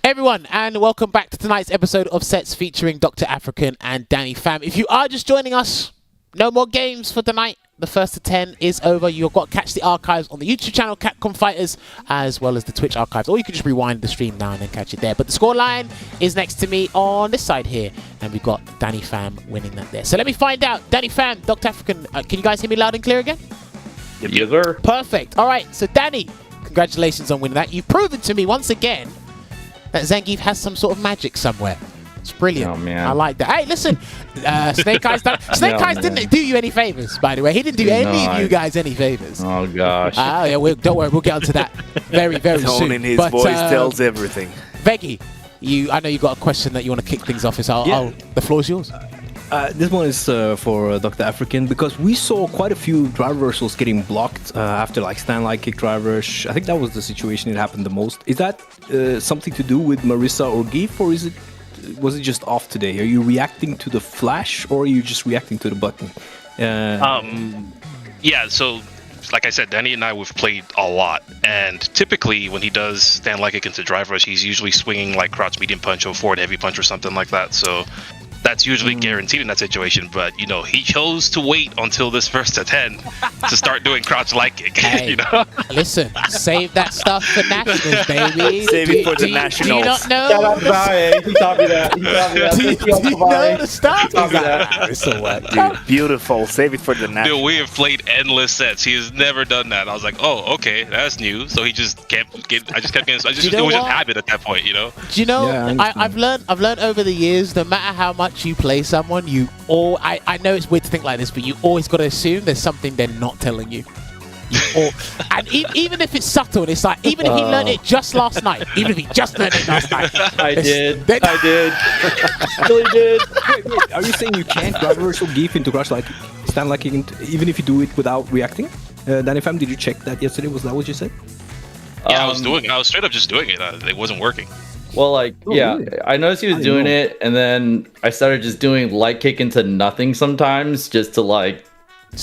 [SPEAKER 6] everyone, and welcome back to tonight's episode of Sets featuring DoctaAfrikan and DrDannyPham. If you are just joining us, no more games for tonight. The first to 10 is over. You've got to catch the archives on the YouTube channel, Capcom Fighters, as well as the Twitch archives. Or you can just rewind the stream now and then catch it there. But the scoreline is next to me on this side here. And we've got DrDannyPham winning that there. So let me find out. DrDannyPham, DoctaAfrikan, can you guys hear me loud and clear again?
[SPEAKER 9] Yes, sir.
[SPEAKER 6] Perfect. All right, so Danny, congratulations on winning that. You've proven to me once again that Zangief has some sort of magic somewhere. It's brilliant.
[SPEAKER 9] Oh, man.
[SPEAKER 6] I like that. Hey, listen, Snake Eyes didn't do you any favors, by the way. He didn't do any of you guys any favors.
[SPEAKER 9] Oh, gosh.
[SPEAKER 6] Yeah, don't worry. We'll get onto that very, very
[SPEAKER 7] Tone
[SPEAKER 6] soon.
[SPEAKER 7] in his voice tells everything.
[SPEAKER 6] Veggey, I know you got a question that you want to kick things off with, so the floor is yours.
[SPEAKER 8] This one is for DoctaAfrikan, because we saw quite a few drive reversals getting blocked after like stand like kick drive rush. I think that was the situation it happened the most. Is that something to do with Marissa or Geef, or was it just off today? Are you reacting to the flash, or are you just reacting to the button?
[SPEAKER 2] Yeah, so like I said, Danny and I, we've played a lot, and typically when he does stand like against a drive rush, he's usually swinging like crouch medium punch or forward heavy punch or something like that. So that's usually guaranteed in that situation, but you know, he chose to wait until this first to 10 to start doing crouch light kick.
[SPEAKER 6] Hey,
[SPEAKER 2] you know?
[SPEAKER 6] Listen, save that stuff for nationals, baby.
[SPEAKER 7] Save it for the nationals.
[SPEAKER 6] Do you not know?
[SPEAKER 9] Shout out to Valle. He taught me that. He taught me that.
[SPEAKER 6] Do you know the stuff?
[SPEAKER 9] Taught me that.
[SPEAKER 6] It's all right.
[SPEAKER 7] Dude, beautiful. Save it for the nationals.
[SPEAKER 2] Dude, we have played endless sets. He has never done that. I was like, oh, okay, that's new. So he just kept getting. It was just habit at that point, you know.
[SPEAKER 6] Do you know?
[SPEAKER 8] Yeah,
[SPEAKER 6] I've learned over the years. No matter how much you play someone, I know it's weird to think like this, but you always got to assume there's something they're not telling you. And even if it's subtle, and it's like, even if he learned it just last night, even if he just learned it last night.
[SPEAKER 9] I did. Really did.
[SPEAKER 8] Wait, are you saying you can't drive reversal Geef into crouch like stand like even if you do it without reacting? DrDannyPham, did you check that yesterday? Was that what you said?
[SPEAKER 2] Yeah, I was straight up just doing it. It wasn't working.
[SPEAKER 9] Well, like,
[SPEAKER 8] really?
[SPEAKER 9] I noticed he was doing it, and then I started just doing light kick into nothing sometimes, just to like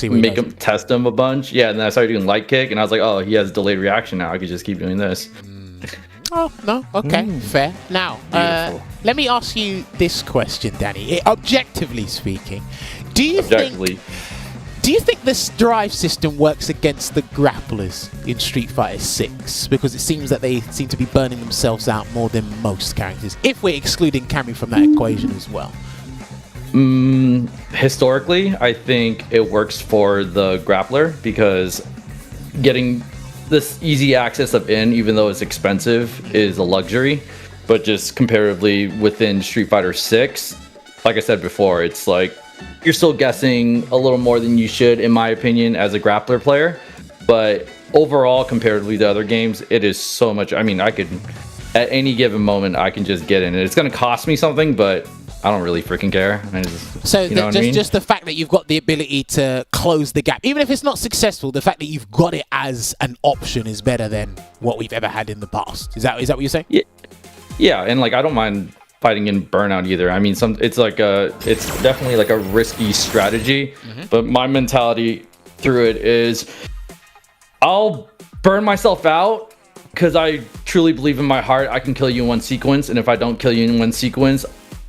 [SPEAKER 9] make him test him a bunch. Yeah, and then I started doing light kick, and I was like, oh, he has delayed reaction now. I could just keep doing this.
[SPEAKER 6] Oh no, okay, fair. Now, let me ask you this question, Danny. Objectively speaking, do you think this drive system works against the grapplers in Street Fighter 6? Because it seems that they seem to be burning themselves out more than most characters, if we're excluding Camry from that equation as well.
[SPEAKER 9] Historically, I think it works for the grappler, because getting this easy access of in, even though it's expensive, is a luxury. But just comparatively within Street Fighter 6, like I said before, it's like you're still guessing a little more than you should, in my opinion, as a grappler player. But overall, comparatively to other games, it is so much. I mean, I could, at any given moment, I can just get in it. It's going to cost me something, but I don't really freaking care.
[SPEAKER 6] Just the fact that you've got the ability to close the gap, even if it's not successful, the fact that you've got it as an option is better than what we've ever had in the past. Is that what you're saying?
[SPEAKER 9] Yeah, and like I don't mind fighting in burnout either. I mean, it's definitely like a risky strategy, but my mentality through it is I'll burn myself out because I truly believe in my heart I can kill you in one sequence, and if I don't kill you in one sequence,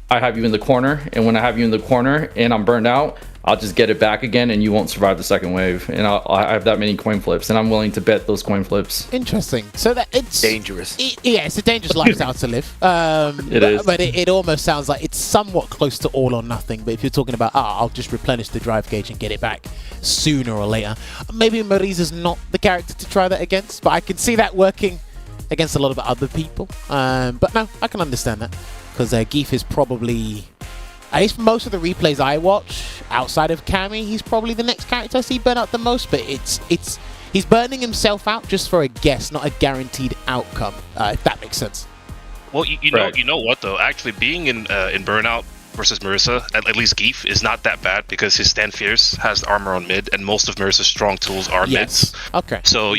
[SPEAKER 9] I have you in the corner, and when I have you in the corner and I'm burned out, I'll just get it back again, and you won't survive the second wave. And I have that many coin flips, and I'm willing to bet those coin flips.
[SPEAKER 6] Interesting. So that it's
[SPEAKER 7] dangerous.
[SPEAKER 6] It's a dangerous lifestyle to live.
[SPEAKER 9] It is.
[SPEAKER 6] But it almost sounds like it's somewhat close to all or nothing. But if you're talking about, I'll just replenish the drive gauge and get it back sooner or later, maybe Marisa's not the character to try that against. But I can see that working against a lot of other people. But no, I can understand that. Because Geef is probably, at least most of the replays I watch, outside of Cammy, he's probably the next character I see burn out the most. But he's burning himself out just for a guess, not a guaranteed outcome. If that makes sense.
[SPEAKER 2] Well, you know what though? Actually, being in Burnout versus Marissa, at least Geef is not that bad because his Stand Fierce has armor on mid, and most of Marissa's strong tools are mids.
[SPEAKER 6] Okay.
[SPEAKER 2] So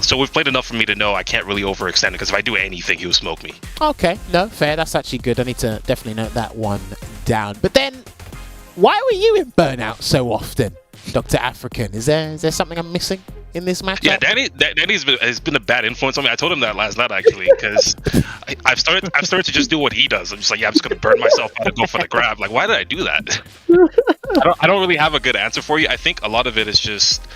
[SPEAKER 2] so we've played enough for me to know I can't really overextend it, because if I do anything, he'll smoke me.
[SPEAKER 6] Okay, no, fair. That's actually good. I need to definitely note that one down. But then, why were you in Burnout so often, DoctaAfrikan? Is there something I'm missing? in this matchup?
[SPEAKER 2] Yeah, Danny's has been a bad influence on me. I told him that last night actually, because I've started to just do what he does. I'm just like, yeah, I'm just gonna burn myself out and go for the grab. Like, why did I do that? I don't really have a good answer for you. I think a lot of it is just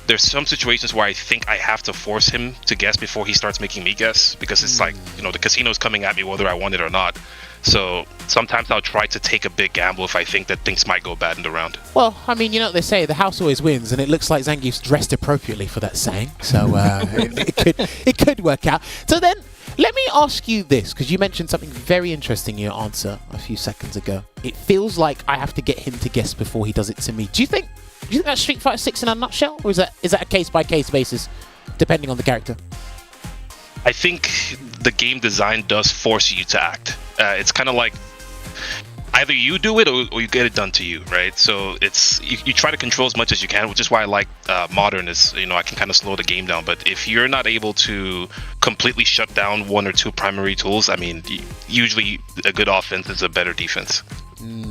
[SPEAKER 2] there's some situations where I think I have to force him to guess before he starts making me guess, because it's like, you know, the casino's coming at me whether I want it or not. So sometimes I'll try to take a big gamble if I think that things might go bad in the round.
[SPEAKER 6] Well, I mean, you know what they say, the house always wins, and it looks like Zangief's dressed appropriately for that saying. So it could work out. So then, let me ask you this, because you mentioned something very interesting in your answer a few seconds ago. It feels like I have to get him to guess before he does it to me. Do you think that's Street Fighter 6 in a nutshell, or is that a case-by-case basis, depending on the character?
[SPEAKER 2] I think the game design does force you to act. It's kind of like either you do it or you get it done to you, right? So it's you try to control as much as you can, which is why I like modern is, you know, I can kind of slow the game down. But if you're not able to completely shut down one or two primary tools, I mean, usually a good offense is a better defense.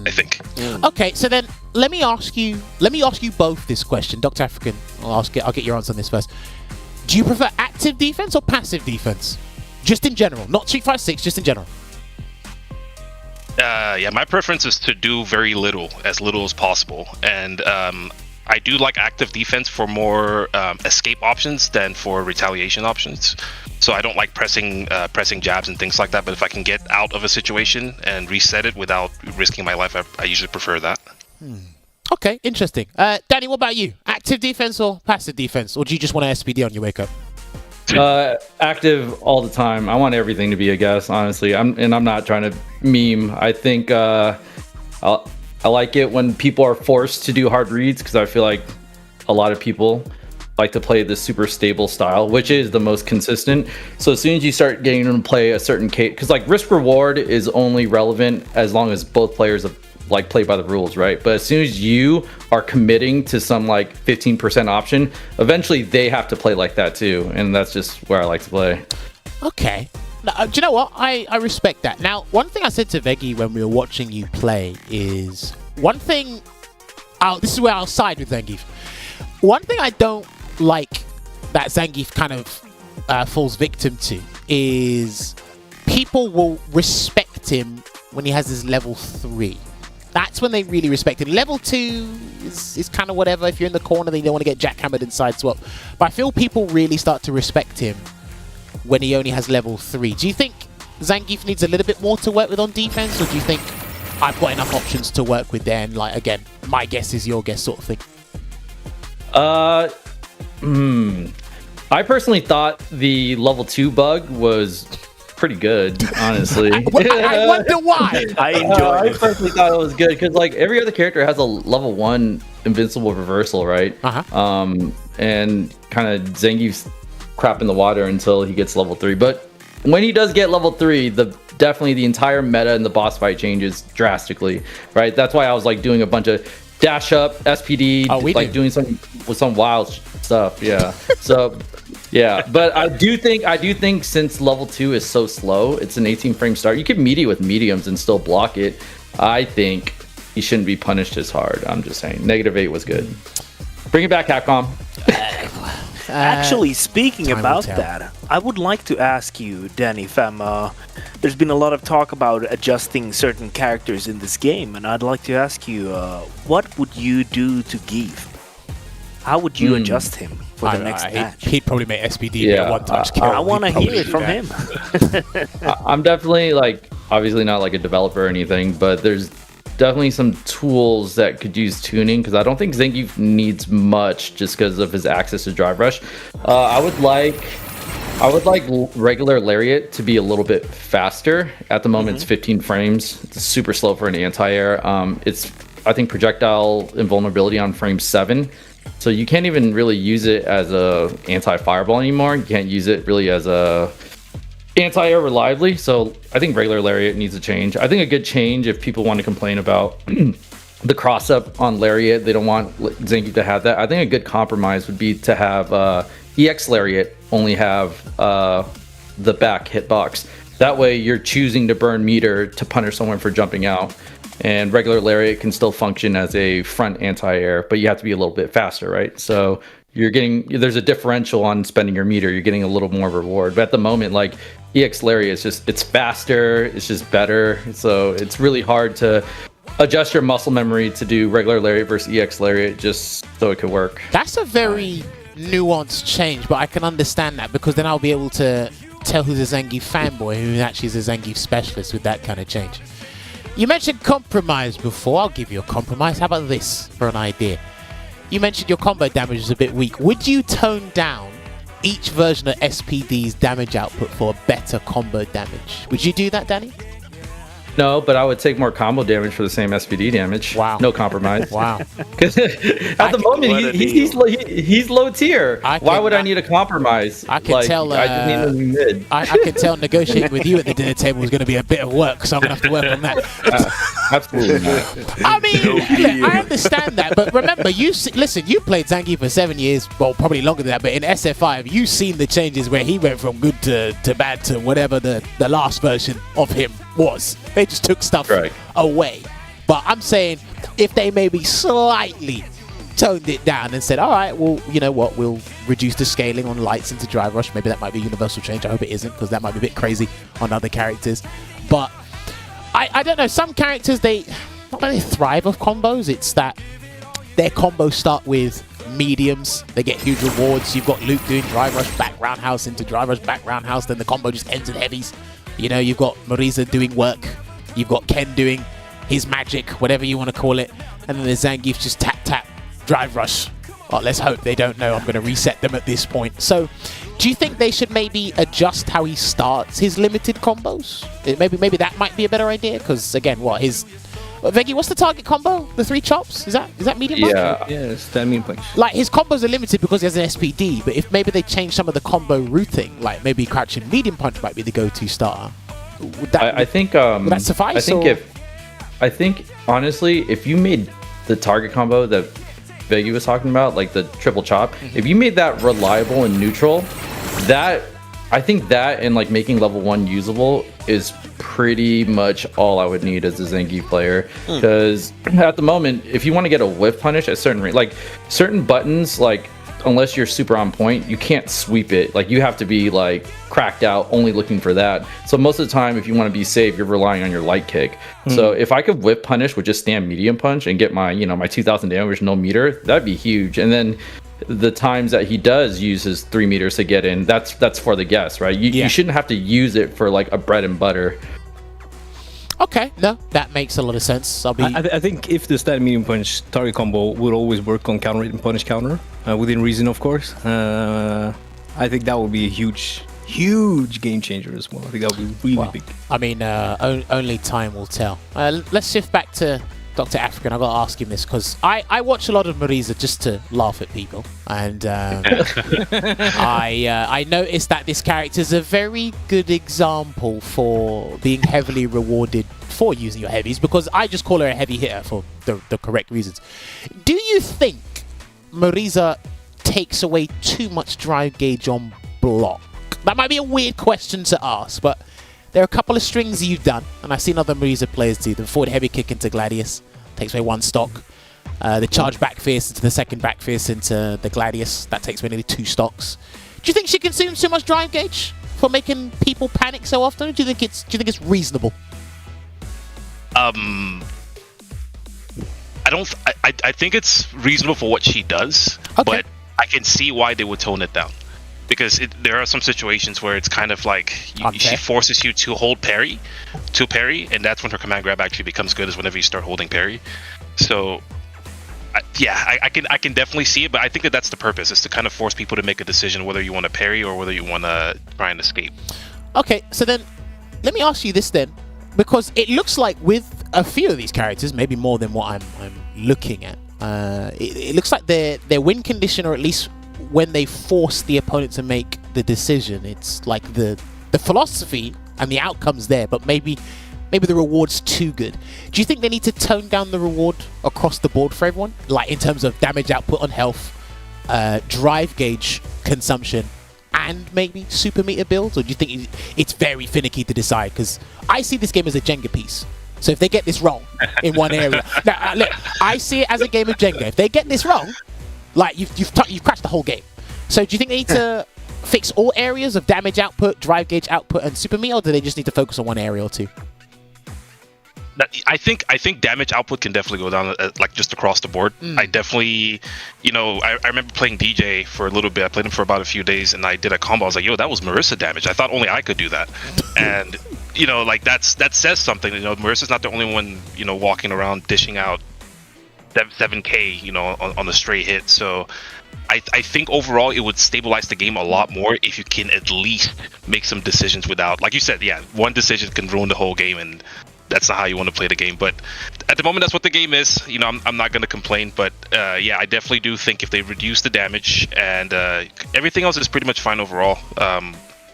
[SPEAKER 2] I think.
[SPEAKER 6] Okay, so then let me ask you both this question, DoctaAfrikan. I'll get your answer on this first. Do you prefer active defense or passive defense? Just in general, not Street Fighter 6, just in general.
[SPEAKER 2] Yeah, my preference is to do very little as possible, and I do like active defense for more escape options than for retaliation options. So I don't like pressing jabs and things like that. But if I can get out of a situation and reset it without risking my life, I usually prefer that.
[SPEAKER 6] Okay, interesting. Danny, what about you? Active defense or passive defense, or do you just want an SPD on your wake up?
[SPEAKER 9] Active all the time. I want everything to be a guess, honestly. I'm not trying to meme. I think I like it when people are forced to do hard reads, because I feel like a lot of people like to play this super stable style, which is the most consistent. So as soon as you start getting them to play a certain case, because like risk reward is only relevant as long as both players have like play by the rules, right? But as soon as you are committing to some like 15% option, eventually they have to play like that too, and that's just where I like to play.
[SPEAKER 6] Okay. Now, do you know what? I respect that. Now, one thing I said to Veggey when we were watching you play is one thing. This is where I'll side with Zangief. One thing I don't like that Zangief kind of falls victim to is people will respect him when he has his level 3. That's when they really respect him. Level 2 is kind of whatever. If you're in the corner, then you don't want to get jackhammered and side swap. But I feel people really start to respect him when he only has level 3. Do you think Zangief needs a little bit more to work with on defense, or do you think I've got enough options to work with there, and like, again, my guess is your guess sort of thing?
[SPEAKER 9] I personally thought the level 2 bug was pretty good, honestly.
[SPEAKER 6] I wonder why.
[SPEAKER 7] I enjoyed
[SPEAKER 9] I
[SPEAKER 7] it.
[SPEAKER 9] personally thought it was good because like every other character has a level 1 invincible reversal, right? And kind of Zangief's crap in the water until he gets level 3. But when he does get level 3, definitely the entire meta and the boss fight changes drastically, right? That's why I was like doing a bunch of dash up, SPD, like doing some wild stuff. Yeah. So yeah, but I do think since level 2 is so slow, it's an 18 frame start. You can meaty with mediums and still block it. I think he shouldn't be punished as hard. I'm just saying. -8 was good. Bring it back, Capcom.
[SPEAKER 7] Actually, speaking about that, I would like to ask you, DrDannyPham, there's been a lot of talk about adjusting certain characters in this game, and I'd like to ask you, what would you do to Geef? How would you adjust him for the next match?
[SPEAKER 6] He'd probably make SPD a one-touch kill.
[SPEAKER 7] I want to hear it from him.
[SPEAKER 9] I'm definitely like, obviously not like a developer or anything, but there's definitely some tools that could use tuning, because I don't think Zangief needs much just because of his access to drive rush. I would like regular lariat to be a little bit faster. At the moment, it's 15 frames. It's super slow for an anti-air. It's, I think, projectile invulnerability on frame 7. So you can't even really use it as a anti-fireball anymore. You can't use it really as a anti-air reliably. So I think regular lariat needs a change. I think a good change, if people want to complain about the cross-up on lariat, they don't want Zangief to have that. I think a good compromise would be to have EX lariat only have the back hitbox. That way you're choosing to burn meter to punish someone for jumping out. And regular lariat can still function as a front anti-air, but you have to be a little bit faster, right? So there's a differential on spending your meter. You're getting a little more reward. But at the moment, like EX Lariat it's faster, it's just better. So it's really hard to adjust your muscle memory to do regular Lariat versus EX Lariat just so it could work.
[SPEAKER 6] That's a very nuanced change, but I can understand that because then I'll be able to tell who's a Zangief fanboy, who actually is a Zangief specialist with that kind of change. You mentioned compromise before. I'll give you a compromise. How about this for an idea? You mentioned your combo damage is a bit weak. Would you tone down each version of SPD's damage output for a better combo damage? Would you do that, Danny?
[SPEAKER 9] No, but I would take more combo damage for the same SPD damage.
[SPEAKER 6] Wow.
[SPEAKER 9] No compromise.
[SPEAKER 6] Wow.
[SPEAKER 9] Because at the moment, he's low tier. Why would I need a compromise?
[SPEAKER 6] I can tell.
[SPEAKER 9] I just need a mid.
[SPEAKER 6] I can tell negotiating with you at the dinner table is going to be a bit of work, so I'm going to have to work on that.
[SPEAKER 9] Absolutely.
[SPEAKER 6] I mean, look, I understand that, but remember, you played Zangief for 7 years, well, probably longer than that, but in SF5, you've seen the changes where he went from good to bad to whatever the last version of him was. They just took stuff away. But I'm saying if they maybe slightly toned it down and said, all right, well, you know what, we'll reduce the scaling on lights into Drive Rush. Maybe that might be a universal change. I hope it isn't, because that might be a bit crazy on other characters. But I don't know, some characters, they thrive off combos. It's that their combos start with mediums, they get huge rewards. You've got Luke doing Drive Rush back roundhouse into Drive Rush back roundhouse, then the combo just ends in heavies. You know, you've got Marisa doing work, you've got Ken doing his magic, whatever you want to call it, and then the Zangief just tap Drive Rush. Well, let's hope they don't know I'm going to reset them at this point. So, do you think they should maybe adjust how he starts his limited combos? Maybe that might be a better idea, because again, Veggey, what's the target combo? The 3 chops? Is that medium punch?
[SPEAKER 8] Yeah, it's that medium punch.
[SPEAKER 6] Like, his combos are limited because he has an SPD, but if maybe they change some of the combo routing, like maybe crouching medium punch might be the go-to starter. Would that suffice?
[SPEAKER 9] I think honestly, if you made the target combo that Veggey was talking about, like the triple chop, if you made that reliable and neutral, I think that and like making level 1 usable is pretty much all I would need as a Zangief player. Because at the moment, if you want to get a whiff punish at certain buttons, like unless you're super on point, you can't sweep it. Like you have to be like cracked out, only looking for that. So most of the time, if you want to be safe, you're relying on your light kick. So if I could whip punish with just stand medium punch and get my, my 2000 damage, no meter, that'd be huge. And then the times that he does use his 3 meters to get in, that's for the guess, right? You shouldn't have to use it for like a bread and butter.
[SPEAKER 6] Okay, no, that makes a lot of sense.
[SPEAKER 8] I think if the stand medium punch target combo would always work on counter and punish counter, within reason, of course, I think that would be a huge game changer as well. I think that would be really big.
[SPEAKER 6] I mean, only time will tell. Let's shift back to DoctaAfrikan. I've got to ask him this because I watch a lot of Marisa just to laugh at people, and I noticed that this character is a very good example for being heavily rewarded for using your heavies, because I just call her a heavy hitter for the correct reasons. Do you think Marisa takes away too much drive gauge on block? That might be a weird question to ask, but there are a couple of strings you've done, and I've seen other Marisa players do. The forward heavy kick into Gladius takes away 1 stock. The charge back fierce into the second back fierce into the Gladius, that takes away nearly 2 stocks. Do you think she consumes too much drive gauge for making people panic so often? Or do you think it's reasonable?
[SPEAKER 2] I think it's reasonable for what she does, but I can see why they would tone it down. Because there are some situations where it's kind of like she forces you to hold parry, and that's when her command grab actually becomes good, is whenever you start holding parry. So, I can definitely see it, but I think that's the purpose, is to kind of force people to make a decision whether you want to parry or whether you want to try and escape.
[SPEAKER 6] Okay, so then let me ask you this then, because it looks like with a few of these characters, maybe more than what I'm looking at, it looks like their win condition, or at least when they force the opponent to make the decision, it's like the philosophy and the outcome's there, but maybe the reward's too good. Do you think they need to tone down the reward across the board for everyone? Like in terms of damage output on health, drive gauge consumption, and maybe super meter builds? Or do you think it's very finicky to decide? Because I see this game as a Jenga piece. So if they get this wrong in one area... Now, look, I see it as a game of Jenga. If they get this wrong, Like you've crashed the whole game. So do you think they need to fix all areas of damage output, drive gauge output, and super meter, or do they just need to focus on one area or two?
[SPEAKER 2] I think damage output can definitely go down like just across the board. I definitely, I remember playing DJ for a little bit. I played him for about a few days, and I did a combo. I was like, yo, that was Marissa damage. I thought only I could do that. And like that says something. Marissa's not the only one walking around dishing out 7K on the straight hit. So I think overall it would stabilize the game a lot more if you can at least make some decisions without, like you said, one decision can ruin the whole game, and that's not how you want to play the game. But at the moment, that's what the game is. I'm not going to complain. But I definitely do think if they reduce the damage and everything else is pretty much fine overall,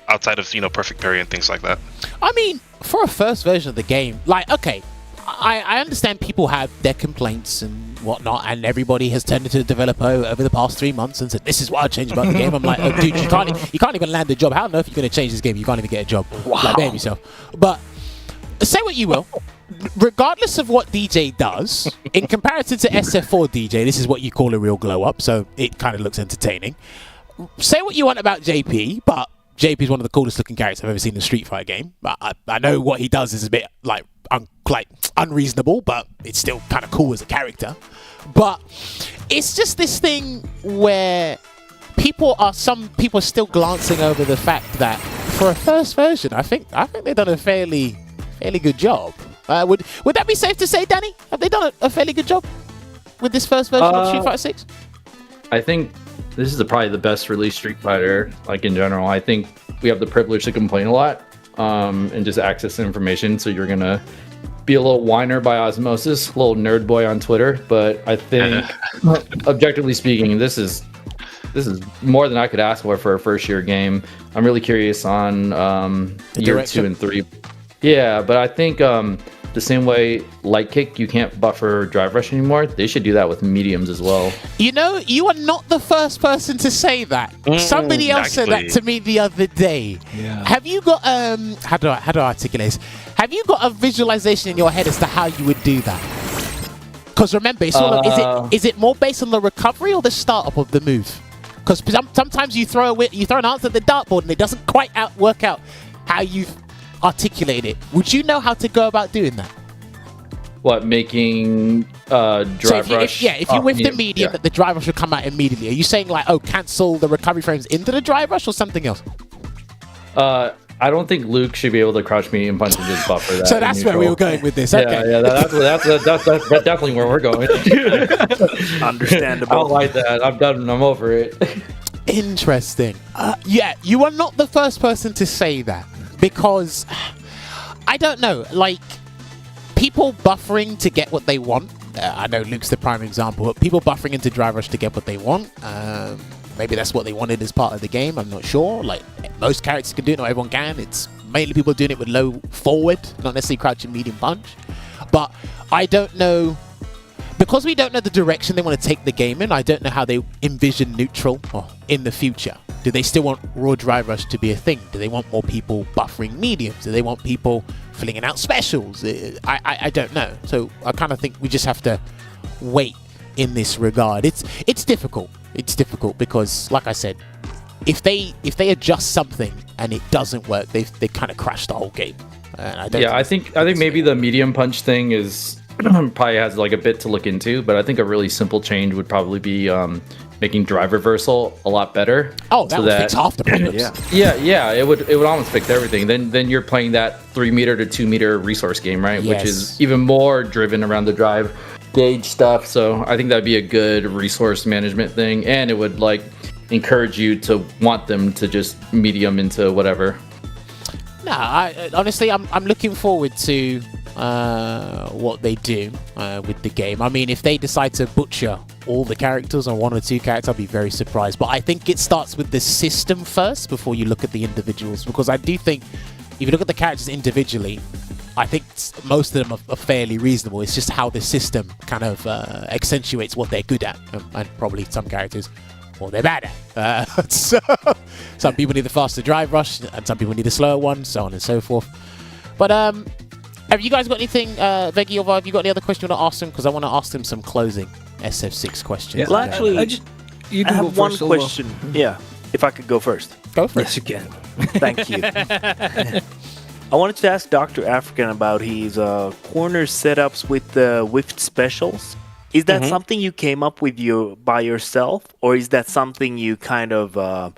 [SPEAKER 2] outside of perfect parry and things like that.
[SPEAKER 6] I mean, for a first version of the game, like, okay, I understand people have their complaints and whatnot, and everybody has turned into a developer over the past 3 months and said, this is what I changed about the game. I'm like, oh, dude, you can't even land a job. How on earth are you going to change this game? You can't even get a job.
[SPEAKER 7] Wow.
[SPEAKER 6] Like, behave yourself. But say what you will, regardless of what DJ does, in comparison to SF4 DJ, this is what you call a real glow up, so it kind of looks entertaining. Say what you want about JP, but JP is one of the coolest looking characters I've ever seen in a Street Fighter game. I know what he does is a bit like unreasonable, but it's still kind of cool as a character. But it's just this thing where some people are still glancing over the fact that for a first version, I think they've done a fairly good job. Would that be safe to say, Danny? Have they done a fairly good job with this first version of Street Fighter 6?
[SPEAKER 9] I think this is probably the best released Street Fighter, like in general. I think we have the privilege to complain a lot and just access information. So you're gonna be a little whiner by osmosis, a little nerd boy on Twitter. But I think, objectively speaking, this is more than I could ask for a first year game. I'm really curious on year
[SPEAKER 6] direction.
[SPEAKER 9] 2 and 3. Yeah, but I think the same way light kick, you can't buffer drive rush anymore. They should do that with mediums as well.
[SPEAKER 6] You are not the first person to say that. Somebody else said that to me the other day.
[SPEAKER 8] Yeah.
[SPEAKER 6] Have you got how do I articulate this? Have you got a visualization in your head as to how you would do that? Because remember, it's all is it more based on the recovery or the startup of the move? Because sometimes you throw an answer at the dartboard and it doesn't quite work out how you've articulate it. Would you know how to go about doing that?
[SPEAKER 9] What, making drive rush?
[SPEAKER 6] If you whiff the medium, that the drive rush will come out immediately. Are you saying like, cancel the recovery frames into the drive rush or something else?
[SPEAKER 9] I don't think Luke should be able to crouch medium punch and just buffer that.
[SPEAKER 6] So that's where we were going with this. Okay.
[SPEAKER 9] Yeah, that's definitely where we're going.
[SPEAKER 7] Understandable.
[SPEAKER 9] I don't like that. I'm done. I'm over it.
[SPEAKER 6] Interesting. You are not the first person to say that. Because, I don't know, like, people buffering to get what they want. I know Luke's the prime example, but people buffering into Drive Rush to get what they want. Maybe that's what they wanted as part of the game, I'm not sure. Like, most characters can do it, not everyone can. It's mainly people doing it with low forward, not necessarily crouching medium punch. But I don't know, because we don't know the direction they want to take the game in, I don't know how they envision neutral in the future. Do they still want raw drive rush to be a thing? Do they want more people buffering mediums? Do they want people filling out specials? I don't know. So I kind of think we just have to wait in this regard. It's difficult. It's difficult because, like I said, if they adjust something and it doesn't work, they kind of crash the whole game. And I think
[SPEAKER 9] maybe the medium punch thing is probably has like a bit to look into, but I think a really simple change would probably be making drive reversal a lot better.
[SPEAKER 6] Oh, that would fix half the problems.
[SPEAKER 9] Yeah, it would almost fix everything. Then you're playing that 3 meter to 2 meter resource game, right?
[SPEAKER 6] Yes.
[SPEAKER 9] Which is even more driven around the drive gauge stuff. So I think that'd be a good resource management thing, and it would like encourage you to want them to just medium into whatever.
[SPEAKER 6] No, honestly, I'm looking forward to what they do with the game. I mean, if they decide to butcher all the characters or 1 or 2 characters, I'll be very surprised. But I think it starts with the system first before you look at the individuals, because I do think if you look at the characters individually, I think most of them are fairly reasonable. It's just how the system kind of accentuates what they're good at, and probably some characters, well, they're bad at. So some people need the faster drive rush, and some people need the slower one, so on and so forth. But have you guys got anything, Veggey or Olvaha, have you got any other question you want to ask them? Because I want to ask them some closing SF6 questions.
[SPEAKER 7] Yeah. Well, actually,
[SPEAKER 8] You
[SPEAKER 7] I
[SPEAKER 8] can go
[SPEAKER 7] have one
[SPEAKER 8] first, Olvaha.
[SPEAKER 7] question. Yeah, if I could go first.
[SPEAKER 6] Go for
[SPEAKER 8] Yes,
[SPEAKER 6] it.
[SPEAKER 8] you can.
[SPEAKER 7] Thank you. I wanted to ask DoctaAfrikan about his corner setups with the Wift specials. Is that something you came up with by yourself, or is that something you kind of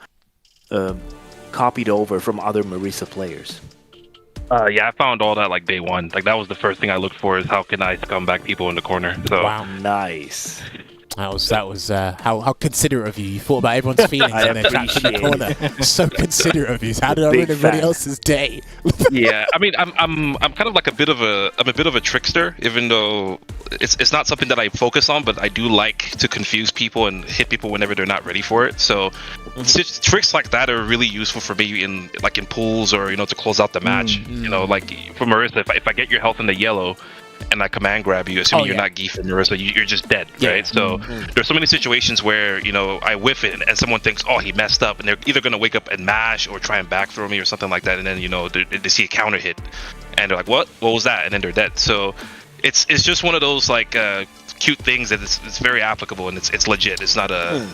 [SPEAKER 7] copied over from other Marisa players?
[SPEAKER 2] Yeah, I found all that like day one. Like that was the first thing I looked for is how can I scumbag people in the corner. So
[SPEAKER 6] Wow.
[SPEAKER 7] Nice.
[SPEAKER 6] That was how considerate of you. You thought about everyone's feelings
[SPEAKER 7] I
[SPEAKER 6] and then trapped in the
[SPEAKER 7] appreciate
[SPEAKER 6] corner. So considerate of you. How did I ruin
[SPEAKER 7] Big
[SPEAKER 6] everybody
[SPEAKER 7] fan.
[SPEAKER 6] else's day?
[SPEAKER 2] yeah, I mean, I'm kind of like a bit of a trickster, even though it's not something that I focus on, but I do like to confuse people and hit people whenever they're not ready for it. So tricks like that are really useful for me in pools or to close out the match. Like for Marisa, if I get your health in the yellow and I command grab you, assuming you're not geefing Marisa, you're just dead, right? So there's so many situations where I whiff it and someone thinks, oh, he messed up, and they're either gonna wake up and mash or try and back throw me or something like that, and then they see a counter hit and they're like, what was that? And then they're dead. So it's just one of those cute things that it's very applicable and it's legit. It's not a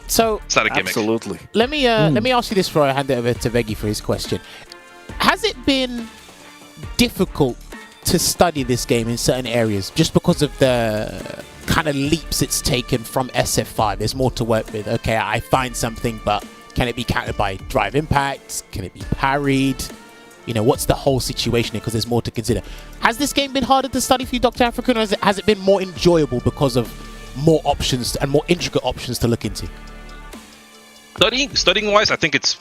[SPEAKER 2] it's not a gimmick.
[SPEAKER 7] Absolutely.
[SPEAKER 6] Let me ask you this before I hand it over to Veggey for his question. Has it been difficult to study this game in certain areas just because of the kind of leaps it's taken from SF5? There's more to work with. Okay, I find something, but can it be countered by drive impacts? Can it be parried? What's the whole situation here? Because there's more to consider. Has this game been harder to study for you, DoctaAfrikan, or has it been more enjoyable because of more options and more intricate options to look into?
[SPEAKER 2] Studying wise, I think it's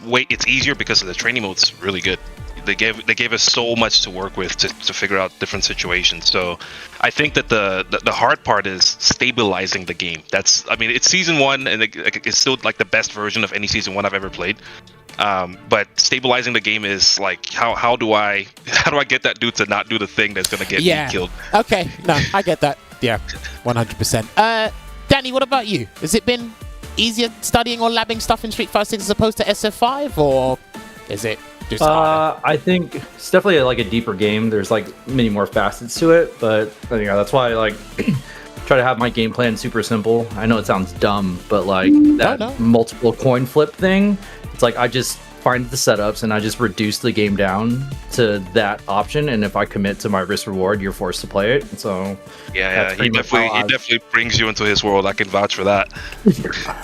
[SPEAKER 2] easier because the training mode's really good. They gave us so much to work with to figure out different situations. So I think that the hard part is stabilizing the game. It's season 1 and it's still like the best version of any season 1 I've ever played. But stabilizing the game is like how do I get that dude to not do the thing that's gonna get me killed?
[SPEAKER 6] Okay, no, I get that. Yeah, 100%. Danny, what about you? Has it been easier studying or labbing stuff in Street Fighter 6 as opposed to SF5, or is it just harder?
[SPEAKER 9] I think it's definitely like a deeper game. There's like many more facets to it, but that's why I try to have my game plan super simple. I know it sounds dumb, but multiple coin flip thing, it's like I just find the setups and I just reduce the game down to that option, and if I commit to my risk reward, you're forced to play it. So
[SPEAKER 2] he definitely brings you into his world. I can vouch for that.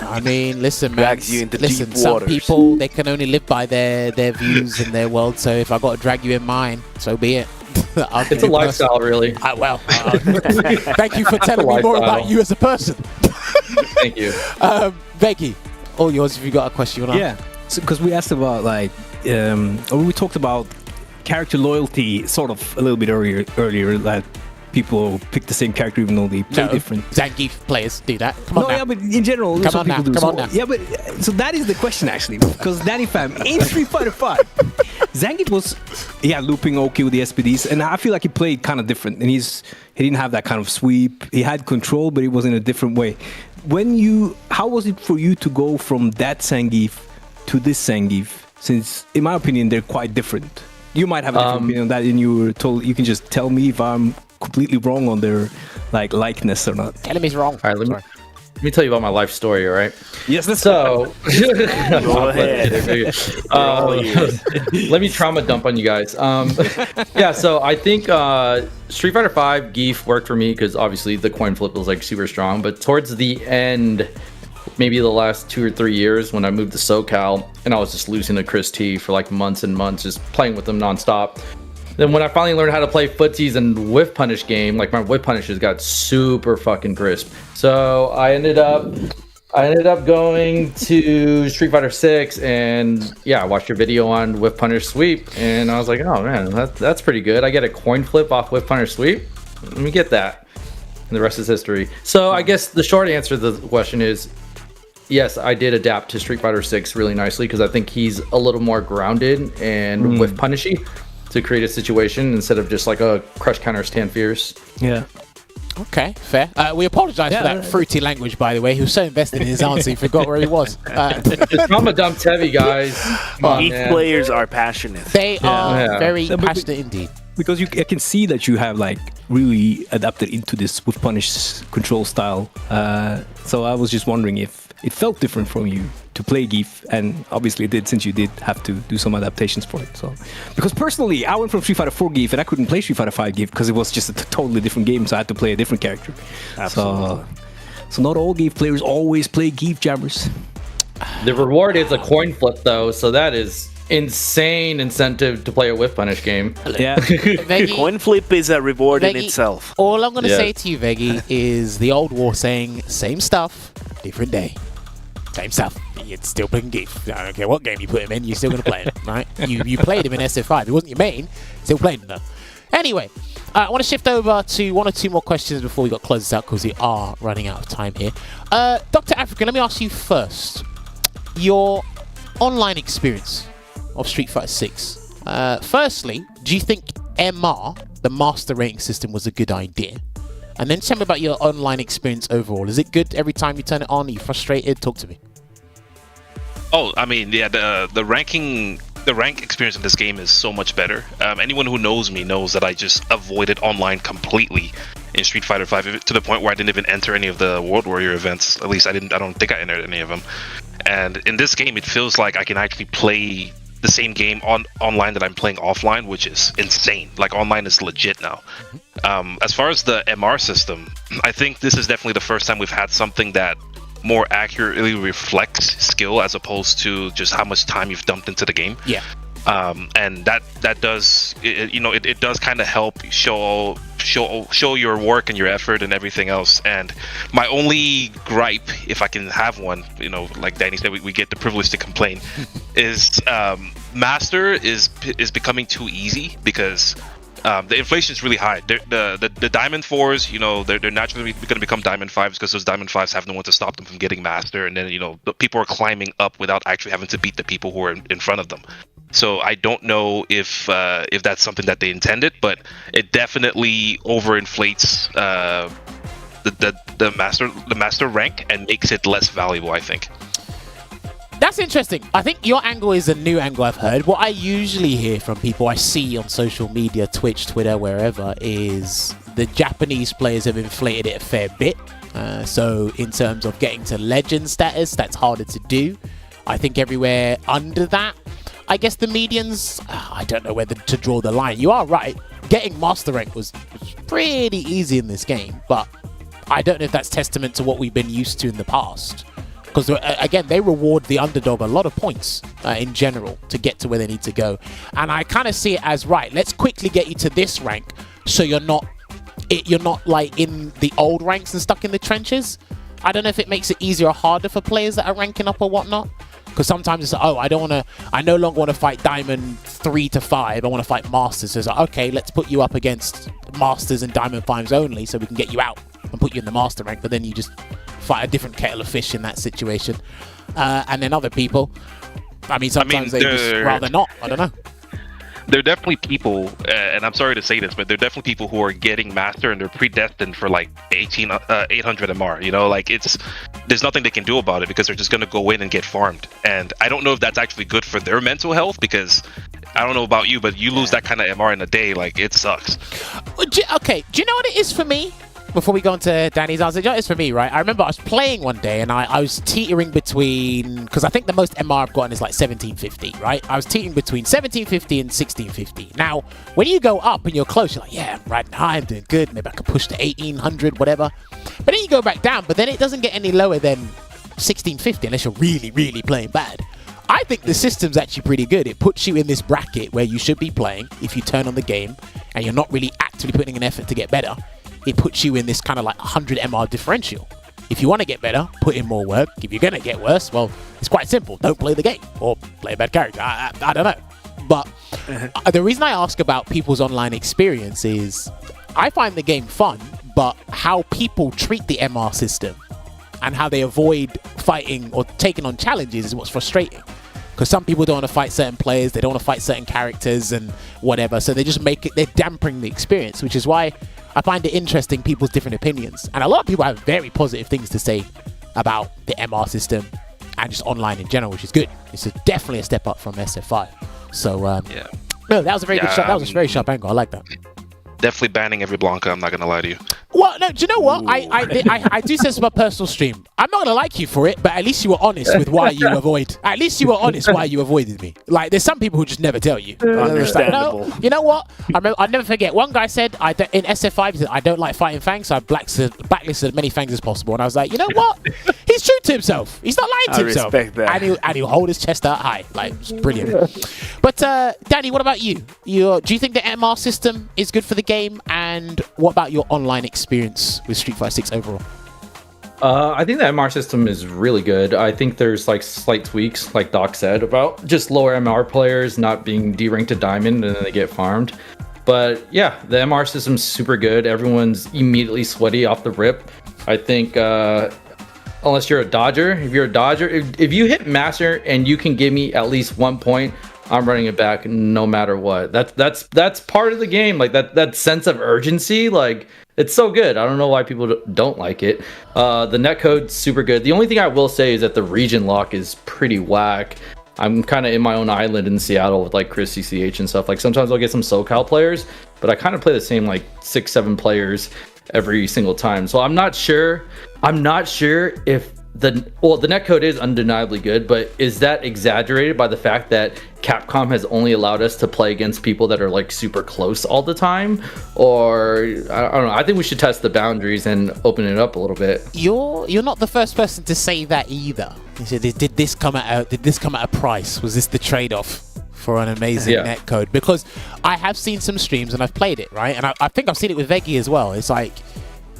[SPEAKER 6] I mean, listen, man.
[SPEAKER 7] Drags you into
[SPEAKER 6] listen,
[SPEAKER 7] deep
[SPEAKER 6] some
[SPEAKER 7] waters.
[SPEAKER 6] people, they can only live by their views and their world. So if I got to drag you in mine, so be it.
[SPEAKER 9] It's a lifestyle, really.
[SPEAKER 6] Thank you for telling me more about you as a person.
[SPEAKER 9] Thank you.
[SPEAKER 6] Veggey, all yours if you got a question you want to ask.
[SPEAKER 8] Because we asked about or we talked about character loyalty sort of a little bit earlier, that people pick the same character even though they play different.
[SPEAKER 6] Zangief players do that. Come on now.
[SPEAKER 8] Yeah, but in general,
[SPEAKER 6] Come
[SPEAKER 8] some
[SPEAKER 6] on
[SPEAKER 8] people
[SPEAKER 6] now.
[SPEAKER 8] do.
[SPEAKER 6] Come on now.
[SPEAKER 8] Yeah, but so that is the question actually, because DrDannyPham in Street Fighter 5, Zangief was looping okay with the SPDs, and I feel like he played kind of different, and he didn't have that kind of sweep. He had control, but it was in a different way. How was it for you to go from that Zangief to this Zangief? Since, in my opinion, they're quite different. You might have a different opinion on that, and you were told. You can just tell me if I'm completely wrong on their likeness or not.
[SPEAKER 6] Tell him he's wrong.
[SPEAKER 9] All right, let me tell you about my life story, all right?
[SPEAKER 8] Yes, let's
[SPEAKER 9] go
[SPEAKER 7] ahead.
[SPEAKER 9] Let me trauma dump on you guys. So I think Street Fighter 5 Geef worked for me because obviously the coin flip was super strong, but towards the end, maybe the last 2 or 3 years when I moved to SoCal and I was just losing to Chris T for months and months, just playing with him nonstop. Then when I finally learned how to play footsies and whiff punish game, my whiff punishes got super fucking crisp. So I ended up going to Street Fighter 6 and I watched your video on whiff punish sweep, and I was like, oh man, that's pretty good. I get a coin flip off whiff punish sweep. Let me get that. And the rest is history. So I guess the short answer to the question is, yes, I did adapt to Street Fighter 6 really nicely because I think he's a little more grounded and whiff punishy to create a situation instead of just a crush counter stand fierce.
[SPEAKER 8] Yeah.
[SPEAKER 6] Okay, fair. We apologise for that fruity language, by the way. He was so invested in his answer, he forgot where he was.
[SPEAKER 9] I'm a dumb Tevi, guys.
[SPEAKER 7] Players are passionate.
[SPEAKER 6] They are very passionate indeed.
[SPEAKER 8] Because I can see that you have really adapted into this with punish control style. So I was just wondering if it felt different from you to play GIF, and obviously it did, since you did have to do some adaptations for it. So, because personally, I went from Street Fighter 4 GIF and I couldn't play Street Fighter 5 GIF because it was just a totally different game, so I had to play a different character.
[SPEAKER 7] Absolutely.
[SPEAKER 8] So not all GIF players always play GIF, Jammerz.
[SPEAKER 9] The reward is a coin flip, though, so that is insane incentive to play a whiff punish game.
[SPEAKER 8] Yeah.
[SPEAKER 6] Veggey,
[SPEAKER 7] Coin flip is a reward in
[SPEAKER 6] Veggey,
[SPEAKER 7] itself.
[SPEAKER 6] all I'm going to
[SPEAKER 9] Yes.
[SPEAKER 6] say to you, Veggey, is the old war saying, same stuff, different day. Same stuff. You're still playing GIF. I don't care what game you put him in, you're still going to play him, right? You played him in SF5. It wasn't your main, still played him though. Anyway, I want to shift over to one or two more questions before we got to close this out because we are running out of time here. DoctaAfrikan, let me ask you first. Your online experience of Street Fighter 6. Firstly, do you think MR, the master rating system, was a good idea? And then tell me about your online experience overall. Is it good every time you turn it on? Are you frustrated? Talk to me.
[SPEAKER 2] Oh, I mean, yeah, the rank experience in this game is so much better. Anyone who knows me knows that I just avoided online completely in Street Fighter 5 to the point where I didn't even enter any of the World Warrior events. At least I don't think I entered any of them. And in this game, it feels like I can actually play the same game online that I'm playing offline, which is insane. Like, online is legit now. As far as the MR system, I think this is definitely the first time we've had something that more accurately reflects skill as opposed to just how much time you've dumped into the game.
[SPEAKER 6] Yeah.
[SPEAKER 2] And that does, it does kind of help show your work and your effort and everything else. And my only gripe, if I can have one, like Danny said, we get the privilege to complain, is Master is becoming too easy because the inflation is really high. The Diamond 4s, they're naturally going to become Diamond 5s because those Diamond 5s have no one to stop them from getting Master, and then the people are climbing up without actually having to beat the people who are in front of them. So I don't know if that's something that they intended, but it definitely overinflates the master rank and makes it less valuable, I think.
[SPEAKER 6] That's interesting. I think your angle is a new angle I've heard. What I usually hear from people I see on social media, Twitch, Twitter, wherever, is the Japanese players have inflated it a fair bit. So in terms of getting to legend status, that's harder to do. I think everywhere under that, I guess the medians, I don't know whether to draw the line. You are right. Getting master rank was pretty easy in this game, but I don't know if that's testament to what we've been used to in the past. Because, again, they reward the underdog a lot of points in general to get to where they need to go. And I kind of see it as, right, let's quickly get you to this rank so you're not like in the old ranks and stuck in the trenches. I don't know if it makes it easier or harder for players that are ranking up or whatnot. Because sometimes it's like, oh, I no longer want to fight Diamond 3 to 5. I want to fight Masters. So it's like, okay, let's put you up against Masters and Diamond 5s only so we can get you out and put you in the Master rank. But then you just fight a different kettle of fish in that situation. And then other people, sometimes they just rather not. I don't know.
[SPEAKER 2] There are definitely people, and I'm sorry to say this, but there are definitely people who are getting Master and they're predestined for like 800 MR. There's nothing they can do about it because they're just going to go in and get farmed. And I don't know if that's actually good for their mental health, because I don't know about you, but you lose that kind of MR in a day, like, it sucks.
[SPEAKER 6] Okay, do you know what it is for me? Before we go on to Danny's answer, it's for me, right? I remember I was playing one day and I was teetering between, because I think the most MR I've gotten is like 1750, right? I was teetering between 1750 and 1650. Now, when you go up and you're close, you're like, yeah, I'm riding high, I'm doing good. Maybe I could push to 1800, whatever. But then you go back down, but then it doesn't get any lower than 1650 unless you're really, really playing bad. I think the system's actually pretty good. It puts you in this bracket where you should be playing if you turn on the game and you're not really actively putting an effort to get better. It puts you in this kind of like 100 MR differential. If you want to get better, put in more work. If you're going to get worse, well, it's quite simple. Don't play the game or play a bad character. I don't know. But the reason I ask about people's online experience is I find the game fun, but how people treat the MR system and how they avoid fighting or taking on challenges is what's frustrating. Because some people don't want to fight certain players, they don't want to fight certain characters and whatever, so they just they're dampening the experience, which is why I find it interesting, people's different opinions. And a lot of people have very positive things to say about the MR system and just online in general, which is good. It's definitely a step up from SF5. So,
[SPEAKER 2] yeah.
[SPEAKER 6] No, that was a very good shot. That was a very sharp angle. I like that.
[SPEAKER 2] Definitely banning every Blanca, I'm not going to lie to you.
[SPEAKER 6] Well, no, do you know what? I do sense my personal stream. I'm not gonna like you for it, but at least you were honest with why you avoid. At least you were honest why you avoided me. Like, there's some people who just never tell you.
[SPEAKER 7] Understandable.
[SPEAKER 6] No, you know what? I'll never forget. One guy said, in SF5, he said, I don't like fighting Fangs, so I blacklisted as many Fangs as possible. And I was like, you know what? He's true to himself. He's not lying to himself.
[SPEAKER 7] Respect that.
[SPEAKER 6] And he'll hold his chest out high. Like, it's brilliant. But Danny, what about you? Do you think the MR system is good for the game? And what about your online experience with Street Fighter 6 overall?
[SPEAKER 9] I think the MR system is really good. I think there's like slight tweaks, like Doc said, about just lower MR players not being D-ranked to Diamond and then they get farmed. But yeah, the MR system's super good. Everyone's immediately sweaty off the rip. I think unless you're a dodger, if you hit Master and you can give me at least 1 point, I'm running it back no matter what. That's part of the game. Like that sense of urgency, like it's so good. I don't know why people don't like it. The netcode's super good. The only thing I will say is that the region lock is pretty whack. I'm kind of in my own island in Seattle with like Chris CCH and stuff. Like sometimes I'll get some SoCal players, but I kind of play the same like 6-7 players every single time. So I'm not sure if the netcode is undeniably good, but is that exaggerated by the fact that Capcom has only allowed us to play against people that are like super close all the time? Or I don't know. I think we should test the boundaries and open it up a little bit.
[SPEAKER 6] You're not the first person to say that either. You said, did this come at a price? Was this the trade-off for an amazing netcode? Because I have seen some streams and I've played it, right? And I think I've seen it with Veggey as well. It's like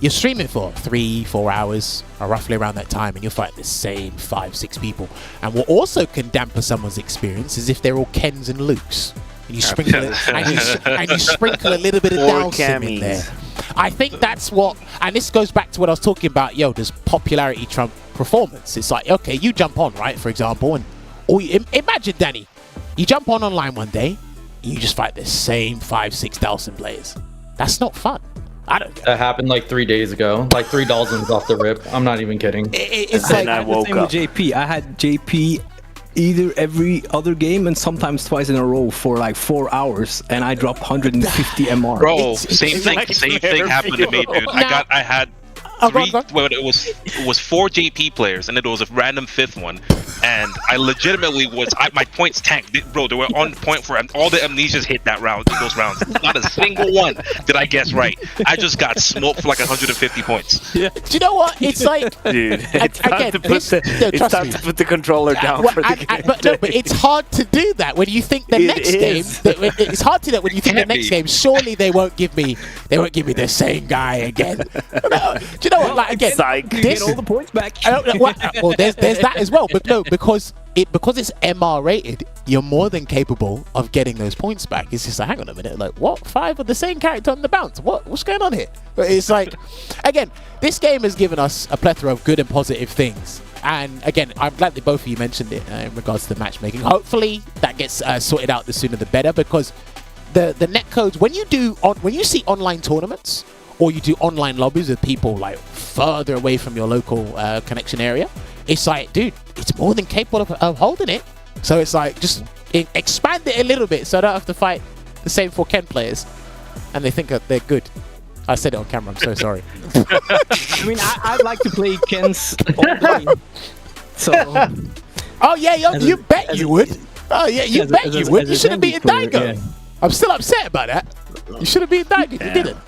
[SPEAKER 6] you're streaming for 3-4 hours, or roughly around that time, and you'll fight the same 5-6 people. And what also can damper someone's experience is if they're all Kens and Lukes. And you sprinkle you sprinkle a little bit of Dowsim in there. I think that's what, and this goes back to what I was talking about. Does popularity trump performance? It's like, okay, you jump on, right, for example, and imagine, Danny, you jump on online one day, and you just fight the same 5-6 Dowsim players. That's not fun. I don't get
[SPEAKER 9] that happened like 3 days ago. Like 3 Dalsons off the rip. I'm not even kidding.
[SPEAKER 6] It's like
[SPEAKER 8] I woke up with JP. I had JP either every other game and sometimes twice in a row for like 4 hours, and I dropped 150 MR.
[SPEAKER 2] Bro, same thing happened to me, dude. I had it was 4 JP players, and it was a random 5th one, and I legitimately my points tanked, bro. They were on point for all the amnesias hit those rounds. Not a single one did I guess right. I just got smoked for like 150 points.
[SPEAKER 6] Yeah. Do you know what? It's like,
[SPEAKER 7] dude, it's time to put the controller down for the game.
[SPEAKER 6] But it's hard to do that when you think the next game. It's hard to do that when you think the next game. Surely they won't give me the same guy again. No, do you know what? Like again,
[SPEAKER 8] get all the points back.
[SPEAKER 6] Well, there's that as well. But no, because it's MR rated, you're more than capable of getting those points back. It's just like, hang on a minute, like what? 5 of the same character on the bounce? What's going on here? But it's like, again, this game has given us a plethora of good and positive things. And again, I'm glad that both of you mentioned it in regards to the matchmaking. Hopefully that gets sorted out the sooner the better, because the netcodes, when you see online tournaments or you do online lobbies with people like further away from your local connection area, it's like, dude, it's more than capable of holding it. So it's like, just expand it a little bit so I don't have to fight the same 4 Ken players and they think that they're good. I said it on camera, I'm so sorry.
[SPEAKER 8] I mean, I'd like to play Ken's online. So.
[SPEAKER 6] Oh yeah, you bet you would. Oh yeah, you bet you would. You should have beaten Daigo. Yeah. I'm still upset about that. You should have beaten Daigo. You didn't.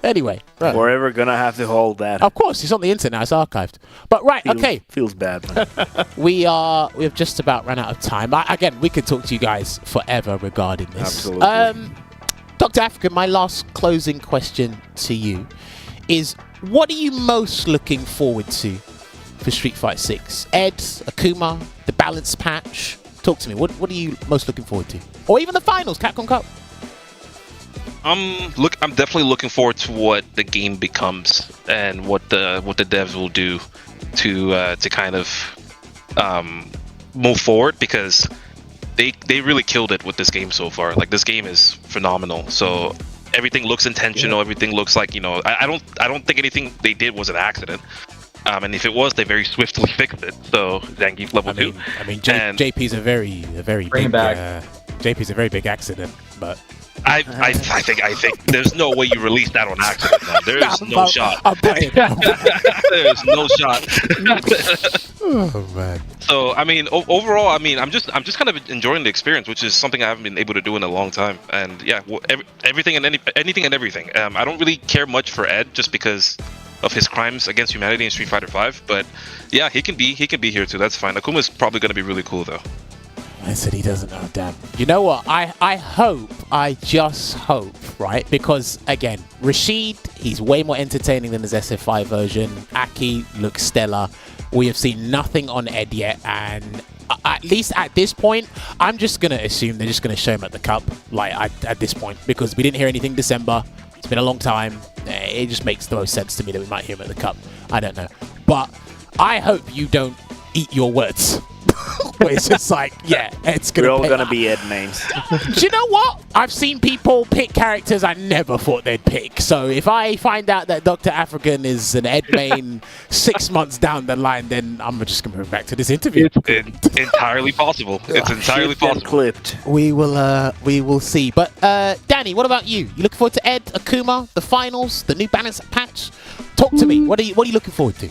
[SPEAKER 6] Anyway, right.
[SPEAKER 7] We're ever gonna have to hold that.
[SPEAKER 6] Of course, it's on the internet. It's archived. But right, okay.
[SPEAKER 7] Feels bad, man.
[SPEAKER 6] We've just about run out of time. Again, we could talk to you guys forever regarding this.
[SPEAKER 7] Absolutely.
[SPEAKER 6] DoctaAfrikan, my last closing question to you is: what are you most looking forward to for Street Fighter 6? Ed, Akuma, the balance patch. Talk to me. What are you most looking forward to? Or even the finals, Capcom Cup.
[SPEAKER 2] I'm definitely looking forward to what the game becomes and what the devs will do to kind of move forward, because they really killed it with this game so far. Like, this game is phenomenal. So everything looks intentional. Everything looks like, I don't think anything they did was an accident. And if it was, they very swiftly fixed it. So Zangief level 2.
[SPEAKER 6] I mean, JP's a very big. JP's a very big accident, but
[SPEAKER 2] I think there's no way you release that on accident, man. There's no shot. There's no shot.
[SPEAKER 6] Oh man.
[SPEAKER 2] So I mean, overall, I mean, I'm just kind of enjoying the experience, which is something I haven't been able to do in a long time. And yeah, everything and anything and everything. I don't really care much for Ed just because of his crimes against humanity in Street Fighter V. But yeah, he can be here too. That's fine. Akuma's probably gonna be really cool though.
[SPEAKER 6] I said he doesn't know. Damn. You know what? I just hope, right? Because again, Rashid, he's way more entertaining than his SF5 version. Aki looks stellar. We have seen nothing on Ed yet, and at least at this point, I'm just gonna assume they're just gonna show him at the Cup, like at this point, because we didn't hear anything December. It's been a long time. It just makes the most sense to me that we might hear him at the Cup. I don't know, but I hope you don't eat your words. It's just like, yeah, it's gonna.
[SPEAKER 7] We're all gonna be Ed mains.
[SPEAKER 6] Do you know what? I've seen people pick characters I never thought they'd pick. So if I find out that DoctaAfrikan is an Ed main 6 months down the line, then I'm just gonna move back to this interview.
[SPEAKER 2] It's entirely possible. It's entirely possible.
[SPEAKER 7] Clipped.
[SPEAKER 6] We will see. But Danny, what about you? You looking forward to Ed, Akuma, the finals, the new balance patch? Talk to me. What are you looking forward to?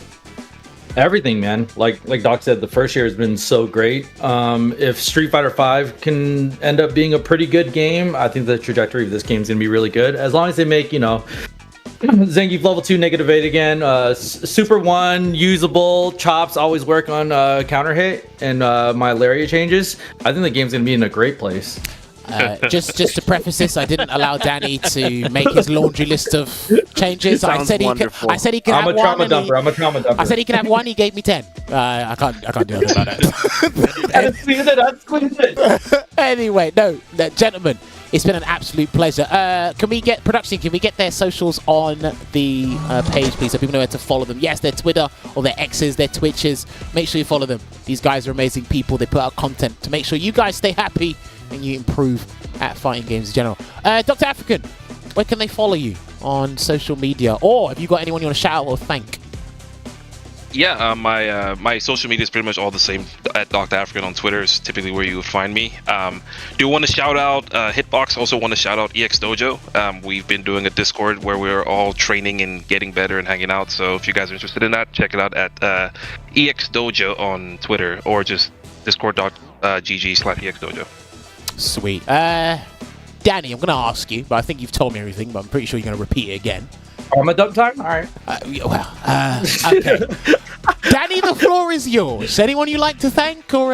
[SPEAKER 9] Everything, man. Like Doc said, the first year has been so great. If Street Fighter V can end up being a pretty good game, I think the trajectory of this game is going to be really good. As long as they make, Zangief level 2 negative 8 again, Super 1 usable, chops always work on counter hit, and my Lariat changes, I think the game's going to be in a great place.
[SPEAKER 6] Just to preface this, I didn't allow Danny to make his laundry list of changes. I said he can have one.
[SPEAKER 9] I'm a trauma dumper.
[SPEAKER 6] I said he can have one. He gave me 10. I can't do anything about that. Anyway, no, gentlemen, it's been an absolute pleasure. Can we get their socials on the page, please, so people know where to follow them? Yes, their Twitter or their X's, their Twitches. Make sure you follow them. These guys are amazing people. They put out content to make sure you guys stay happy and you improve at fighting games in general. DoctaAfrikan, where can they follow you on social media? Or have you got anyone you want to shout out or thank?
[SPEAKER 2] Yeah, my social media is pretty much all the same. At DoctaAfrikan on Twitter is typically where you will find me. Do want to shout out Hitbox. Also want to shout out EX Dojo. We've been doing a Discord where we're all training and getting better and hanging out. So if you guys are interested in that, check it out at EX Dojo on Twitter or just discord.gg/EX Dojo.
[SPEAKER 6] Sweet. Danny, I'm going to ask you, but I think you've told me everything, but I'm pretty sure you're going to repeat it again.
[SPEAKER 9] I'm a dump time? All right.
[SPEAKER 6] Okay. Danny, the floor is yours. Anyone you like to thank or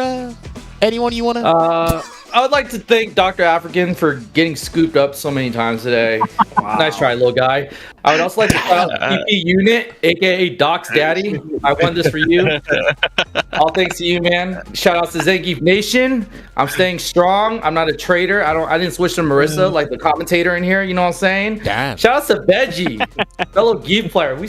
[SPEAKER 6] anyone you want to...
[SPEAKER 9] I would like to thank DoctaAfrikan for getting scooped up so many times today. Wow. Nice try, little guy. I would also like to shout out PP Unit, aka Doc's daddy. I won this for you. All thanks to you, man. Shout out to Zangief Nation. I'm staying strong. I'm not a traitor. I didn't switch to Marissa like the commentator in here. You know what I'm saying?
[SPEAKER 6] Damn.
[SPEAKER 9] Shout out to Veggey, fellow Geek player. We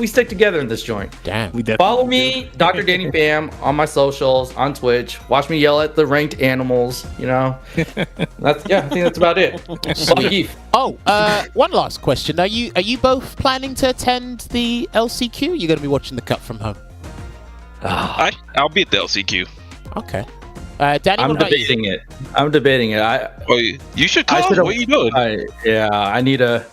[SPEAKER 9] stick together in this joint.
[SPEAKER 6] Damn.
[SPEAKER 9] Follow me, DrDannyPham, on my socials, on Twitch. Watch me yell at the ranked animals. I think that's about it.
[SPEAKER 6] One last question. Are you both planning to attend the LCQ? You're going to be watching the Cup from home.
[SPEAKER 2] I'll be at the LCQ.
[SPEAKER 6] Okay. Danny,
[SPEAKER 9] I'm debating it. You should come. What are you doing? I need to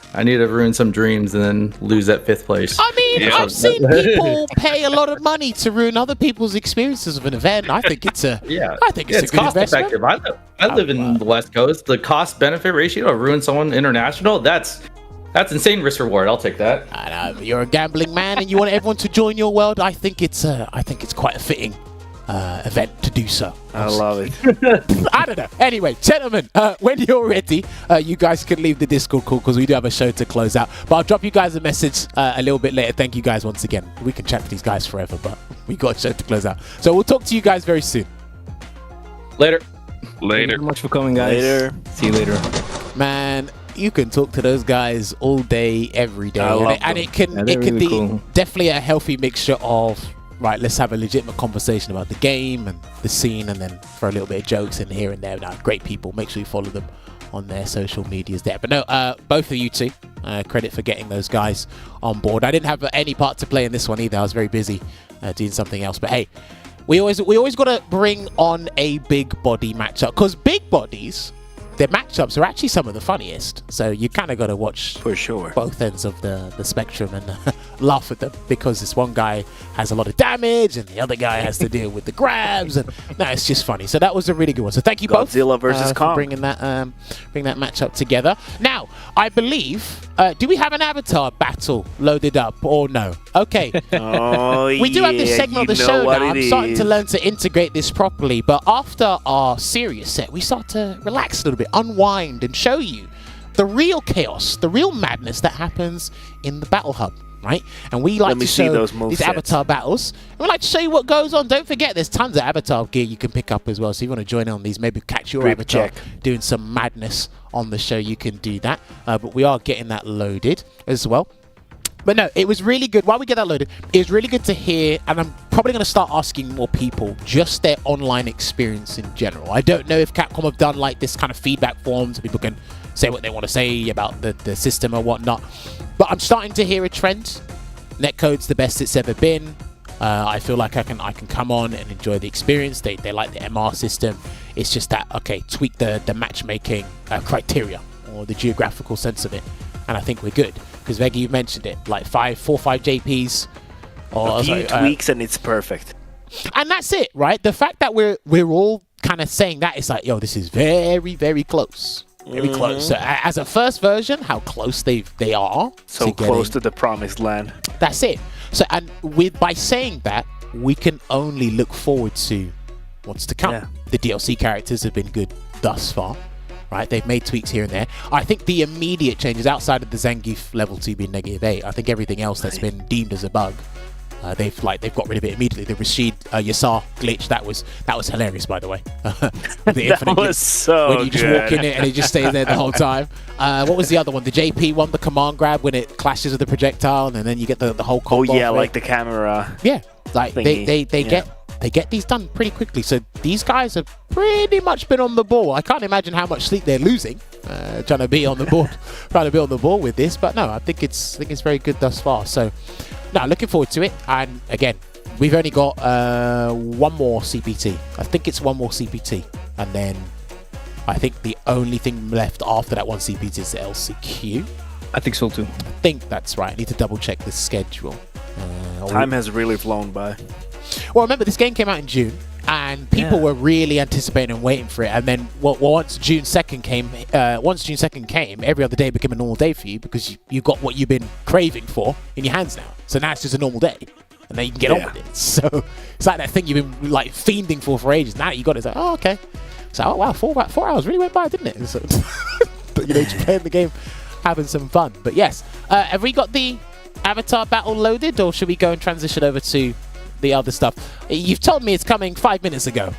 [SPEAKER 9] ruin some dreams and then lose at 5th place.
[SPEAKER 6] I mean, I've seen people pay a lot of money to ruin other people's experiences of an event. I think it's a it's a
[SPEAKER 9] cost
[SPEAKER 6] good
[SPEAKER 9] effective. I live in the West Coast. The cost benefit ratio to ruin someone international, that's insane risk reward. I'll take that.
[SPEAKER 6] I know, you're a gambling man and you want everyone to join your world. I think it's quite a fitting event to do so.
[SPEAKER 7] I love it.
[SPEAKER 6] I don't know. Anyway, gentlemen, when you're ready, you guys can leave the Discord call because we do have a show to close out. But I'll drop you guys a message a little bit later. Thank you guys once again. We can chat to these guys forever, but we got a show to close out. So we'll talk to you guys very soon.
[SPEAKER 9] Later.
[SPEAKER 8] Thank you so much for coming, guys.
[SPEAKER 7] Later.
[SPEAKER 8] See you later.
[SPEAKER 6] Man, you can talk to those guys all day, every day, and it can
[SPEAKER 8] really
[SPEAKER 6] be
[SPEAKER 8] cool.
[SPEAKER 6] Definitely a healthy mixture of right. Let's have a legitimate conversation about the game and the scene, and then for a little bit of jokes in here and there. Now, great people. Make sure you follow them on their social medias there. But no, both of you two, credit for getting those guys on board. I didn't have any part to play in this one either. I was very busy doing something else. But hey, we always got to bring on a big body matchup because big bodies. their matchups are actually some of the funniest. So you kind of got to watch
[SPEAKER 7] For sure.
[SPEAKER 6] both ends of the spectrum and laugh at them, because this one guy has a lot of damage and the other guy has to deal with the grabs, and no, it's just funny. So that was a really good one. So thank you both
[SPEAKER 7] Godzilla versus
[SPEAKER 6] for
[SPEAKER 7] Kong.
[SPEAKER 6] bring that matchup together. Now, I believe, do we have an avatar battle loaded up or no? Okay.
[SPEAKER 7] Oh,
[SPEAKER 6] We do have this segment of the show now. I'm starting to
[SPEAKER 7] learn.
[SPEAKER 6] learn to integrate this properly, but after our serious set, we start to relax a little bit, unwind, and show you the real chaos, the real madness that happens in the battle hub, right? And we like to show these avatar battles, and we like to show you what goes on. Don't forget, there's tons of avatar gear you can pick up as well, so if you want to join in on these, maybe catch your avatar doing some madness on the show, you can do that. But we are getting that loaded as well. But no, it was really good. While we get that loaded, it was really good to hear, and I'm probably going to start asking more people just their online experience in general. I don't know if Capcom have done like this kind of feedback form so people can say what they want to say about the system or whatnot. But I'm starting to hear a trend. Netcode's the best it's ever been. I feel like I can come on and enjoy the experience. They like the MR system. It's just that, okay, tweak the matchmaking criteria or the geographical sense of it. And I think we're good. Because Veggey, you mentioned it, like 4 or 5 JPs. Or
[SPEAKER 7] a few tweaks and it's perfect.
[SPEAKER 6] And that's it, right? The fact that we're all kind of saying that, it's like, yo, this is very, very close. Very close. So as a first version, how close they are.
[SPEAKER 7] So close to the promised land.
[SPEAKER 6] That's it. So, and by saying that, we can only look forward to what's to come. Yeah. The DLC characters have been good thus far. Right, they've made tweaks here and there. I think the immediate changes outside of the Zangief level 2 being -8, I think everything else that's been deemed as a bug, they've got rid of it immediately. The Rashid Yasar glitch, that was hilarious, by the way.
[SPEAKER 7] That was so
[SPEAKER 6] when you just walk in it and it just stays there the whole time. What was the other one? The JP one, the command grab when it clashes with the projectile and then you get the whole combo.
[SPEAKER 7] Oh yeah, like the camera.
[SPEAKER 6] Yeah, like thingy. They get these done pretty quickly. So these guys have pretty much been on the ball. I can't imagine how much sleep they're losing trying to be on the ball with this. But no, I think it's very good thus far. So no, looking forward to it. And again, we've only got one more CPT. I think it's one more CPT, and then I think the only thing left after that one CPT is the LCQ.
[SPEAKER 8] I think so too.
[SPEAKER 6] I think that's right. I need to double check the schedule.
[SPEAKER 7] Time has really flown by.
[SPEAKER 6] Well, remember, this game came out in June, and people were really anticipating and waiting for it. And then once June 2nd came, every other day became a normal day for you because you got what you've been craving for in your hands now. So now it's just a normal day, and then you can get on with it. So it's like that thing you've been like fiending for ages. Now you got it. It's like, oh, okay. So, oh wow, 4 hours really went by, didn't it? So, but just playing the game, having some fun. But yes, have we got the avatar battle loaded, or should we go and transition over to the other stuff? You've told me it's coming 5 minutes ago.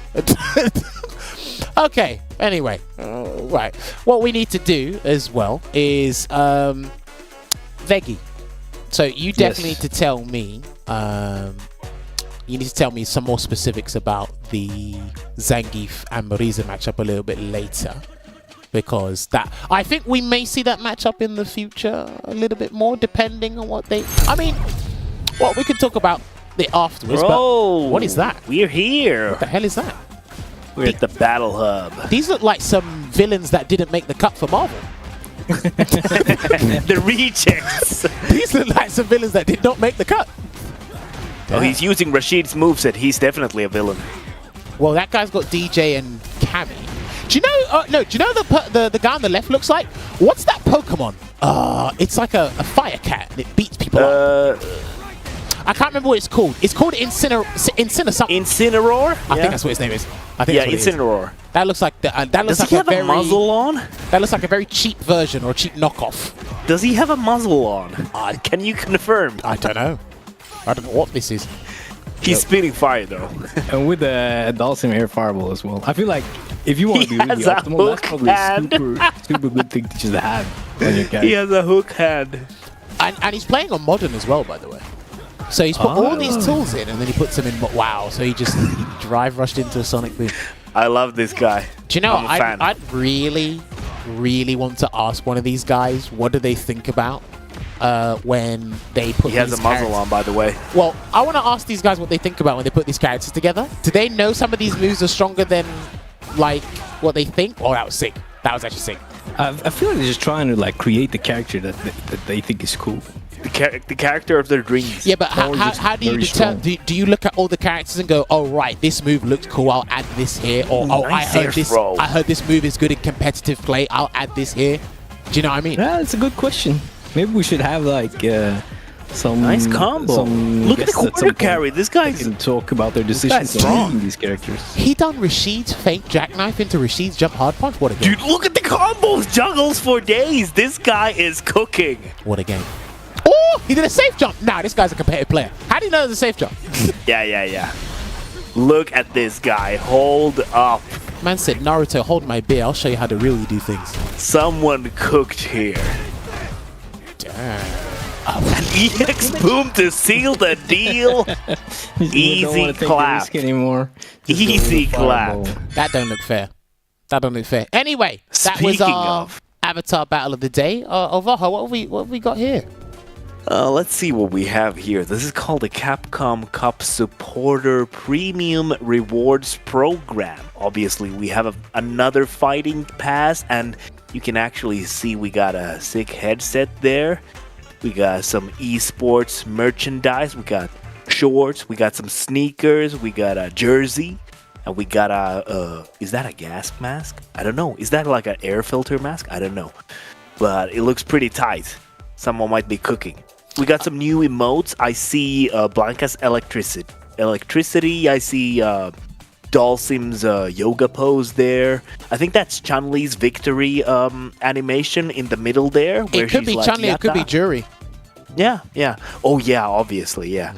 [SPEAKER 6] Okay, anyway, right. What we need to do as well is Veggey. So you definitely need to tell me some more specifics about the Zangief and Marisa matchup a little bit later, because I think we may see that matchup in the future a little bit more, depending on what they. I mean, well, we can talk about it afterwards.
[SPEAKER 7] Bro,
[SPEAKER 6] but what is that?
[SPEAKER 7] We're here.
[SPEAKER 6] What the hell is that?
[SPEAKER 7] We're at the battle hub.
[SPEAKER 6] These look like some villains that didn't make the cut for Marvel.
[SPEAKER 7] The rejects.
[SPEAKER 6] These look like some villains that did not make the cut.
[SPEAKER 7] Oh, he's using Rashid's moveset. He's definitely a villain.
[SPEAKER 6] Well, that guy's got DJ and Cammy. Do you know? Do you know the guy on the left looks like? What's that Pokemon? It's like a fire cat, and it beats people up. I can't remember what it's called. It's called Incineroar something.
[SPEAKER 7] Incineroar?
[SPEAKER 6] I think that's what his name is. I think
[SPEAKER 7] Incineroar.
[SPEAKER 6] That looks like
[SPEAKER 7] Does he have a muzzle on?
[SPEAKER 6] That looks like a very cheap version or a cheap knockoff.
[SPEAKER 7] Does he have a muzzle on? Can you confirm?
[SPEAKER 6] I don't know. I don't know what this is.
[SPEAKER 7] He's spitting fire though.
[SPEAKER 8] And with the Dulcimer Fireball as well. I feel like if you want to be really optimal, that's probably a super good thing to just have on your character.
[SPEAKER 7] He has a hook hand.
[SPEAKER 6] And he's playing on Modern as well, by the way. So he's put all these tools in, and then he puts them in. Wow! So he drive rushed into a Sonic Boom.
[SPEAKER 7] I love this guy.
[SPEAKER 6] Do you know? I'd really, really want to ask one of these guys, what do they think about when they put?
[SPEAKER 7] He has a muzzle on, by the way.
[SPEAKER 6] Well, I want to ask these guys what they think about when they put these characters together. Do they know some of these moves are stronger than like what they think? Oh, that was sick. That was actually sick.
[SPEAKER 8] I feel like they're just trying to like create the character that they think is cool.
[SPEAKER 7] The character of their dreams.
[SPEAKER 6] Yeah, but
[SPEAKER 8] Or just
[SPEAKER 6] how do you
[SPEAKER 8] very
[SPEAKER 6] determine? Do you look at all the characters and go, oh right, this move looks cool, I'll add this here, or oh I heard this move is good in competitive play, I'll add this here. Do you know what I mean?
[SPEAKER 8] Yeah, it's a good question. Maybe we should have like some
[SPEAKER 7] Nice combo. Look at the corner carry. This guy's
[SPEAKER 8] can talk about their decisions on these characters.
[SPEAKER 6] He done Rashid's fake jackknife into Rashid's jump hard punch. What a game!
[SPEAKER 7] Dude, look at the combos. Juggles for days. This guy is cooking.
[SPEAKER 6] What a game! Oh, he did a safe jump. Nah, this guy's a competitive player. How do you know there's a safe jump?
[SPEAKER 7] Yeah. Look at this guy. Hold up.
[SPEAKER 6] Man said, Naruto, hold my beer. I'll show you how to really do things.
[SPEAKER 7] Someone cooked here.
[SPEAKER 6] Damn.
[SPEAKER 7] An EX boom to seal the deal. Easy clap.
[SPEAKER 8] Anymore.
[SPEAKER 7] Easy clap.
[SPEAKER 6] That don't look fair. That don't look fair. Anyway, that was
[SPEAKER 7] Speaking
[SPEAKER 6] our
[SPEAKER 7] of.
[SPEAKER 6] Avatar Battle of the Day. Olvaha, what have we got here?
[SPEAKER 7] Let's see what we have here. This is called the Capcom Cup Supporter Premium Rewards Program. Obviously, we have another fighting pass, and you can actually see we got a sick headset there. We got some esports merchandise. We got shorts. We got some sneakers. We got a jersey. And we got a, is that a gas mask? I don't know. Is that like an air filter mask? I don't know. But it looks pretty tight. Someone might be cooking. We got some new emotes. I see Blanca's electricity. I see Dalsim's yoga pose there. I think that's Chun-Li's victory animation in the middle there. Where
[SPEAKER 6] It could be
[SPEAKER 7] like,
[SPEAKER 6] Chun-Li, it could be Jury.
[SPEAKER 7] Yeah. Oh, yeah, obviously, yeah.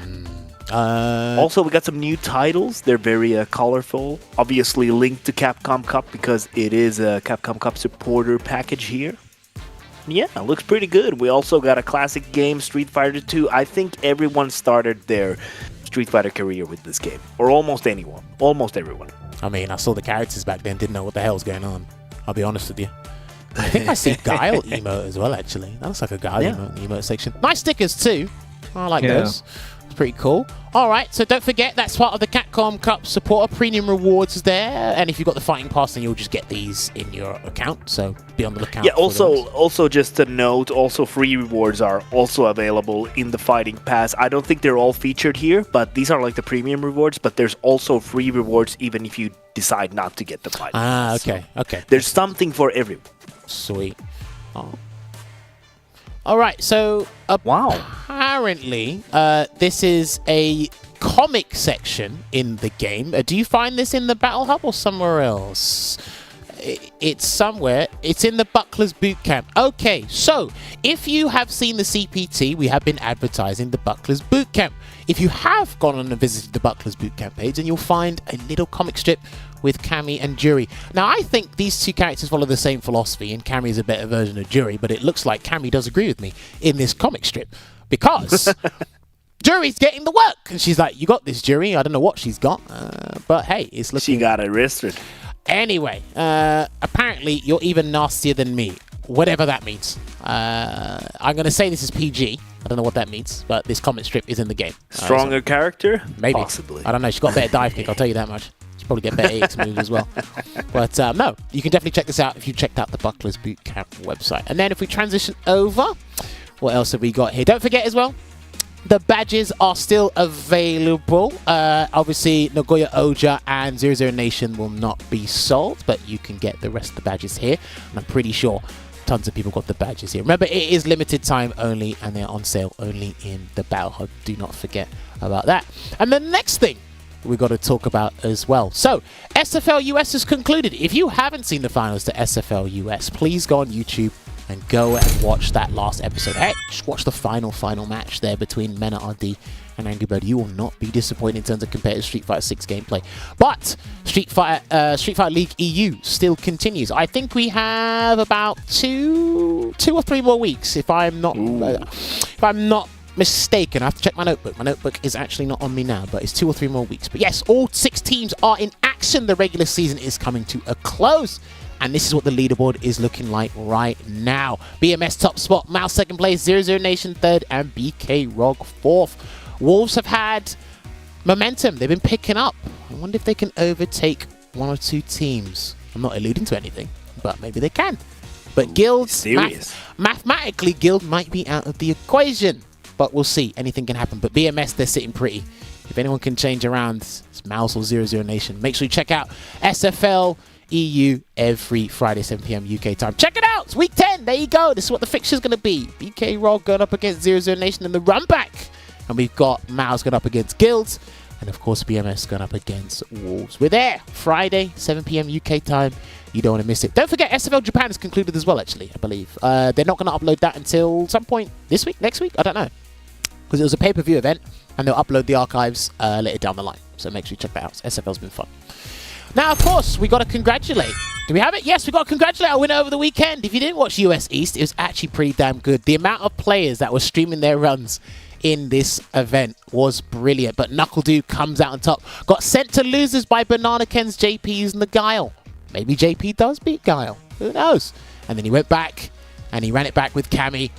[SPEAKER 7] Also, we got some new titles. They're very colorful. Obviously linked to Capcom Cup because it is a Capcom Cup supporter package here. Yeah, looks pretty good. We also got a classic game, Street Fighter 2. I think everyone started their Street Fighter career with this game. Or almost anyone. Almost everyone.
[SPEAKER 6] I mean, I saw the characters back then, didn't know what the hell was going on. I'll be honest with you. I think I see Guile emote as well, actually. That looks like a Guile emote in the emote section. Nice stickers, too. I like those. It's pretty cool. All right, so don't forget, that's part of the Capcom Cup supporter premium rewards there. And if you've got the fighting pass, then you'll just get these in your account. So be on the lookout.
[SPEAKER 7] Yeah, also just a note, also free rewards are also available in the fighting pass. I don't think they're all featured here, but these are like the premium rewards. But there's also free rewards even if you decide not to get the fighting pass.
[SPEAKER 6] Okay,
[SPEAKER 7] so
[SPEAKER 6] okay.
[SPEAKER 7] There's something for everyone.
[SPEAKER 6] Sweet. Oh. All right, so apparently this is a comic section in the game. Do you find this in the Battle Hub or somewhere else? It's somewhere. It's in the Buckler's Bootcamp. Okay, so if you have seen the CPT, we have been advertising the Buckler's Bootcamp. If you have gone on and visited the Buckler's Bootcamp page, then you'll find a little comic strip with Cammy and Jury. Now, I think these two characters follow the same philosophy, and Cammy is a better version of Jury, but it looks like Cammy does agree with me in this comic strip, because Jury's getting the work, and she's like, you got this, Jury. I don't know what she's got, but hey, it's looking...
[SPEAKER 7] She got arrested.
[SPEAKER 6] Anyway, apparently you're even nastier than me, whatever that means. I'm going to say this is PG. I don't know what that means, but this comic strip is in the game.
[SPEAKER 7] Stronger character?
[SPEAKER 6] Maybe.
[SPEAKER 7] Possibly.
[SPEAKER 6] I don't know. She's got a better dive kick, I'll tell you that much. She'll probably get better AX moves as well. But no, you can definitely check this out if you checked out the Buckler's Bootcamp website. And then if we transition over, what else have we got here? Don't forget as well, the badges are still available. Obviously, Nagoya Oja and 00 Nation will not be sold, but you can get the rest of the badges here. And I'm pretty sure tons of people got the badges here. Remember, it is limited time only, and they're on sale only in the Battle Hub. Do not forget about that. And the next thing we've got to talk about as well. So, SFL US is concluded. If you haven't seen the finals to SFL US, please go on YouTube and go and watch that last episode. Hey, just watch the final match there between Mena RD and Angry Bird. You will not be disappointed in terms of competitive Street Fighter 6 gameplay. But Street Fighter League EU still continues. I think we have about two or three more weeks, if I'm not mistaken. I have to check my notebook. My notebook is actually not on me now, but it's 2 or 3 more weeks. But yes, all 6 teams are in action. The regular season is coming to a close. And this is what the leaderboard is looking like right now. BMS top spot, Mouse second place, 00 Nation third, and BK Rog fourth. Wolves have had momentum. They've been picking up. I wonder if they can overtake 1 or 2 teams. I'm not alluding to anything. but maybe they can. But Guilds, mathematically, Guild might be out of the equation. But we'll see. Anything can happen. But BMS, they're sitting pretty. If anyone can change around, it's Mouse or 00 Nation. Make sure you check out SFL EU every Friday, 7 p.m. UK time. Check it out. It's week 10. There you go. This is what the fixture's going to be. BK Roll going up against 00 Nation in the run back. And we've got Mouse going up against Guilds. And of course, BMS going up against Wolves. We're there. Friday, 7 p.m. UK time. You don't want to miss it. Don't forget, SFL Japan is concluded as well, actually, I believe. They're not going to upload that until some point this week, next week? I don't know. Because it was a pay-per-view event, and they'll upload the archives later down the line. So make sure you check that out. SFL's been fun. Now, of course, we got to congratulate. Do we have it? Yes, we got to congratulate our winner over the weekend. If you didn't watch US East, it was actually pretty damn good. The amount of players that were streaming their runs in this event was brilliant. But NuckleDude comes out on top. Got sent to losers by Banana Ken's JP using the Guile. Maybe JP does beat Guile. Who knows? And then he went back, and he ran it back with Cammy.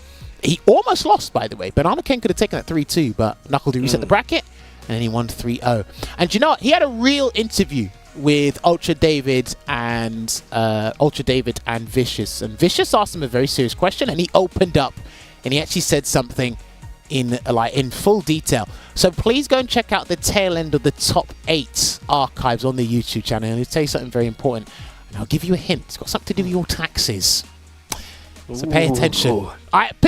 [SPEAKER 6] He almost lost, by the way. Banana Ken could have taken that 3-2, but NuckleDude reset the bracket, and then he won 3-0. And you know what? He had a real interview with Ultra David and Vicious. And Vicious asked him a very serious question, and he opened up, and he actually said something in full detail. So please go and check out the tail end of the top 8 archives on the YouTube channel. And I'll tell you something very important. And I'll give you a hint. It's got something to do with your taxes. So pay attention.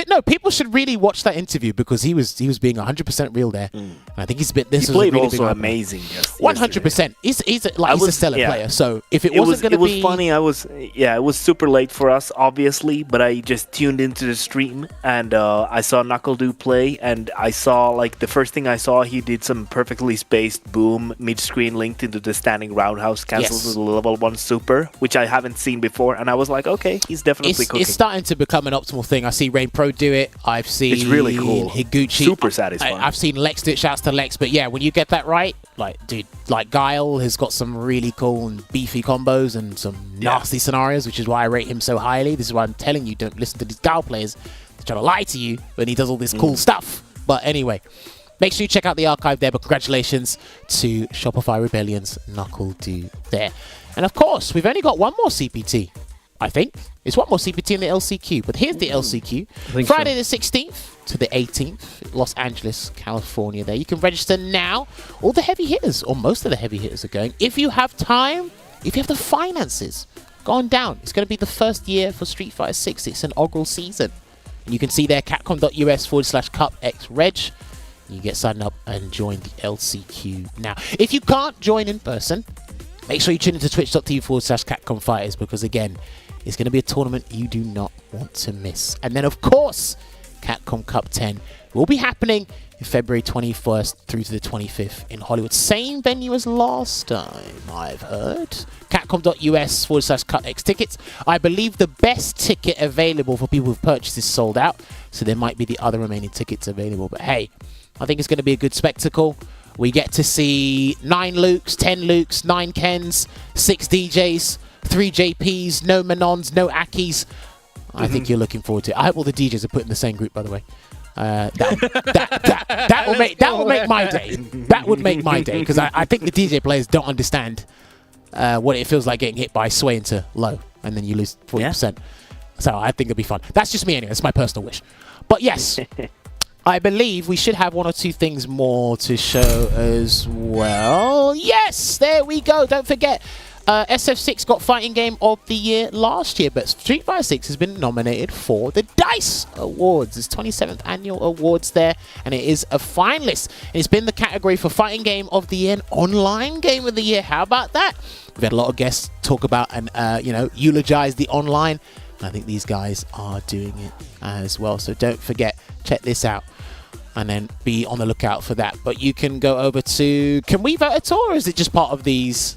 [SPEAKER 6] No, people should really watch that interview because he was being 100% real there. And I think he's a bit. This
[SPEAKER 7] he
[SPEAKER 6] was
[SPEAKER 7] played
[SPEAKER 6] really
[SPEAKER 7] also amazing.
[SPEAKER 6] 100%. He's a stellar player. So if it wasn't going to be,
[SPEAKER 7] it was funny. It was super late for us, obviously, but I just tuned into the stream and I saw NuckleDude play, and I saw the first thing I saw, he did some perfectly spaced boom mid-screen linked into the standing roundhouse cancels with a level 1 super, which I haven't seen before, and I was like, okay, he's definitely cooking.
[SPEAKER 6] It's starting to become an optimal thing. I see Rain Pro do it. I've seen
[SPEAKER 7] it's really cool.
[SPEAKER 6] Higuchi.
[SPEAKER 7] Super satisfying.
[SPEAKER 6] I've seen Lex do it. Shouts to Lex. But yeah, when you get that right, Guile has got some really cool and beefy combos and some nasty scenarios, which is why I rate him so highly. This is why I'm telling you, don't listen to these Guile players. They're trying to lie to you when he does all this cool stuff. But anyway, make sure you check out the archive there. But congratulations to Shopify Rebellion's NuckleDude there. And of course, we've only got one more CPT. I think. It's one more CPT in the LCQ, but here's the LCQ. Friday the 16th to the 18th, Los Angeles, California there. You can register now. All the heavy hitters, or most of the heavy hitters are going. If you have time, if you have the finances, go on down. It's going to be the first year for Street Fighter 6. It's an inaugural season. And you can see there, capcom.us/CupXReg. You get signed up and join the LCQ now. If you can't join in person, make sure you tune into twitch.tv/CapcomFighters because again, it's going to be a tournament you do not want to miss. And then, of course, Capcom Cup 10 will be happening in February 21st through to the 25th in Hollywood. Same venue as last time, I've heard. Capcom.us/CutX tickets. I believe the best ticket available for people who've purchased is sold out, so there might be the other remaining tickets available. But hey, I think it's going to be a good spectacle. We get to see 9 Lukes, 10 Lukes, 9 Kens, 6 DJs, 3 JPs, no Manons, no Akis. I think you're looking forward to it. I hope all the DJs are put in the same group, by the way. That will make my day. That would make my day because I think the DJ players don't understand what it feels like getting hit by sway into low and then you lose 40%. So I think it'll be fun. That's just me anyway. That's my personal wish. But yes, I believe we should have 1 or 2 things more to show as well. Yes, there we go. Don't forget. SF6 got Fighting Game of the Year last year, but Street Fighter 6 has been nominated for the DICE Awards. It's 27th Annual Awards there, and it is a finalist. And it's been the category for Fighting Game of the Year and Online Game of the Year. How about that? We've had a lot of guests talk about and, eulogize the online. And I think these guys are doing it as well. So don't forget, check this out. And then be on the lookout for that. But you can go over to... Can we vote at all, or is it just part of these...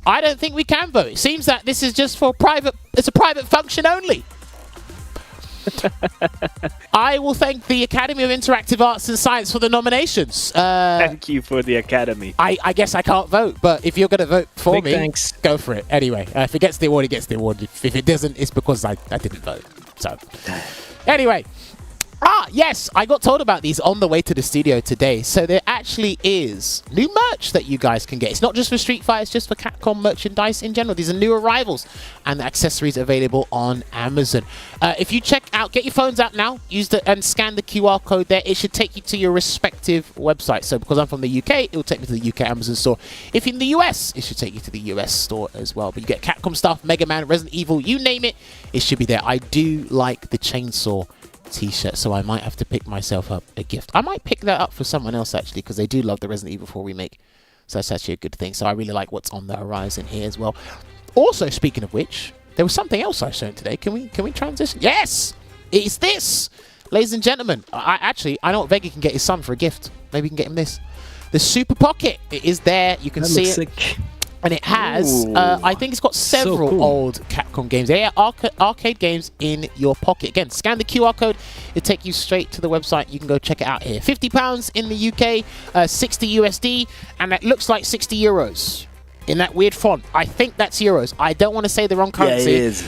[SPEAKER 6] I don't think we can vote. It seems that this is just for private. It's a private function only. I will thank the Academy of Interactive Arts and Science for the nominations.
[SPEAKER 7] Thank you for the Academy.
[SPEAKER 6] I guess I can't vote, but if you're going to vote for me, go for it. Anyway, if it gets the award, it gets the award. If it doesn't, it's because I didn't vote. So, anyway, Yes, I got told about these on the way to the studio today. So there actually is new merch that you guys can get. It's not just for Street Fighter, it's just for Capcom merchandise in general. These are new arrivals and the accessories available on Amazon. If you check out, get your phones out now, and scan the QR code there. It should take you to your respective website. So because I'm from the UK, it will take me to the UK Amazon store. If you're in the US, it should take you to the US store as well. But you get Capcom stuff, Mega Man, Resident Evil, you name it, it should be there. I do like the chainsaw t-shirt, so I might have to pick myself up a gift. I might pick that up for someone else actually, because they do love the Resident Evil 4 remake, so that's actually a good thing. So I really like what's on the horizon here as well. Also, speaking of which, there was something else I showed today. Can we transition? Yes, it's this, ladies and gentlemen. I know what Veggey can get his son for a gift. Maybe we can get him this. The Super Pocket. It is there. You can see it. Sick. And it has, I think it's got several old Capcom games. Yeah, arcade games in your pocket. Again, scan the QR code. It'll take you straight to the website. You can go check it out here. £50 in the UK, 60 USD, and that looks like 60 euros in that weird font. I think that's euros. I don't want to say the wrong currency.
[SPEAKER 7] Yeah, it is.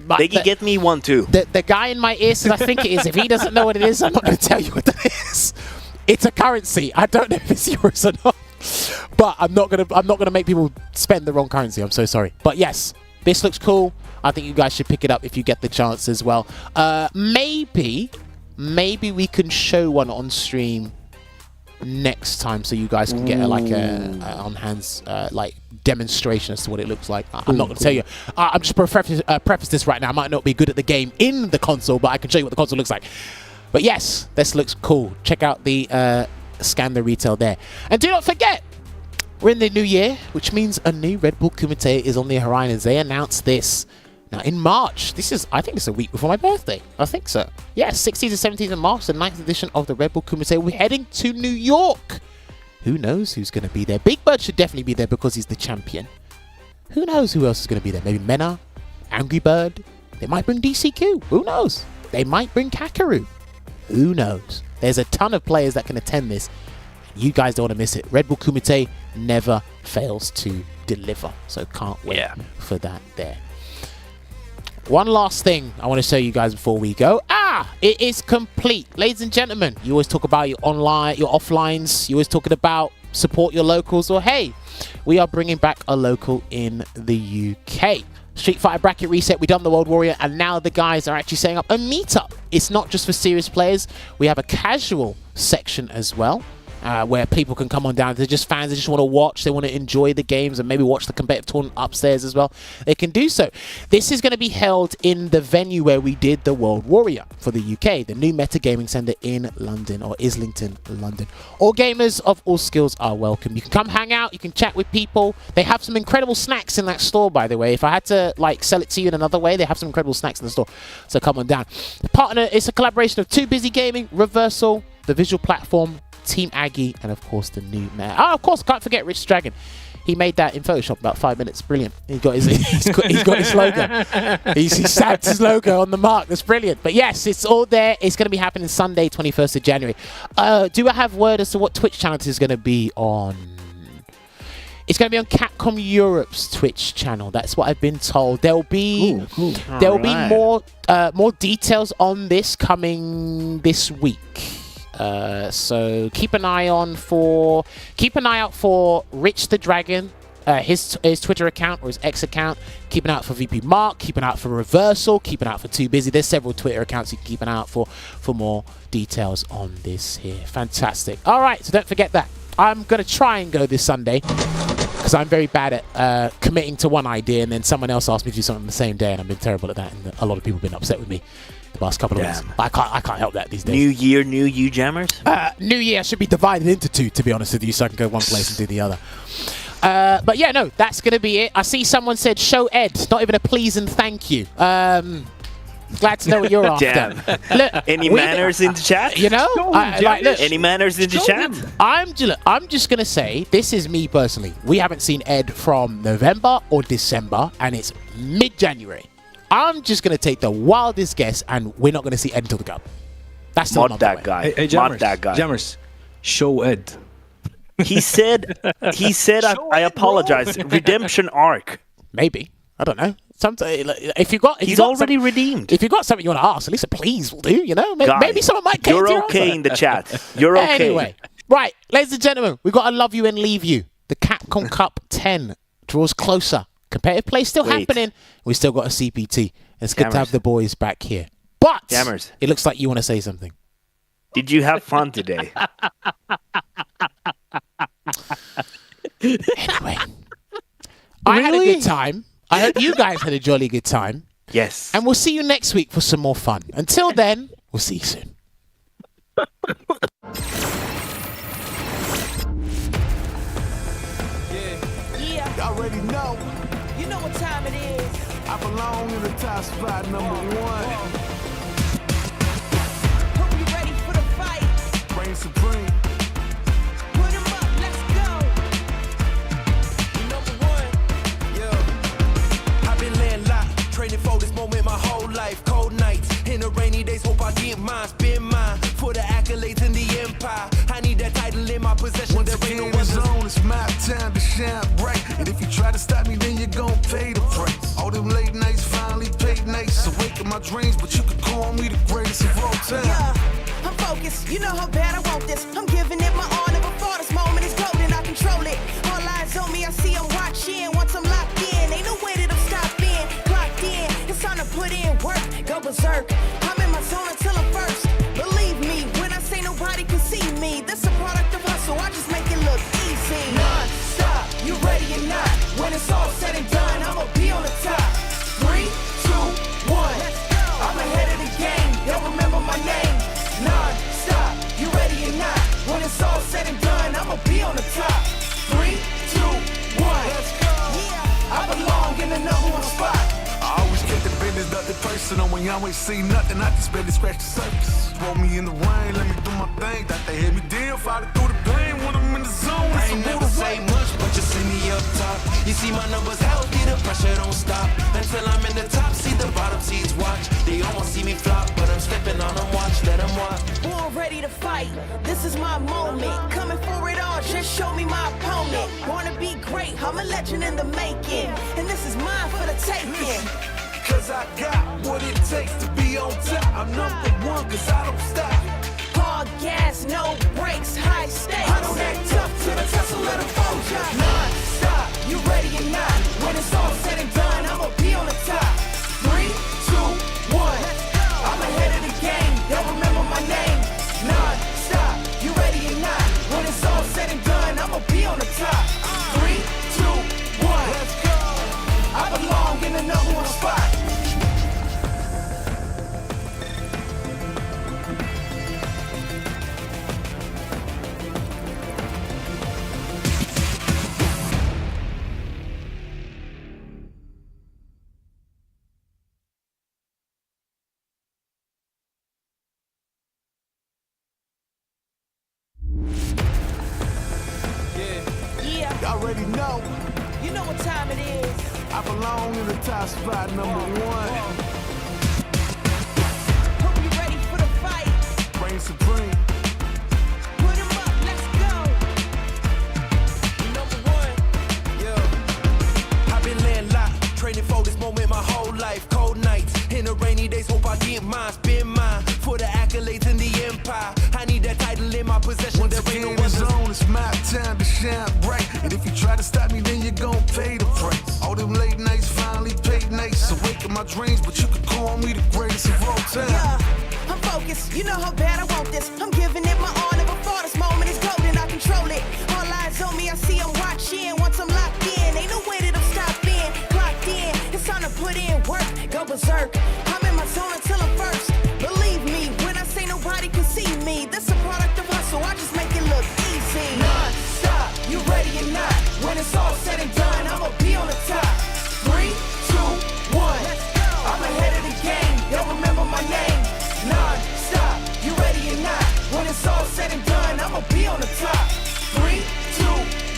[SPEAKER 7] Veggey, get me one too.
[SPEAKER 6] The guy in my ear says I think it is. If he doesn't know what it is, I'm not going to tell you what it is. It's a currency. I don't know if it's euros or not. But I'm not gonna make people spend the wrong currency. I'm so sorry. But yes, this looks cool. I think you guys should pick it up if you get the chance as well. Maybe we can show one on stream next time, so you guys can get a on hands demonstration as to what it looks like. I'm not going to tell you. I'm just preface this right now. I might not be good at the game in the console, but I can show you what the console looks like. But yes, this looks cool. Check out the scan the retail there. And do not forget, we're in the new year, which means a new Red Bull Kumite is on the horizon. They announced this now in March. I think it's a week before my birthday. I think so. Yeah, 16th and 17th of March, the 9th edition of the Red Bull Kumite. We're heading to New York. Who knows who's going to be there? Big Bird should definitely be there because he's the champion. Who knows who else is going to be there? Maybe Mena, Angry Bird. They might bring DCQ. Who knows? They might bring Kakaroo. Who knows? There's a ton of players that can attend this. You guys don't want to miss it. Red Bull Kumite never fails to deliver. So can't wait for that there. One last thing I want to show you guys before we go. It is complete. Ladies and gentlemen, you always talk about your online, your offlines. You always talking about support your locals. Or hey, we are bringing back a local in the UK. Street Fighter bracket reset, we done the World Warrior, and now the guys are actually setting up a meetup. It's not just for serious players. We have a casual section as well, where people can come on down. They're just fans, they just want to watch, they want to enjoy the games and maybe watch the competitive tournament upstairs as well. They can do so. This is going to be held in the venue where we did the World Warrior for the UK, the new Meta Gaming Centre in London, or Islington, London. All gamers of all skills are welcome. You can come hang out, you can chat with people. They have some incredible snacks in that store, by the way. If I had to sell it to you in another way, they have some incredible snacks in the store. So come on down. The partner is a collaboration of Too Busy Gaming, Reversal, the visual platform, Team Aggie, and of course the new man. Of course, can't forget Rich Dragon. He made that in Photoshop about 5 minutes. Brilliant. He's got his logo. He stamped his logo on the mark. That's brilliant. But yes, it's all there. It's going to be happening Sunday, 21st of January. Do I have word as to what Twitch channel it is going to be on? It's going to be on Capcom Europe's Twitch channel. That's what I've been told. There'll be more details on this coming this week. So keep an eye out for Rich the Dragon, his Twitter account or his X account. Keep an eye out for VP Mark. Keep an eye out for Reversal. Keep an eye out for Too Busy. There's several Twitter accounts you can keep an eye out for more details on this here. Fantastic. All right, so don't forget that. I'm going to try and go this Sunday because I'm very bad at committing to one idea and then someone else asks me to do something the same day, and I've been terrible at that, and a lot of people have been upset with me the past couple of weeks. I can't help that these days.
[SPEAKER 7] New year, new you, Jammerz?
[SPEAKER 6] New year should be divided into two, to be honest with you, so I can go one place and do the other. But yeah, no, that's going to be it. I see someone said, show Ed. Not even a please and thank you. Glad to know what you're after.
[SPEAKER 7] Look, any manners in the chat?
[SPEAKER 6] You know? Look,
[SPEAKER 7] any manners in the chat?
[SPEAKER 6] I'm just going to say, this is me personally. We haven't seen Ed from November or December, and it's mid-January. I'm just going to take the wildest guess, and we're not going to see Ed until the Cup. That's still not
[SPEAKER 7] that guy.
[SPEAKER 8] Hey,
[SPEAKER 7] Jammerz, that guy.
[SPEAKER 8] Jammerz, show Ed.
[SPEAKER 7] He said, I apologize. Redemption arc.
[SPEAKER 6] Maybe. I don't know. Sometimes, if you got,
[SPEAKER 7] He's already redeemed.
[SPEAKER 6] If you got something you want to ask, at least please will do. You know, maybe someone might.
[SPEAKER 7] You're okay in the chat. You're okay.
[SPEAKER 6] Anyway, right, ladies and gentlemen, we've got to love you and leave you. The Capcom Cup 10 draws closer. Competitive play still happening. We still got a CPT. It's good to have the boys back here. But
[SPEAKER 7] Jammerz,
[SPEAKER 6] it looks like you want to say something.
[SPEAKER 7] Did you have fun today?
[SPEAKER 6] Anyway, I had a good time. I hope you guys had a jolly good time.
[SPEAKER 7] Yes.
[SPEAKER 6] And we'll see you next week for some more fun. Until then, we'll see you soon.
[SPEAKER 5] Yeah,
[SPEAKER 3] Y'all already know
[SPEAKER 5] you know what time it is.
[SPEAKER 3] I belong in the top spot, number one.
[SPEAKER 5] Hope you ready for the fight.
[SPEAKER 3] Reign supreme.
[SPEAKER 5] Put 'em up, let's go.
[SPEAKER 1] Number one, yeah. I've been laying locked, training for this moment my whole life. Cold nights, in the rainy days, hope I get mine. Spend mine for the accolades in the empire. I need that title in my possession.
[SPEAKER 3] Once
[SPEAKER 1] There ain't no
[SPEAKER 3] again, it's
[SPEAKER 1] others.
[SPEAKER 3] on, it's my time to shine bright. And if you try to stop me, then you're gonna pay the price. All them late nights finally paid nights. Awaken my dreams, but you could call me the greatest of all time.
[SPEAKER 5] Yeah, I'm focused. You know how bad I want this. I'm giving it my all. Never thought this moment is golden. I control it. All eyes on me. I see I'm watching. Once I'm locked in, ain't no way that I'm stopping. Clocked in. It's time to put in work. Go berserk. I'm in my zone until I'm first. Believe me when I say nobody can see me. This a product of hustle. I just make it look easy. Non-stop. You ready or not? When it's all said and done, I'ma be on the top. 3, 2, 1. I'm ahead of the game. Y'all remember my name. Non-stop. You ready or not? When it's all said and done, I'ma be on the top. 3, 2, 1. Let's go. Yeah, I belong in the number one spot.
[SPEAKER 3] I always kept the business, nothing personal. When y'all ain't see nothing, I just barely scratch the surface. Roll me in the rain, let me do my thing. Thought they hit me down, fight through the pain. When I'm in the zone,
[SPEAKER 1] I ain't never say much, but you see me up top. You see my numbers healthy, the pressure don't stop. Until I'm in the top, see the bottom seeds watch. They almost see me flop, but I'm stepping on them, watch, let them watch.
[SPEAKER 5] Born ready to fight, this is my moment. Coming for it all, just show me my opponent. Wanna be great, I'm a legend in the making. And this is mine for the taking.
[SPEAKER 3] Cause I got what it takes to be on top. I'm number one, cause I don't stop.
[SPEAKER 5] Hard gas, no brakes, high stakes.
[SPEAKER 3] I don't act tough till the tussle let them fold ya.
[SPEAKER 5] Non-stop, you ready or not? When it's all said and done, I'ma be on the top. 3, 2, 1. I'm ahead of the game, y'all remember my name. Non-stop, you ready or not? When it's all said and done, I'ma be on the top. 3, 2, 1. Let's go. I belong in the number one spot. Yeah,
[SPEAKER 3] Y'all already know
[SPEAKER 5] you know what time it is.
[SPEAKER 3] I belong in the top spot, number one.
[SPEAKER 5] Hope you ready for the fight.
[SPEAKER 3] Reign supreme.
[SPEAKER 5] Put 'em up, let's go.
[SPEAKER 1] Number one, yeah. I've been laying locked, training for this moment my whole life. Cold nights, in the rainy days, hope I get mine. Spend mine for the accolades in the empire. I need that title in my possession.
[SPEAKER 3] Once
[SPEAKER 1] There ain't
[SPEAKER 3] again,
[SPEAKER 1] no
[SPEAKER 3] it's
[SPEAKER 1] others.
[SPEAKER 3] on, it's my time to shine bright. And if you try to stop me, then you're gonna pay the price. All them late nights finally paid nights. Awaken my dreams, but you could call me the greatest of all time.
[SPEAKER 5] Yeah, I'm focused. You know how bad I want this. I'm giving it my all. Never thought this moment is golden. I control it. All eyes on me. I see I'm watching. Once I'm locked in, ain't no way that I'm stopping. Clocked in. It's time to put in work. Go berserk. I'm in my zone until I'm first. Believe me when I say nobody can see me. This a product of hustle. I just make it look easy. Non-stop. You ready or not? When it's all said and done, I'ma be on the top. 3, 2, 1. I'm ahead of the game. Y'all remember my name. Non-stop. You ready or not? When it's all said and done, I'ma be on the top. 3, 2,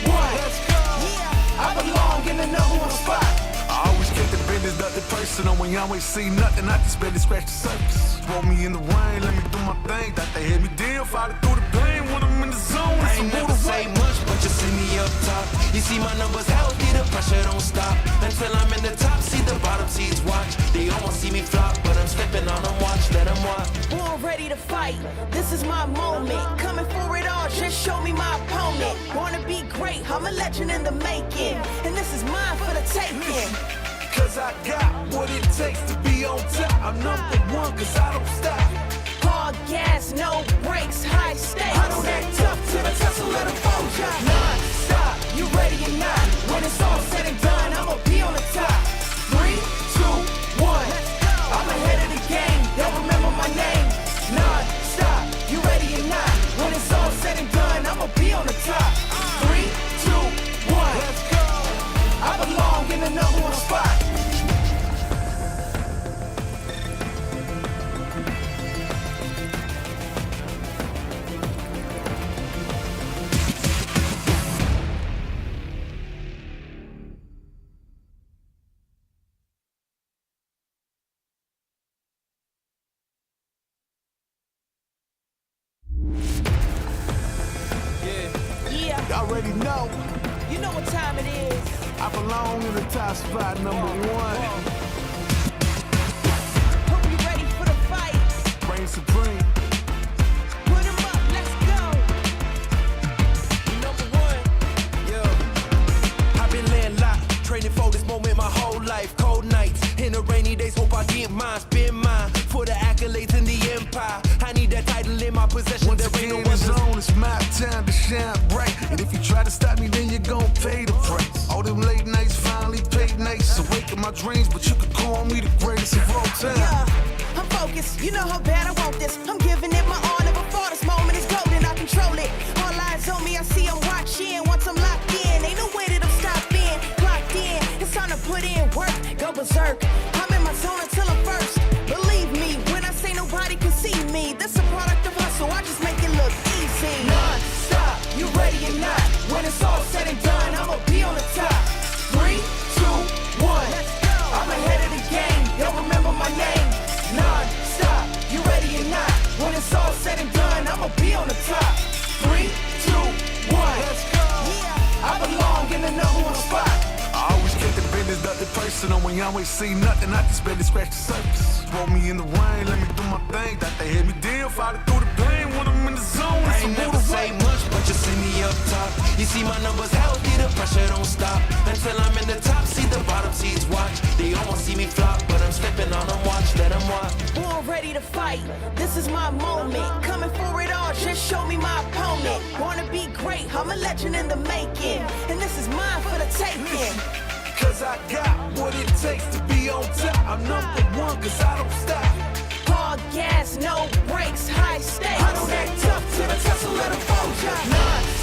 [SPEAKER 5] 1. Let's go. Yeah, I belong in the number one spot.
[SPEAKER 3] I always kept the business, nothing personal. When y'all ain't see nothing, I just barely scratch the surface. Roll me in the rain, let me do my thing. Thought they hit me down, fight through the pain. When I'm in the zone,
[SPEAKER 1] I
[SPEAKER 3] it's a
[SPEAKER 1] ain't never
[SPEAKER 3] motor
[SPEAKER 1] say much, but you see me up up top. You see my numbers healthy, the pressure don't stop. Until I'm in the top, see the bottom seeds watch. They almost see me flop, but I'm slipping on them, watch, let them watch.
[SPEAKER 5] Born ready to fight, this is my moment. Coming for it all, just show me my opponent. Wanna be great, I'm a legend in the making. And this is mine for the taking.
[SPEAKER 1] Cause I got what it takes to be on top. I'm number one cause I don't stop.
[SPEAKER 5] Hard gas, no brakes, high stakes.
[SPEAKER 1] I don't act tough to the test, so let them fold ya. Non-stop, you ready or not? When it's all said and done, I'ma be on the top. 3, 2, 1, I'm ahead of the game, they'll remember my name. Non-stop, you ready or not? When it's all said and done, I'ma be on the top. 3, 2, 1, let's go. I belong in the number one spot.
[SPEAKER 5] Yeah,
[SPEAKER 3] Y'all already know
[SPEAKER 5] you know what time it is.
[SPEAKER 3] I belong in the top spot, number one.
[SPEAKER 5] Hope you ready for the fight.
[SPEAKER 3] Reign supreme.
[SPEAKER 5] Put 'em up, let's go.
[SPEAKER 1] Number one, yeah. I've been laying locked, training for this moment my whole life. Cold nights, in the rainy days, hope I get mine, spin mine. For the accolades in the empire, I need that title in my possession.
[SPEAKER 3] Once
[SPEAKER 1] There ain't no
[SPEAKER 3] again, it's
[SPEAKER 1] others.
[SPEAKER 3] on, it's my time to shine bright. And if you try to stop me, then you're gon' pay the price. All them late nights finally paid nights. Awaken my dreams, but you could call me the greatest of all time.
[SPEAKER 5] Yeah, I'm focused, you know how bad I want this. I'm giving it my all, never fall. This moment is golden, I control it. All eyes on me, I see I'm watching. Once I'm locked in, ain't no way that I'm stopping. Clocked in, it's time to put in work, go berserk. I'm in my zone until I'm first. Believe me, when I say nobody can see me, this a product of hustle, I just make it look easy.
[SPEAKER 1] Non-stop, you ready or not? When it's all said and done, I'ma be on the top. 3, 2, 1, I'm ahead of the game, they'll remember my name. Non-stop, you ready or not? When it's all said and done, I'ma be on the top. 3, 2, 1, let's go. I belong in the number one spot.
[SPEAKER 3] I always kept the business, nothing personal. When you always see nothing, I just barely scratch the surface. Roll me in the rain, let me do my thing. Thought they hit me down, fighting through the pain. When I'm in the zone,
[SPEAKER 1] I
[SPEAKER 3] it's a
[SPEAKER 1] ain't never
[SPEAKER 3] motor
[SPEAKER 1] say
[SPEAKER 3] way.
[SPEAKER 1] much, but you see me up top. You see my numbers healthy, the pressure don't stop. Until I'm in the top, see the bottom seeds watch. They almost see me flop, but I'm slipping on them, watch, let them watch.
[SPEAKER 5] Born ready to fight, this is my moment. Coming for it all, just show me my opponent. Wanna be great, I'm a legend in the making. And this is mine for the taking.
[SPEAKER 3] Cause I got what it takes to be on top. I'm number one cause I don't stop.
[SPEAKER 5] Hard gas, no brakes, high stakes.
[SPEAKER 1] I don't act tough to the test, so let them fold ya.